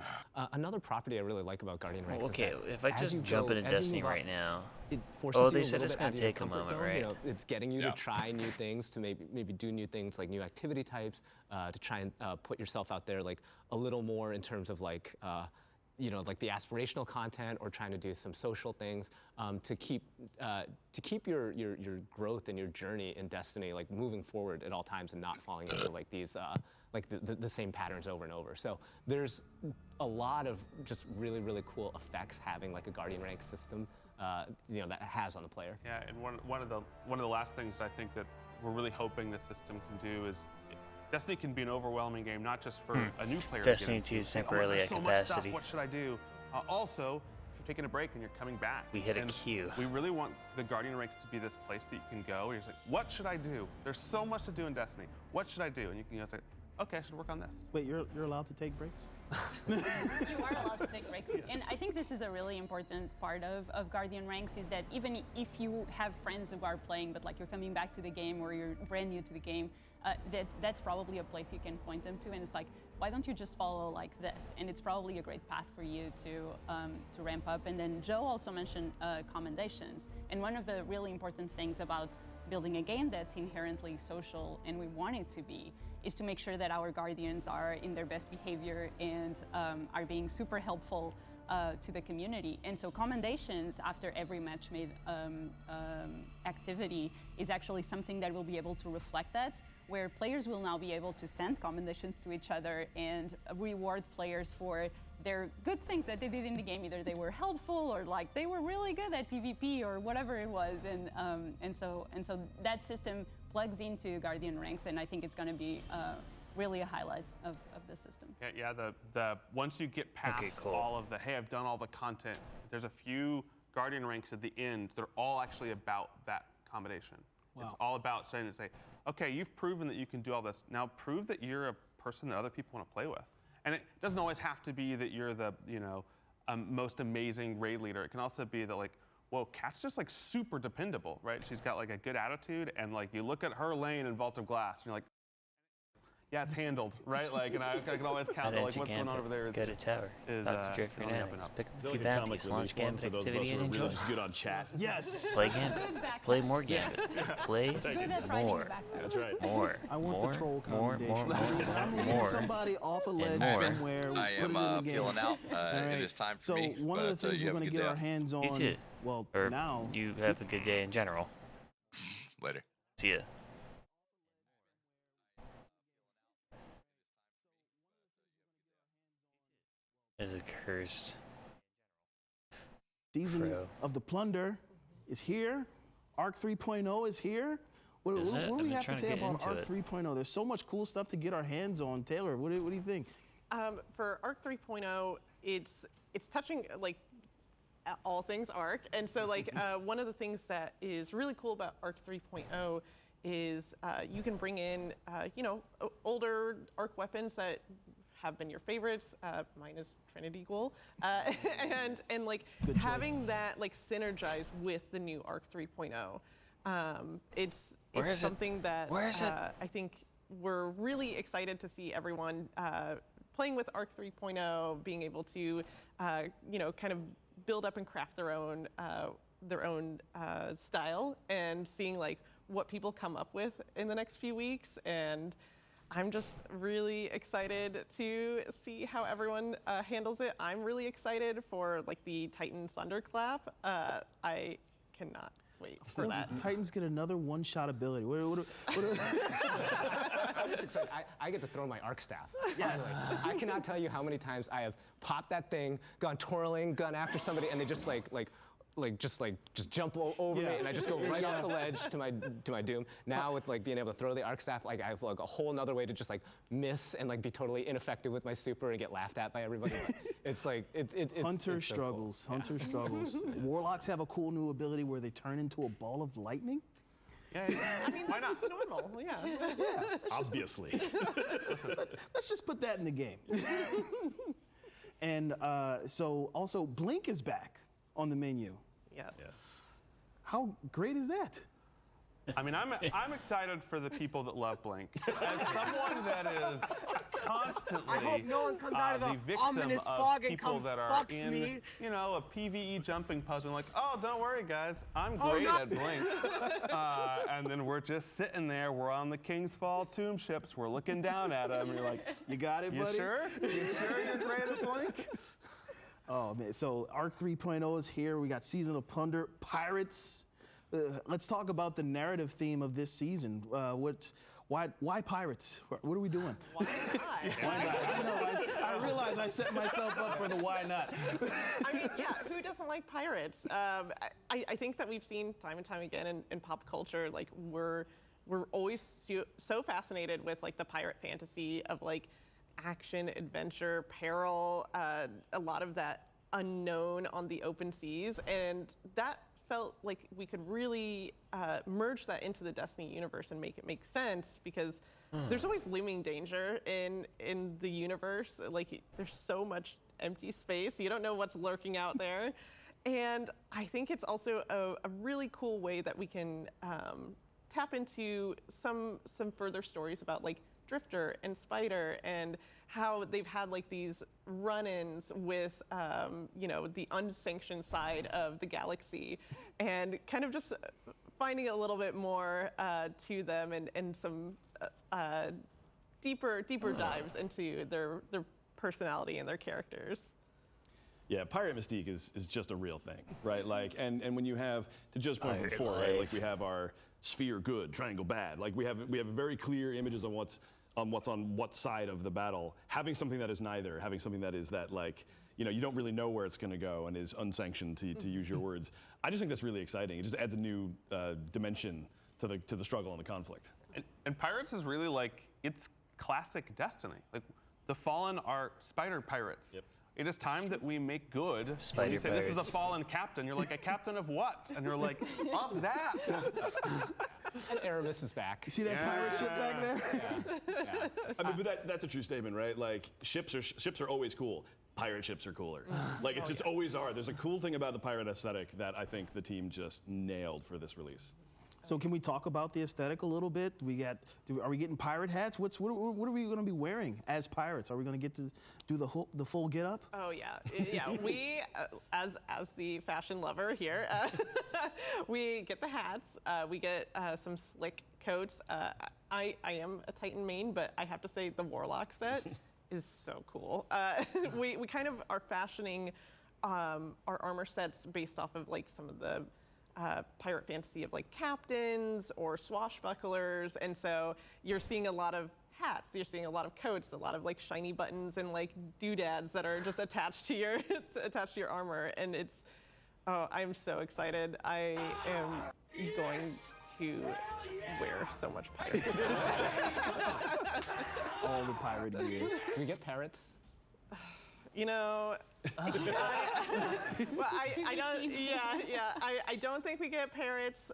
Another property I really like about Guardian Ranks. Okay, is that if I as just you jump go- into as you Destiny move up, right now. it forces Oh, you they a said little it's bit gonna out of your take a comfort moment, zone. right? It's getting you Yeah. to try new things, to maybe do new things, like new activity types, to try and put yourself out there like a little more in terms of like like the aspirational content, or trying to do some social things to keep your growth and your journey in Destiny like moving forward at all times, and not falling into like these like the same patterns over and over. So there's a lot of just really cool effects having like a Guardian Rank system that has on the player. Yeah, and one of the last things I think that we're really hoping the system can do is Destiny can be an overwhelming game, not just for a new player. Destiny to get 2 into. is Think, temporarily there's at so much stuff, capacity. what should I do? Also, if you're taking a break and you're coming back, We hit a and queue. We really want the Guardian Ranks to be this place that you can go where you're like, what should I do? There's so much to do in Destiny. What should I do? And you can say, okay, I should work on this. Wait, you're allowed to take breaks? You are allowed to take breaks. And I think this is a really important part of Guardian Ranks, is that even if you have friends who are playing, but like you're coming back to the game or you're brand new to the game, that's probably a place you can point them to, and it's like, why don't you just follow like this? And it's probably a great path for you to ramp up. And then Joe also mentioned commendations, and one of the really important things about building a game that's inherently social, and we want it to be, is to make sure that our Guardians are in their best behavior and are being super helpful to the community. And so commendations after every match made activity is actually something that will be able to reflect that, where players will now be able to send commendations to each other and reward players for their good things that they did in the game. Either they were helpful, or like they were really good at PvP, or whatever it was. And so that system plugs into Guardian Ranks, and I think it's going to be really a highlight of the system. Yeah, the once you get past all of the, hey, I've done all the content, there's a few Guardian Ranks at the end. They're all actually about that combination. Wow. It's all about saying to say, okay, you've proven that you can do all this. Now prove that you're a person that other people want to play with. And it doesn't always have to be that you're the most amazing raid leader. It can also be that, like, whoa, Kat's just like super dependable, right? She's got like a good attitude, and like you look at her lane in Vault of Glass, and you're like, yeah, it's handled, right? Like, and I can always count like what's going on over there. Go to tower. Dr. J. going up and Fanatics. up. Pick I up a feel few like a bounties, comic launch relief one Gambit for those of us activity, who and are really enjoy. just good on chat. Yes. Play Gambit. Play more Gambit. Play more. That's right. More. I want more, the troll more, commendation. I'm leaving more. somebody off a ledge more. somewhere. I put am it in the game. peeling out. All right. It is time for So me. one of the things you we're have a going to good get day. our hands on. You too. Well, Or now you have a good day in general. Later. See ya. There's a cursed season Pro. of the Plunder is here. Arc 3.0 is here. What Is do it? we I've been have to trying to say get about into Arc it. 3.0? There's so much cool stuff to get our hands on. Taylor, what do you think? For Arc 3.0, it's touching like all things Arc, and so like one of the things that is really cool about Arc 3.0 is you can bring in older Arc weapons that have been your favorites. Mine is Trinity Ghoul, and like Good having choice. that like synergize with the new Arc 3.0. It's Where is it? something that Where is it? I think we're really excited to see everyone playing with Arc 3.0, being able to, kind of build up and craft their own style, and seeing like what people come up with in the next few weeks. And I'm just really excited to see how everyone handles it. I'm really excited for like the Titan Thunderclap. I cannot wait for that. Titans get another one-shot ability. I'm just excited. I get to throw my arc staff. Yes. I cannot tell you how many times I have popped that thing, gone twirling, gone after somebody, and they just just jump over me, and I just go right off the ledge to my doom. Now with like being able to throw the arc staff, like I have like a whole nother way to just like miss and like be totally ineffective with my super and get laughed at by everybody. It's like it's Hunter it's so struggles. cool. Hunter struggles. Warlocks have a cool new ability where they turn into a ball of lightning. Yeah, I mean, why not? Normal, yeah. Obviously. Let's just put that in the game. And so also Blink is back on the menu. Yes. How great is that? I mean, I'm excited for the people that love Blink. As someone that is constantly I hope no one comes out of the the victim ominous of fog and people comes that are fucks in, me. a PvE jumping puzzle, like, oh, don't worry, guys, I'm Oh, great no. at Blink. And then we're just sitting there. We're on the King's Fall tomb ships. We're looking down at them. And you're like, you got it, you buddy? sure? You sure you're great at Blink? Oh man, so Arc 3.0 is here. We got Season of Plunder, Pirates. Let's talk about the narrative theme of this season. Why pirates? What are we doing? Why not? I know, I realize I set myself up for the why not. I mean, yeah, who doesn't like pirates? I think that we've seen time and time again in pop culture, like we're always so fascinated with like the pirate fantasy of like action, adventure, peril, a lot of that unknown on the open seas, and that felt like we could really merge that into the Destiny universe and make it make sense, because there's always looming danger in the universe. Like there's so much empty space, you don't know what's lurking out there. And I think it's also a really cool way that we can tap into some further stories about like Drifter and Spider, and how they've had like these run-ins with the unsanctioned side of the galaxy, and kind of just finding a little bit more to them, and some deeper dives into their personality and their characters. Yeah, pirate mystique is just a real thing, right? Like, and when you have, to Joe's point before, right? Like we have our sphere good, triangle bad. Like we have very clear images of what's on what side of the battle. Having something that is neither, having something that is that like, you don't really know where it's going to go and is unsanctioned, to use your words. I just think that's really exciting. It just adds a new dimension to the struggle and the conflict. And Pirates is really like, it's classic Destiny. Like the Fallen are spider pirates. Yep. It is time that we make good. Spider when you say this is pirates. a fallen captain, you're like, a captain of what? And you're like, of that. And Aramis is back. You see that pirate ship back there? Yeah. I mean, but that's a true statement, right? Like ships are always cool. Pirate ships are cooler. Like it's always are. There's a cool thing about the pirate aesthetic that I think the team just nailed for this release. So can we talk about the aesthetic a little bit? Are we getting pirate hats? What are we going to be wearing as pirates? Are we going to get to do the full get up? Oh yeah, yeah. We, as the fashion lover here, we get the hats. We get some slick coats. I am a Titan main, but I have to say the Warlock set is so cool. We kind of are fashioning our armor sets based off of like some of the pirate fantasy of like captains or swashbucklers, and so you're seeing a lot of hats, you're seeing a lot of coats, a lot of like shiny buttons and like doodads that are just attached to your armor, and it's I'm so excited. I am going to wear so much pirate gear. All the pirate gear. Can we get parrots? I don't. Yeah. I don't think we get parrots.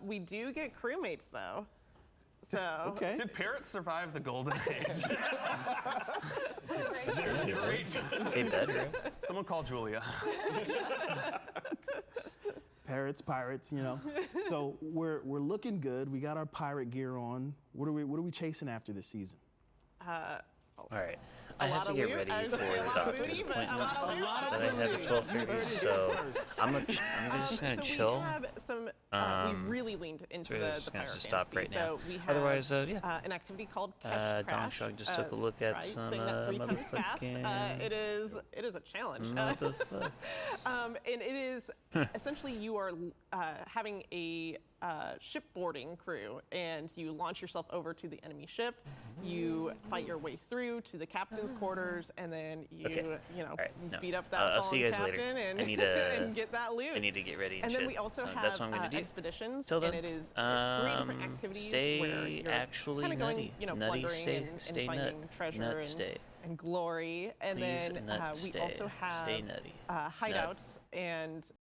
We do get crewmates though. So. Okay. Did parrots survive the golden age? They're great. They better. Someone call Julia. Parrots, pirates, So we're looking good. We got our pirate gear on. What are we chasing after this season? All right. I have to get ready for the doctor's appointment, but I have at 12:30, so I'm just gonna chill. We have some. We really leaned into so we're the just gonna Pyro have to stop Fantasy. right now. So we have, Otherwise, yeah. an activity called Catch Crash. Donshog just took a look at right? some Saying that 3 times fast. motherfucking. It is a challenge. Motherfuck. And it is essentially you are having a shipboarding crew, and you launch yourself over to the enemy ship. You fight your way through to the captain's quarters, and then you beat up that I'll see you guys fallen later. captain and, I need to and get that loot. I need to get ready and And shit. then we also so have that's what I'm gonna do. expeditions, Till then, and it is 3 different activities stay where you're actually kind of going, nutty. plundering Nutty, and stay finding nut. treasure Nut, and, stay. and glory. And Please then nut, we stay. also have Stay nutty. hideouts and